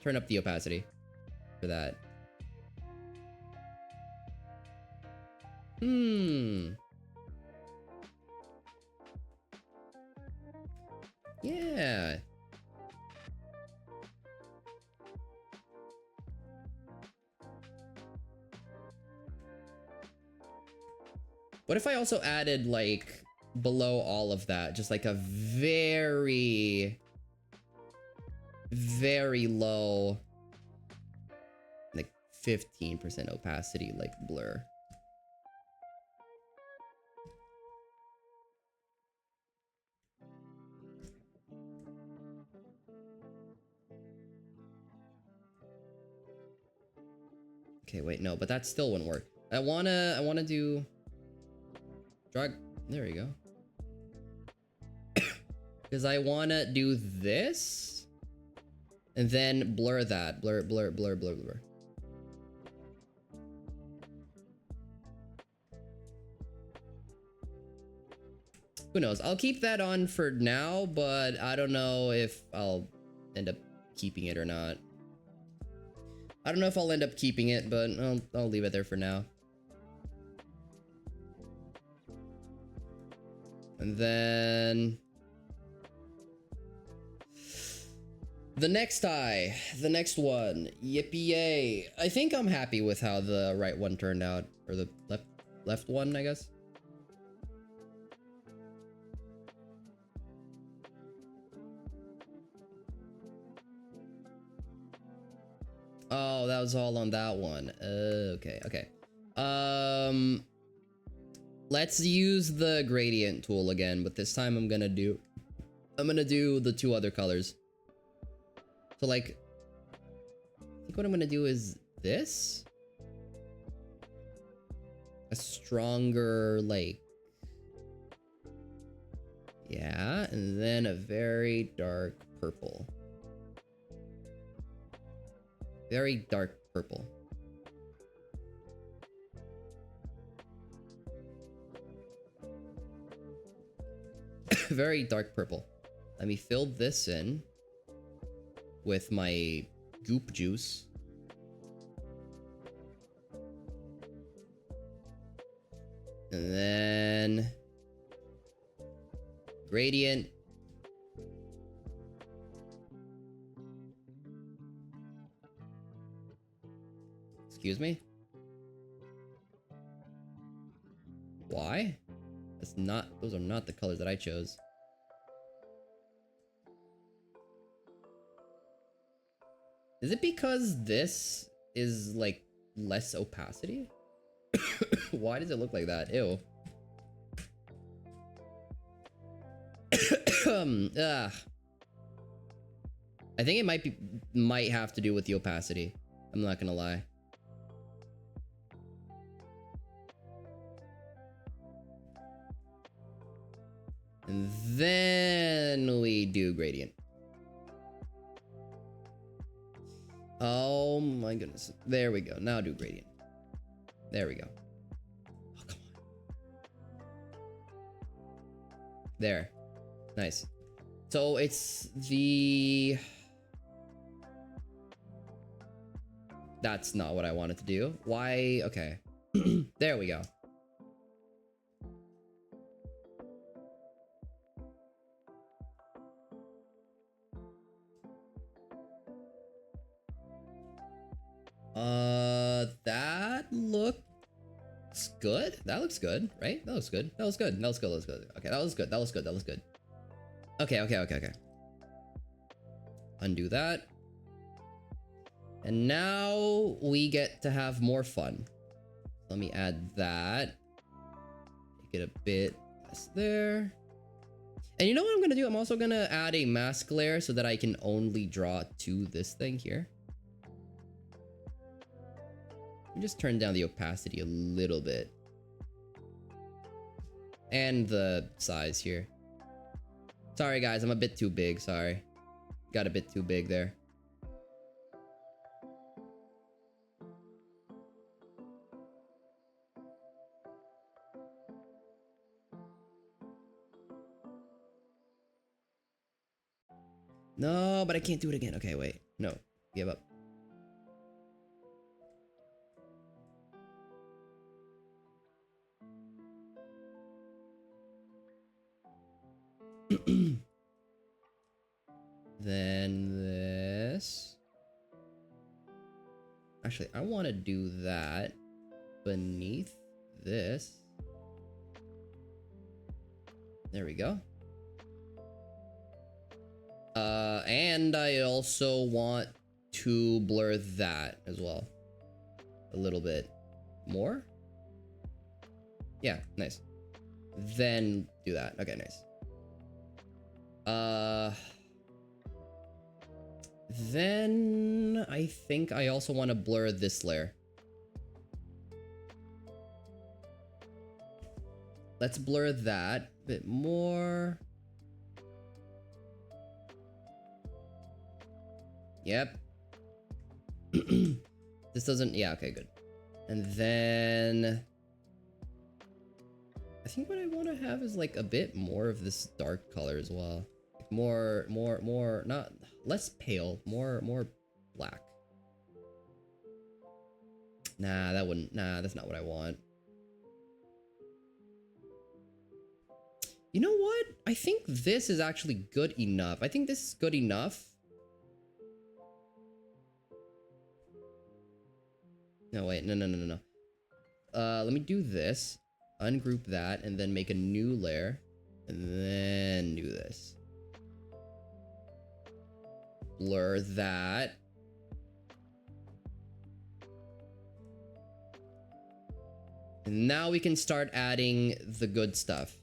[SPEAKER 1] Turn up the opacity for that. Yeah. What if I also added like below all of that, just like a very low, like 15% opacity, like blur. Okay, wait, no, but that still wouldn't work. I wanna do drag. There we go. Because I wanna do this and then blur that. Blur. Who knows? I'll keep that on for now, but I don't know if I'll end up keeping it or not. I don't know if I'll end up keeping it, but I'll leave it there for now. And then The next eye, the next one, yippee yay. I think I'm happy with how the right one turned out, or the left one, I guess. Oh, that was all on that one. Okay, okay. Let's use the gradient tool again, but this time I'm gonna do the two other colors. So like, I think what I'm gonna do is this. A stronger, like, yeah, and then a very dark purple. Very dark purple. Very dark purple. Let me fill this in with my goop juice. And then gradient. Excuse me? Why? Those are not the colors that I chose. Is it because this is like less opacity? Why does it look like that? Ew. I think it might have to do with the opacity. I'm not gonna lie. And then we do gradient. Oh my goodness. There we go. Now do gradient. There we go. Oh, come on. There. Nice. So it's the... That's not what I wanted to do. Why? Okay. There we go. That looks good. That looks good, right? That looks good. That was good. That was good. That was good. Okay, that was good. That was good. That was good. Okay, okay, okay, okay. Undo that. And now we get to have more fun. Let me add that. Make it a bit less there. And you know what I'm gonna do? I'm also gonna add a mask layer so that I can only draw to this thing here. Just turn down the opacity a little bit. And the size here. Sorry guys, I'm a bit too big, sorry. Got a bit too big there. No, but I can't do it again. Okay, wait. No, give up. Then this. Actually, I want to do that beneath this. There we go. And I also want to blur that as well. A little bit more. Yeah, nice. Then do that. Okay, nice. Then I think I also want to blur this layer. Let's blur that a bit more. Yep. This doesn't, yeah, okay, good. And then I think what I want to have is like a bit more of this dark color as well. Like more, not less pale, more black. Nah, that wouldn't, nah, that's not what I want. You know what? I think this is actually good enough. I think this is good enough. No, wait, no. Let me do this. Ungroup that, and then make a new layer. And then do this. Blur that. And now we can start adding the good stuff.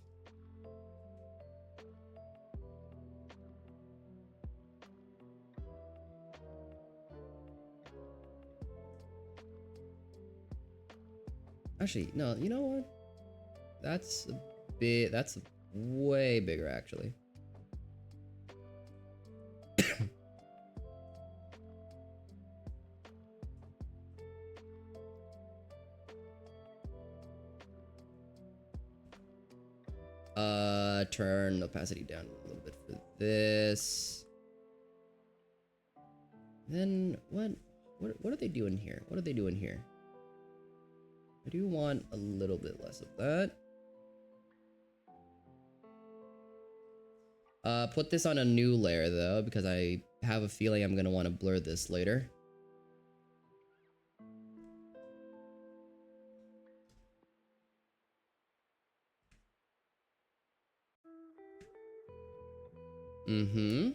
[SPEAKER 1] Actually, no, you know what? That's a bit, that's way bigger actually. Turn opacity down a little bit for this. Then what are they doing here? What are they doing here? I do want a little bit less of that. Put this on a new layer though, because I have a feeling I'm gonna want to blur this later. Mm-hmm.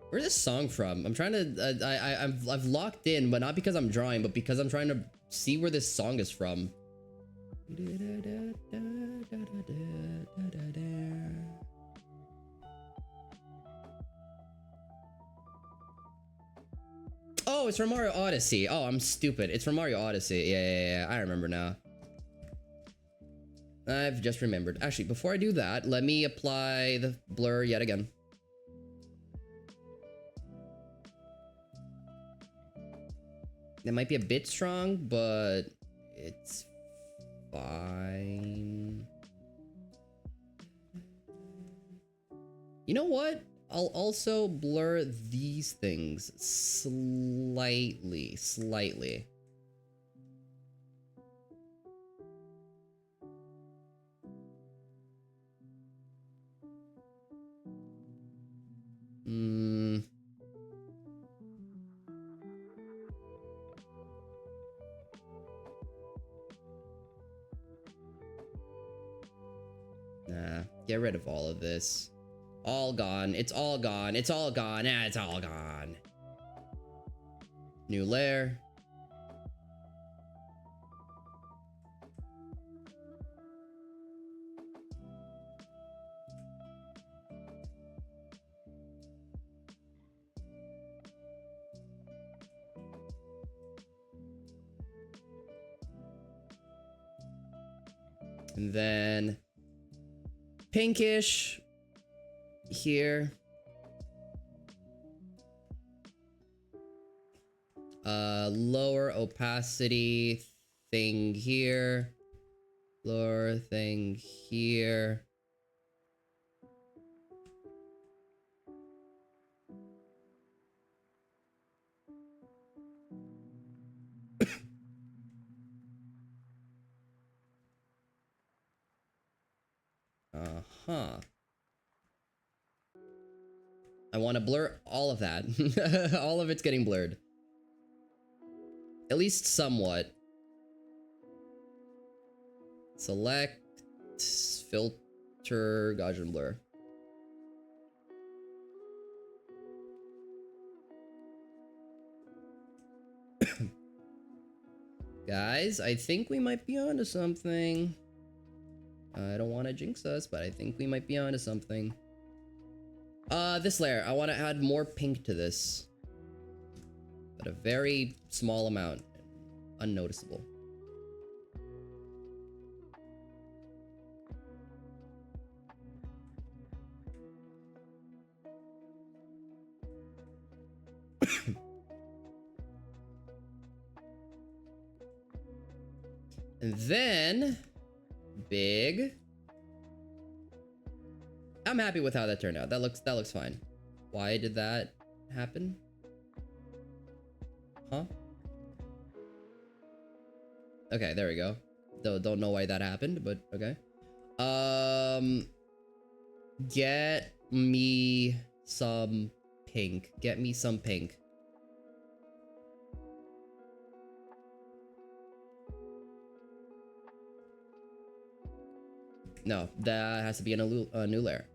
[SPEAKER 1] Where's this song from? I'm trying to, I've locked in, but not because I'm drawing, but because I'm trying to see where this song is from. Oh, it's from Mario Odyssey. Oh, I'm stupid. It's from Mario Odyssey. Yeah, I remember now. I've just remembered. Actually, before I do that, let me apply the blur yet again. It might be a bit strong, but it's fine. You know what? I'll also blur these things slightly. Nah, get rid of all of this. All gone. It's all gone. It's all gone. Yeah, it's all gone. New layer. And then pinkish here. Lower opacity thing here. Lower thing here. Uh-huh. I want to blur all of that. All of it's getting blurred. At least somewhat. Select, filter, Gaussian blur. Guys, I think we might be onto something. I don't want to jinx us, but I think we might be onto something. This layer, I want to add more pink to this. But a very small amount. Unnoticeable. And then big I'm happy with how that turned out. That looks fine. Why did that happen? Huh? Okay, there we go. Don't know why that happened, but okay. Get me some pink. Get me some pink. No, that has to be a new layer.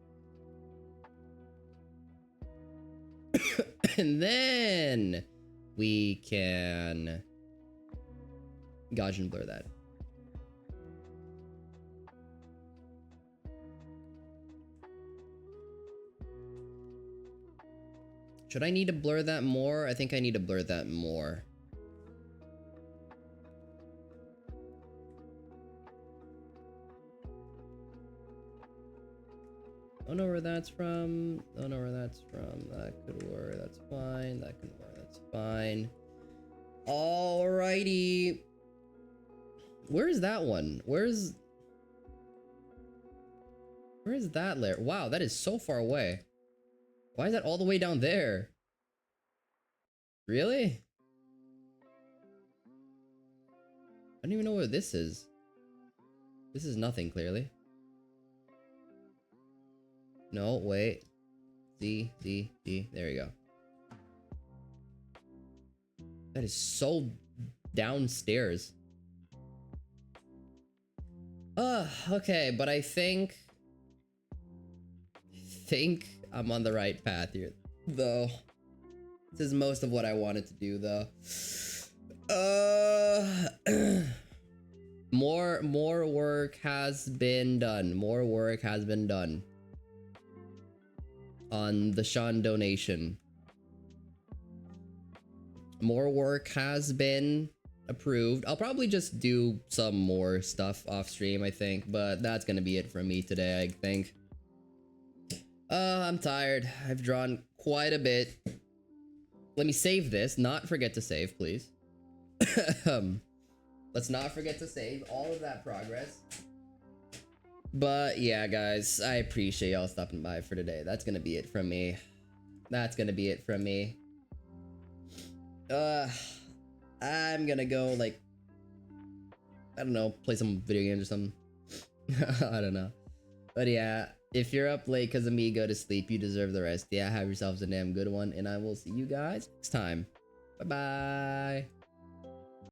[SPEAKER 1] And then we can Gaussian blur that. Should I need to blur that more? I think I need to blur that more. Don't know where that's from. Don't know where that's from. That could work. That's fine. That can work. That's fine. Alrighty. Where's that one? Where's that layer? Wow, that is so far away. Why is that all the way down there? Really? I don't even know what this is. This is nothing, clearly. No, wait. Z. There you go. That I'm downstairs. Okay, but I think I'm on the right path here, though. This is most of what I wanted to do, though. More work has been done. More work has been done on the Sean donation. More work has been approved. I'll probably just do some more stuff off stream, I think, but that's gonna be it from me today, I think. I'm tired. I've drawn quite a bit. Let me save this. Not forget to save, please. Let's not forget to save all of that progress. But yeah, guys, I appreciate y'all stopping by for today. That's gonna be it from me. That's gonna be it from me. I'm gonna go, like, I don't know, play some video games or something. I don't know. But yeah, if you're up late because of me, go to sleep. You deserve the rest. Yeah, have yourselves a damn good one, and I will see you guys next time. Bye-bye.